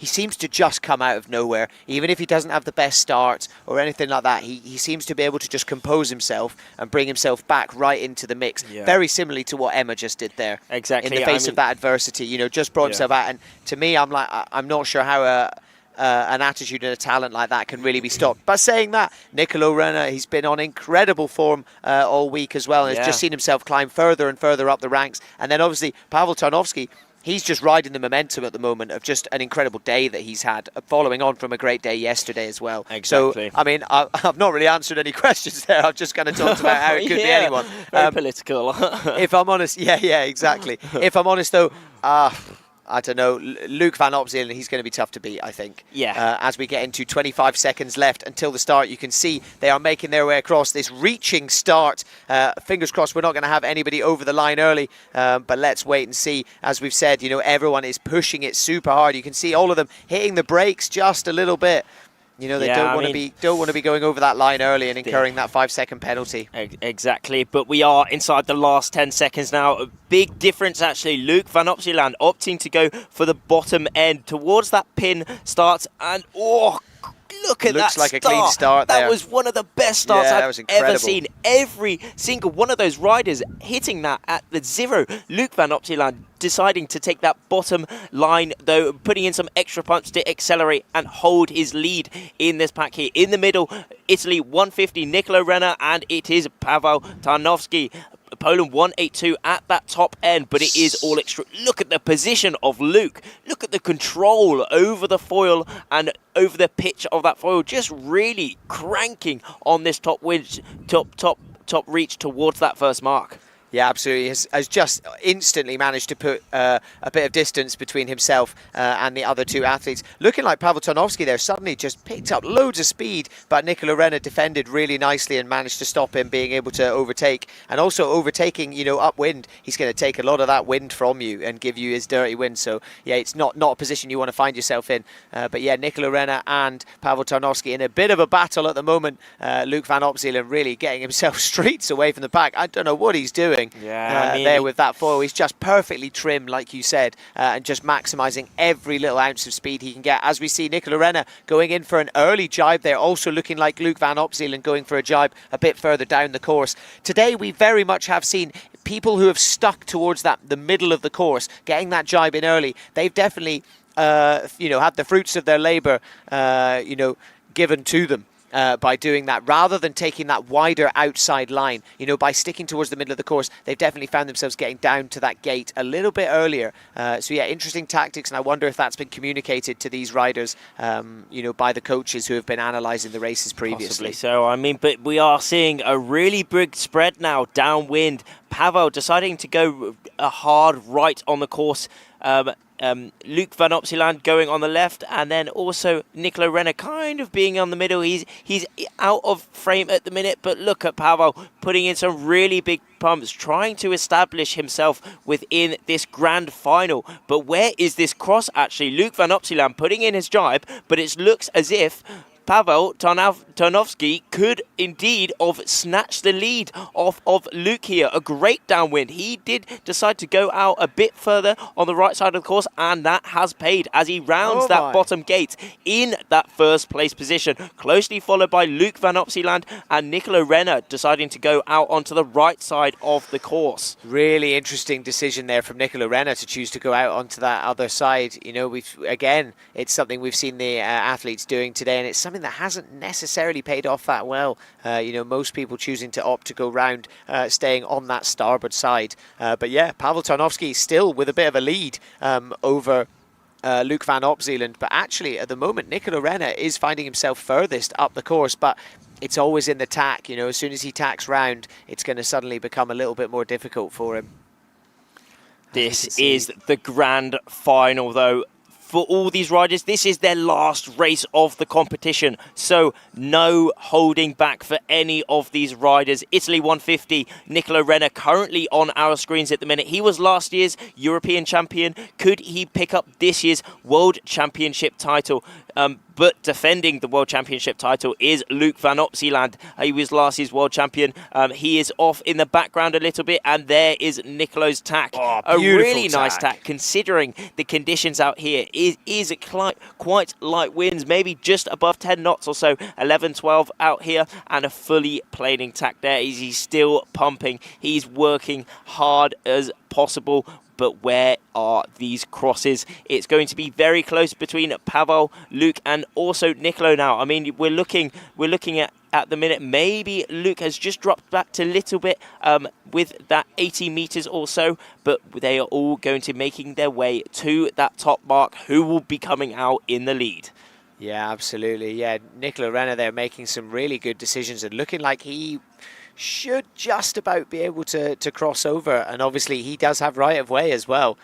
seems to just come out of nowhere. Even if he doesn't have the best start or anything like that, he seems to be able to just compose himself and bring himself back right into the mix. Yeah. Very similarly to what Emma just did there. Exactly. In the face of that adversity, you know, just brought himself out. And to me, I'm not sure how an attitude and a talent like that can really be stopped. But saying that, Nicola Renna, he's been on incredible form all week as well, and has just seen himself climb further and further up the ranks. And then obviously Pavel Tarnowski, he's just riding the momentum at the moment of just an incredible day that he's had, following on from a great day yesterday as well. Exactly. So, I mean, I've not really answered any questions there. I've just kind of talked about how it could be anyone. Very political. If I'm honest, exactly. If I'm honest, though, I don't know, Luke van Opzeeland, he's going to be tough to beat, I think. Yeah. As we get into 25 seconds left until the start, you can see they are making their way across this reaching start. Fingers crossed we're not going to have anybody over the line early, but let's wait and see. As we've said, you know, everyone is pushing it super hard. You can see all of them hitting the brakes just a little bit. You know, they don't want to be going over that line early and incurring that 5-second penalty. Exactly, but we are inside the last 10 seconds now. A big difference, actually. Luke van Opzeeland opting to go for the bottom end towards that pin starts, and look at that Looks like start. a clean start That there. was one of the best starts Yeah, that I've was ever incredible. seen. Every single one of those riders hitting that at the 0. Luke van Opteyland deciding to take that bottom line, though, putting in some extra punch to accelerate and hold his lead in this pack here. In the middle, Italy 150, Nicolo Renner, and it is Paweł Tarnowski. Poland 182 at that top end, but it is all extra. Look at the position of Luke. Look at the control over the foil and over the pitch of that foil. Just really cranking on this top reach towards that first mark. Yeah, absolutely. Has just instantly managed to put a bit of distance between himself and the other two athletes. Looking like Paweł Tarnowski there suddenly just picked up loads of speed, but Nicolo Renner defended really nicely and managed to stop him being able to overtake. And also overtaking, you know, upwind, he's going to take a lot of that wind from you and give you his dirty wind. So, yeah, it's not a position you want to find yourself in. But, yeah, Nicolo Renner and Paweł Tarnowski in a bit of a battle at the moment. Luke van Opteyland really getting himself streets away from the pack. I don't know what he's doing. Yeah, I mean, there with that foil. He's just perfectly trim, like you said, and just maximising every little ounce of speed he can get. As we see Nicolo Renner going in for an early jibe there, also looking like Luke van Opteyland going for a jibe a bit further down the course. Today we very much have seen people who have stuck towards the middle of the course, getting that jibe in early. They've definitely, had the fruits of their labour, given to them. By doing that, rather than taking that wider outside line, by sticking towards the middle of the course, they've definitely found themselves getting down to that gate a little bit earlier. So yeah, interesting tactics, and I wonder if that's been communicated to these riders, by the coaches who have been analysing the races previously. Possibly so. I mean, but we are seeing a really big spread now downwind. Paweł deciding to go a hard right on the course. Luke van Opteyland going on the left, and then also Nicolo Renner kind of being on the middle. He's out of frame at the minute, but look at Paweł putting in some really big pumps, trying to establish himself within this grand final. But where is this cross actually? Luke van Opteyland putting in his jibe, but it looks as if Paweł Tarnowski could indeed have snatched the lead off of Luke here. A great downwind. He did decide to go out a bit further on the right side of the course, and that has paid as he rounds that bottom gate in that first place position. Closely followed by Luke van Opteyland and Nicolo Renner deciding to go out onto the right side of the course. Really interesting decision there from Nicolo Renner to choose to go out onto that other side. It's something we've seen the athletes doing today, and it's something that hasn't necessarily paid off that well. Most people choosing to opt to go round, staying on that starboard side. But yeah, Paweł Tarnowski still with a bit of a lead over Luke van Opteyland. But actually, at the moment, Nicolo Renner is finding himself furthest up the course. But it's always in the tack. As soon as he tacks round, it's going to suddenly become a little bit more difficult for him. This is the grand final, though. For all these riders, this is their last race of the competition, so no holding back for any of these riders. Italy 150, Nicolo Renner currently on our screens at the minute. He was last year's European champion. Could he pick up this year's World Championship title? But defending the World Championship title is Luke van Opteyland. He was last year's World Champion. He is off in the background a little bit, and there is Nicolo's tack. A really nice tack, considering the conditions out here. It is quite light winds, maybe just above 10 knots or so, 11, 12 out here, and a fully planing tack there. He's still pumping. He's working hard as possible. But where are these crosses? It's going to be very close between Paweł, Luke, and also Nicolo now. I mean, we're looking at the minute. Maybe Luke has just dropped back to a little bit with that 80 meters or so, but they are all going to making their way to that top mark. Who will be coming out in the lead? Yeah, absolutely. Yeah, Nicolo Renner there making some really good decisions and looking like he should just about be able to cross over, and obviously he does have right of way as well,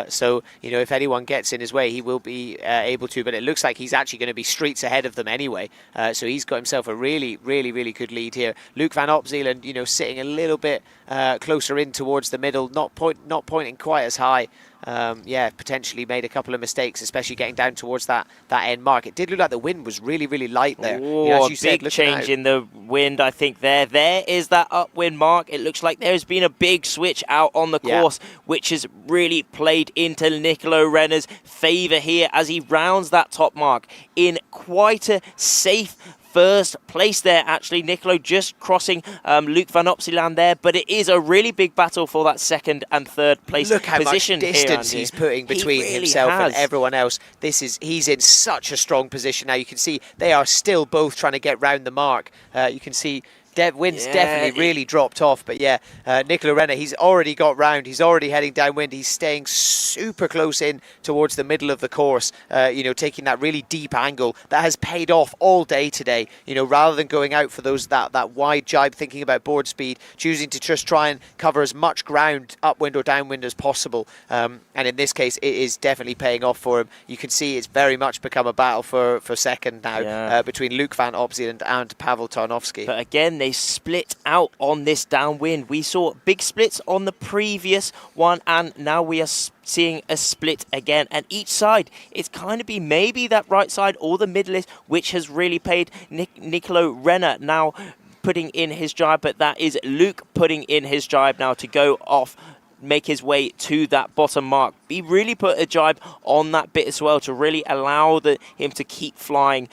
so if anyone gets in his way, he will be able to, but it looks like he's actually going to be streets ahead of them anyway, so he's got himself a really good lead here. Luke van Opteyland sitting a little bit closer in towards the middle, not pointing quite as high. Potentially made a couple of mistakes, especially getting down towards that end mark. It did look like the wind was really light there. As you said, big change in the wind, I think there is that upwind mark. It looks like there's been a big switch out on the course, which has really played into Nicolo Renner's favour here as he rounds that top mark in quite a safe first place there. Actually, Nicolo just crossing Luke van Opsieland there, but it is a really big battle for that second and third place Look how position much distance here, he's putting between really himself and has. everyone else. He's in such a strong position now. You can see they are still both trying to get round the mark. You can see wind's definitely really dropped off, but Nicolo Renner, he's already got round, he's already heading downwind, he's staying super close in towards the middle of the course, taking that really deep angle that has paid off all day today, rather than going out for those that wide jibe, thinking about board speed, choosing to just try and cover as much ground upwind or downwind as possible, and in this case it is definitely paying off for him. You can see it's very much become a battle for second now between Luke van Opsieland and Pavel Tarnowski. But again, they split out on this downwind. We saw big splits on the previous one, and now we are seeing a split again. And each side, it's kind of been maybe that right side or the middle which has really paid Nicolo Renner now putting in his jibe, but that is Luke putting in his jibe now to go off, make his way to that bottom mark. He really put a jibe on that bit as well to really allow him to keep flying,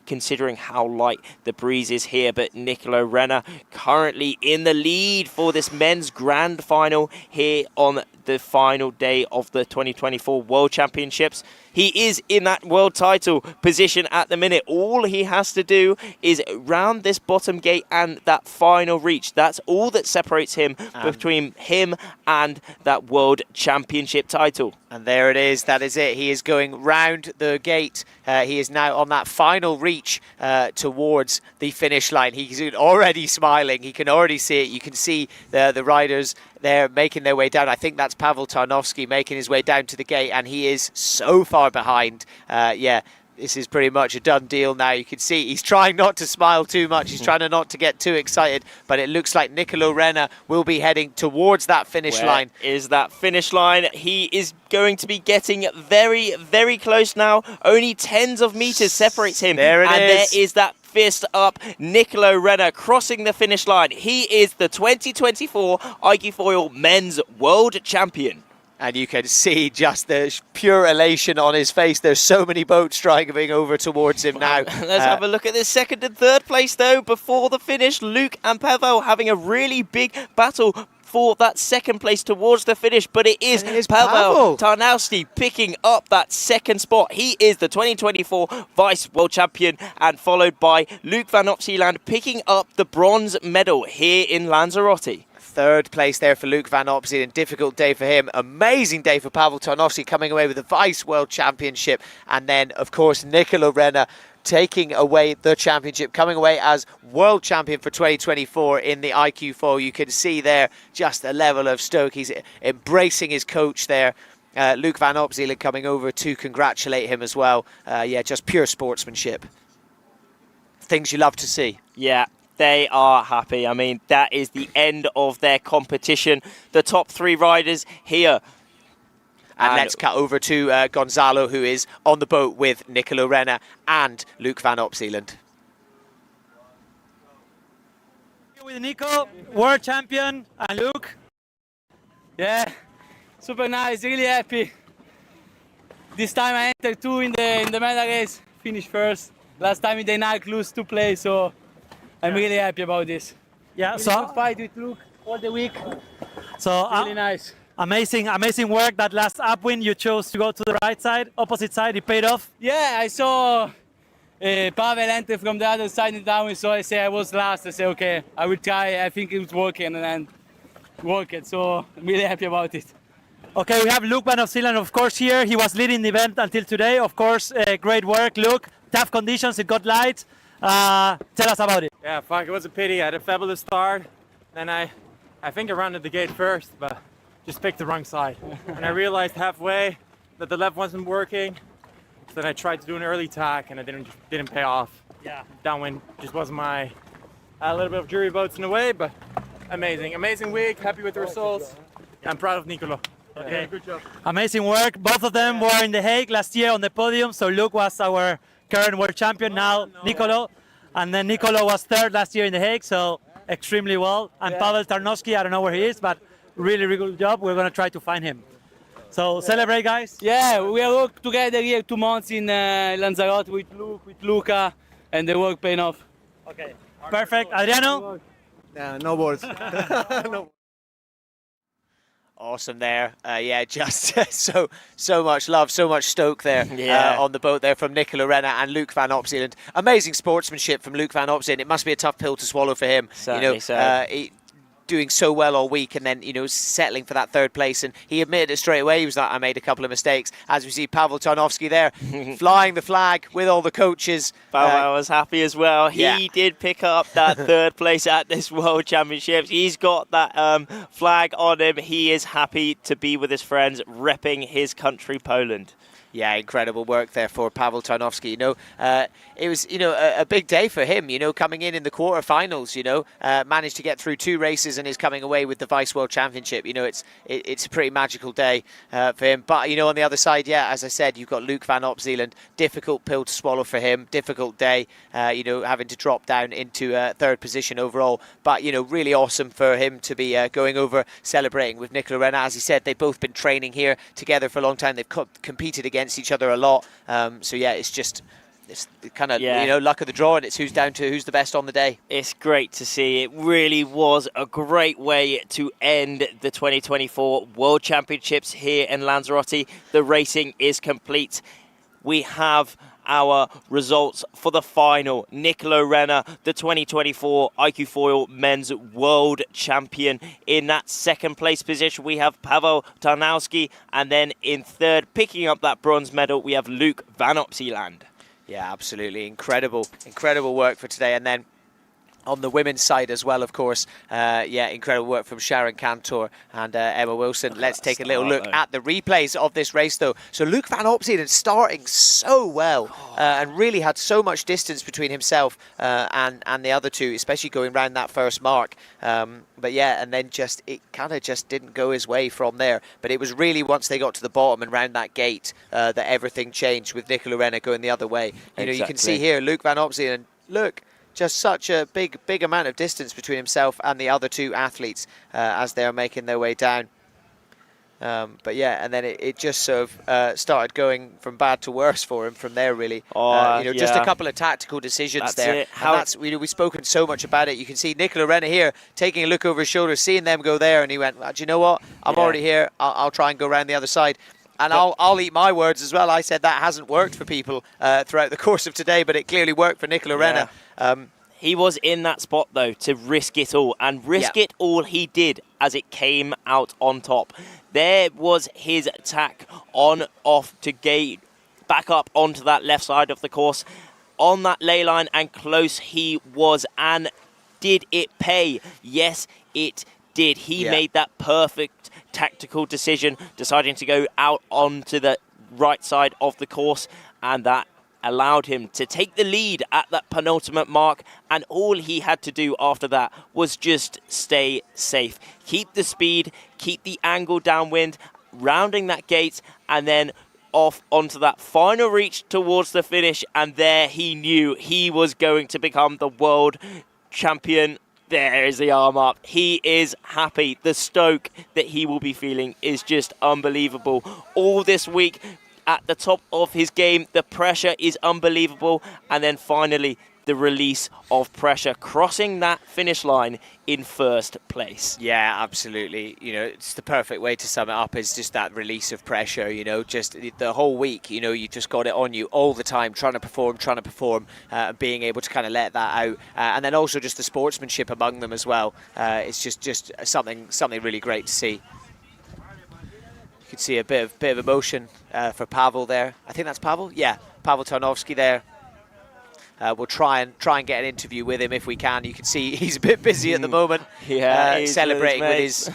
considering how light the breeze is here. But Nicolo Renner currently in the lead for this men's grand final here on the final day of the 2024 World Championships. He is in that world title position at the minute. All he has to do is round this bottom gate and that final reach. That's all that separates him between him and that world championship title. And there it is. That is it. He is going round the gate. He is now on that final reach towards the finish line. He's already smiling. He can already see it. You can see the riders there making their way down. I think that's Pavel Tarnowski making his way down to the gate, and he is so far behind. This is pretty much a done deal now. You can see he's trying not to smile too much. He's trying not to get too excited, but it looks like Nicolo Renner will be heading towards that finish line. Is that finish line? He is going to be getting very, very close now. Only tens of meters separates him. There it is. And there is that fist up. Nicolo Renner crossing the finish line. He is the 2024 iQFOiL Men's World Champion. And you can see just the pure elation on his face. There's so many boats driving over towards him now. Let's have a look at this second and third place, though, before the finish. Luke and Pavel having a really big battle for that second place towards the finish, but it is Pavel Tarnowski picking up that second spot. He is the 2024 Vice World Champion, and followed by Luke van Opsieland picking up the bronze medal here in Lanzarote. Third place there for Luke van Opsieland. Difficult day for him. Amazing day for Pavel Tarnowski, coming away with the Vice World Championship. And then, of course, Nicolo Renner taking away the championship, coming away as world champion for 2024 in the iQFOiL. You can see there just the level of stoke. He's embracing his coach there. Luke van Opsieland coming over to congratulate him as well. Just pure sportsmanship. Things you love to see. Yeah. They are happy. I mean, that is the end of their competition. The top three riders here. And let's cut over to Gonzalo, who is on the boat with Nicolo Renner and Luke van Opsieland. With Nico, world champion, and Luke. Yeah, super nice, really happy. This time I entered two in the medal race, finished first. Last time in the night, lose 2 plays, so I'm really happy about this. Yeah, really so good fight with Luke all the week. So really nice. Amazing work. That last upwind, you chose to go to the right side, opposite side. It paid off. Yeah, I saw Pavel enter from the other side in downwind, so I say I was last. I say okay, I will try. I think it was working, and then worked. So I'm really happy about it. Okay, we have Luke van Opsieland, of course, here. He was leading the event until today. Of course, great work, Luke. Tough conditions. It got light. Tell us about it. Yeah, fuck, it was a pity. I had a fabulous start. Then I think I rounded the gate first, but just picked the wrong side. And I realized halfway that the left wasn't working. So then I tried to do an early tack, and it didn't pay off. Yeah. Downwind just wasn't my... a little bit of jury boats in the way, but amazing week. Happy with the results. I'm proud of Nicolo. Okay, good job. Amazing work. Both of them were in The Hague last year on the podium. So Luke was our current world champion, now Nicolo. And then Nicolo was third last year in The Hague. So extremely well. And Pavel Tarnowski, I don't know where he is, but really, really good job. We're going to try to find him. So celebrate, guys. Yeah, we are working together here 2 months in Lanzarote with Luke, with Luca, and the work paying off. Okay, perfect. Adriano? No balls. No. Awesome there. Yeah, just so much love, so much stoke there on the boat there from Nicola Renna and Luke van Opselen. Amazing sportsmanship from Luke van Opselen. It must be a tough pill to swallow for him. Certainly so. Doing so well all week and then, settling for that third place. And he admitted it straight away. He was like, I made a couple of mistakes. As we see Pavel Tarnowski there, flying the flag with all the coaches. Pavel was happy as well. He did pick up that third place at this World Championships. He's got that flag on him. He is happy to be with his friends, repping his country, Poland. Yeah, incredible work there for Pavel Tarnowski. It was, a big day for him, coming in the quarterfinals, managed to get through 2 races and is coming away with the Vice World Championship. It's a pretty magical day for him. But, on the other side, as I said, you've got Luke van Opselen. Difficult pill to swallow for him. Difficult day, having to drop down into 3rd position overall. But, really awesome for him to be going over, celebrating with Nicola Renna. As he said, they've both been training here together for a long time. They've competed against each other a lot. It's kind of luck of the draw, and it's who's the best on the day. It's great to see. It really was a great way to end the 2024 World Championships here in Lanzarote. The racing is complete. We have our results for the final. Nicola Renna, the 2024 iQFOiL Men's World Champion. In that 2nd place position, we have Pavel Tarnowski. And then in 3rd, picking up that bronze medal, we have Luke van Opselen. Yeah, absolutely. Incredible work for today. And then on the women's side as well, of course, incredible work from Sharon Cantor and Emma Wilson. Let's take a little look at the replays of this race, though. So Luke van Opselen starting so well and really had so much distance between himself and the other two, especially going round that first mark. And then it kind of just didn't go his way from there. But it was really once they got to the bottom and round that gate that everything changed with Nicola Renna going the other way. You can see here Luke van Opselen, look, just such a big amount of distance between himself and the other 2 athletes as they're making their way down. And then it just sort of started going from bad to worse for him from there, really. Just a couple of tactical decisions there. We've spoken so much about it. You can see Nicola Renna here taking a look over his shoulder, seeing them go there, and he went, do you know what? I'm already here. I'll try and go around the other side. And I'll eat my words as well. I said that hasn't worked for people throughout the course of today, but it clearly worked for Nicola Renna. He was in that spot, though, to risk it all. And risk it all he did as it came out on top. There was his attack on, off to gate, back up onto that left side of the course. On that ley line, and close he was. And did it pay? Yes, it did. He made that perfect tactical decision, deciding to go out onto the right side of the course. And that allowed him to take the lead at that penultimate mark, and all he had to do after that was just stay safe, keep the speed, keep the angle downwind, rounding that gate, and then off onto that final reach towards the finish. And there he knew he was going to become the world champion. There is the arm up. He is happy. The stoke that he will be feeling is just unbelievable. All this week at the top of his game, the pressure is unbelievable. And then finally, the release of pressure, crossing that finish line in 1st place. Yeah, absolutely. It's the perfect way to sum it up, is just that release of pressure, just the whole week, you just got it on you all the time, trying to perform, being able to kind of let that out. And then also just the sportsmanship among them as well. It's just something really great to see. You can see a bit of emotion for Pavel there. I think that's Pavel? Yeah, Pavel Tarnowski there. We'll try and get an interview with him if we can. You can see he's a bit busy at the moment, celebrating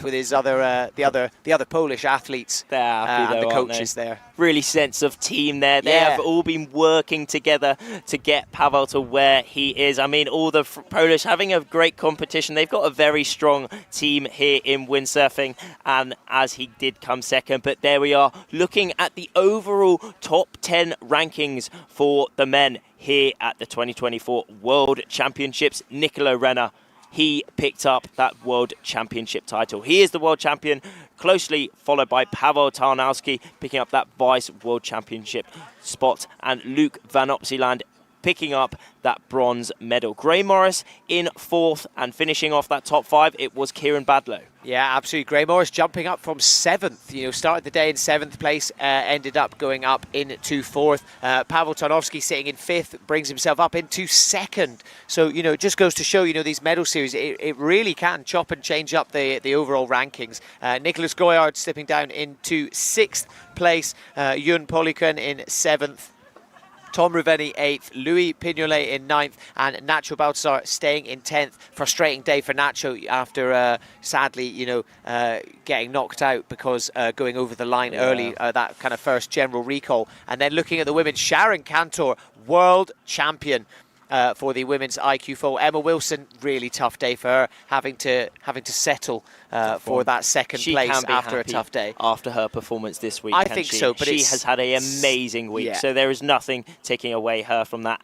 with his other the other Polish athletes and the coaches there. Really sense of team there. They have all been working together to get Pavel to where he is. I mean, all the Polish having a great competition. They've got a very strong team here in windsurfing, and as he did come 2nd. But there we are, looking at the overall top 10 rankings for the men here at the 2024 World Championships. Nicola Renna he picked up that World Championship title. He is the World Champion, closely followed by Paweł Tarnowski picking up that Vice World Championship spot, and Luke Van Opsieland picking up that bronze medal. Gray Morris in 4th, and finishing off that top 5, it was Kieran Badlow. Yeah, absolutely. Gray Morris jumping up from 7th. You know, started the day in 7th place, ended up going up into 4th. Paweł Tarnowski sitting in 5th, brings himself up into 2nd. So, you know, it just goes to show, you know, these medal series, it really can chop and change up the overall rankings. Nicholas Goyard slipping down into 6th place. Jun Polikon in 7th. Tom Ruveni 8th, Louis Pignolet in 9th, and Nacho Baltasar staying in 10th. Frustrating day for Nacho after, sadly, you know, getting knocked out because going over the line early, that kind of first general recall. And then looking at the women, Sharon Cantor, world champion. For the women's iQFOiL. Emma Wilson, really tough day for her, having to settle for that 2nd place after a tough day. After her performance this week, I think so, but she has had an amazing week, so there is nothing taking away her from that.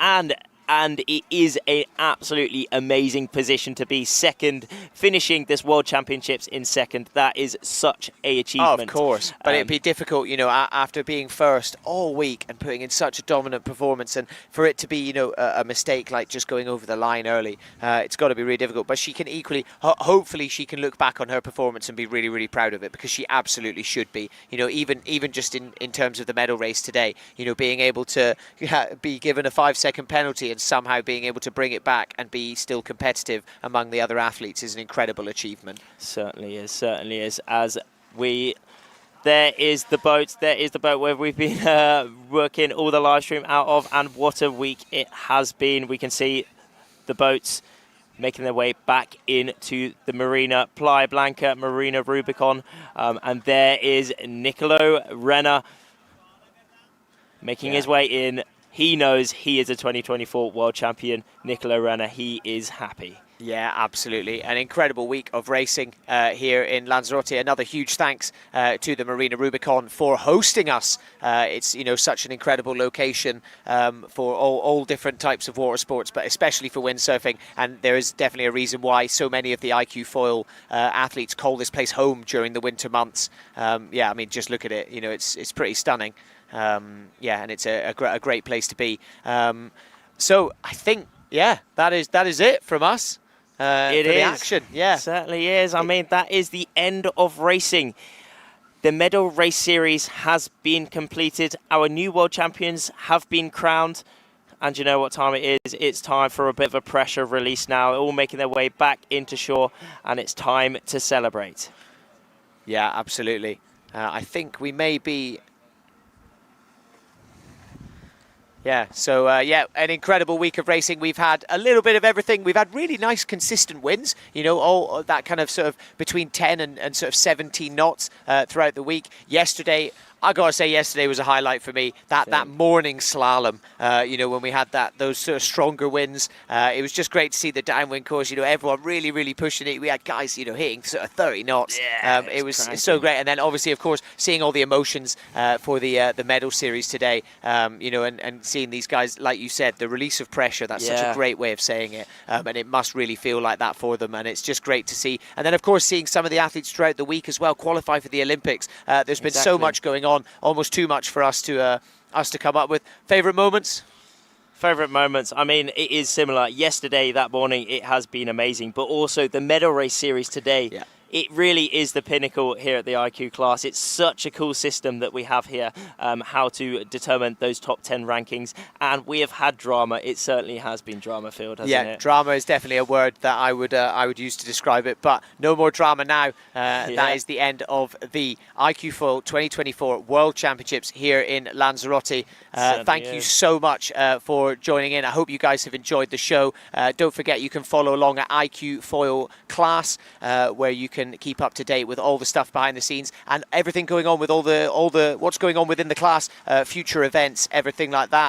And it is an absolutely amazing position to be 2nd, finishing this World Championships in 2nd. That is such an achievement. Of course, but it'd be difficult, you know, after being 1st all week and putting in such a dominant performance, and for it to be, you know, a mistake like just going over the line early, it's got to be really difficult. But she can equally, hopefully she can look back on her performance and be really, really proud of it, because she absolutely should be. You know, even just in terms of the medal race today, you know, being able to be given a 5-second penalty and somehow being able to bring it back and be still competitive among the other athletes is an incredible achievement. Certainly is, certainly is. There is the boat where we've been working all the live stream out of, and what a week it has been. We can see the boats making their way back into the Marina Playa Blanca, Marina Rubicon, and there is Nicolo Renner making his way in. He knows he is a 2024 world champion. Nicolo Renner, he is happy. Yeah, absolutely. An incredible week of racing here in Lanzarote. Another huge thanks to the Marina Rubicon for hosting us. It's, you know, such an incredible location for all different types of water sports, but especially for windsurfing. And there is definitely a reason why so many of the iQFOiL athletes call this place home during the winter months. Yeah, I mean, just look at it. You know, it's pretty stunning. Yeah, and it's a great place to be. So I think, yeah, that is it from us. It is. The action, yeah. It certainly is. I mean, that is the end of racing. The medal race series has been completed. Our new world champions have been crowned. And you know what time it is? It's time for a bit of a pressure release now. They're all making their way back into shore, and it's time to celebrate. Yeah, absolutely. I think we may be... Yeah, so yeah, an incredible week of racing. We've had a little bit of everything. We've had really nice, consistent wins, you know, all that kind of sort of between 10 and sort of 17 knots throughout the week. Yesterday, I gotta say, yesterday was a highlight for me. That morning slalom, you know, when we had those sort of stronger winds, it was just great to see the downwind course. You know, everyone really pushing it. We had guys, you know, hitting sort of 30 knots. Yeah, it's so great. And then obviously, of course, seeing all the emotions for the medal series today, you know, and seeing these guys, like you said, the release of pressure. That's such a great way of saying it, and it must really feel like that for them. And it's just great to see. And then, of course, seeing some of the athletes throughout the week as well qualify for the Olympics. There's been so much going on, almost too much for us to come up with. Favourite moments? Favourite moments, I mean, it is similar. Yesterday, that morning, it has been amazing, but also the medal race series today. Yeah. It really is the pinnacle here at the IQ class. It's such a cool system that we have here, how to determine those top 10 rankings. And we have had drama. It certainly has been drama-filled, hasn't it? Yeah, drama is definitely a word that I would use to describe it. But no more drama now. That is the end of the iQFOiL 2024 World Championships here in Lanzarote. Thank you so much for joining in. I hope you guys have enjoyed the show. Don't forget, you can follow along at iQFOiL class, where you can keep up to date with all the stuff behind the scenes and everything going on with all the what's going on within the class, future events, everything like that.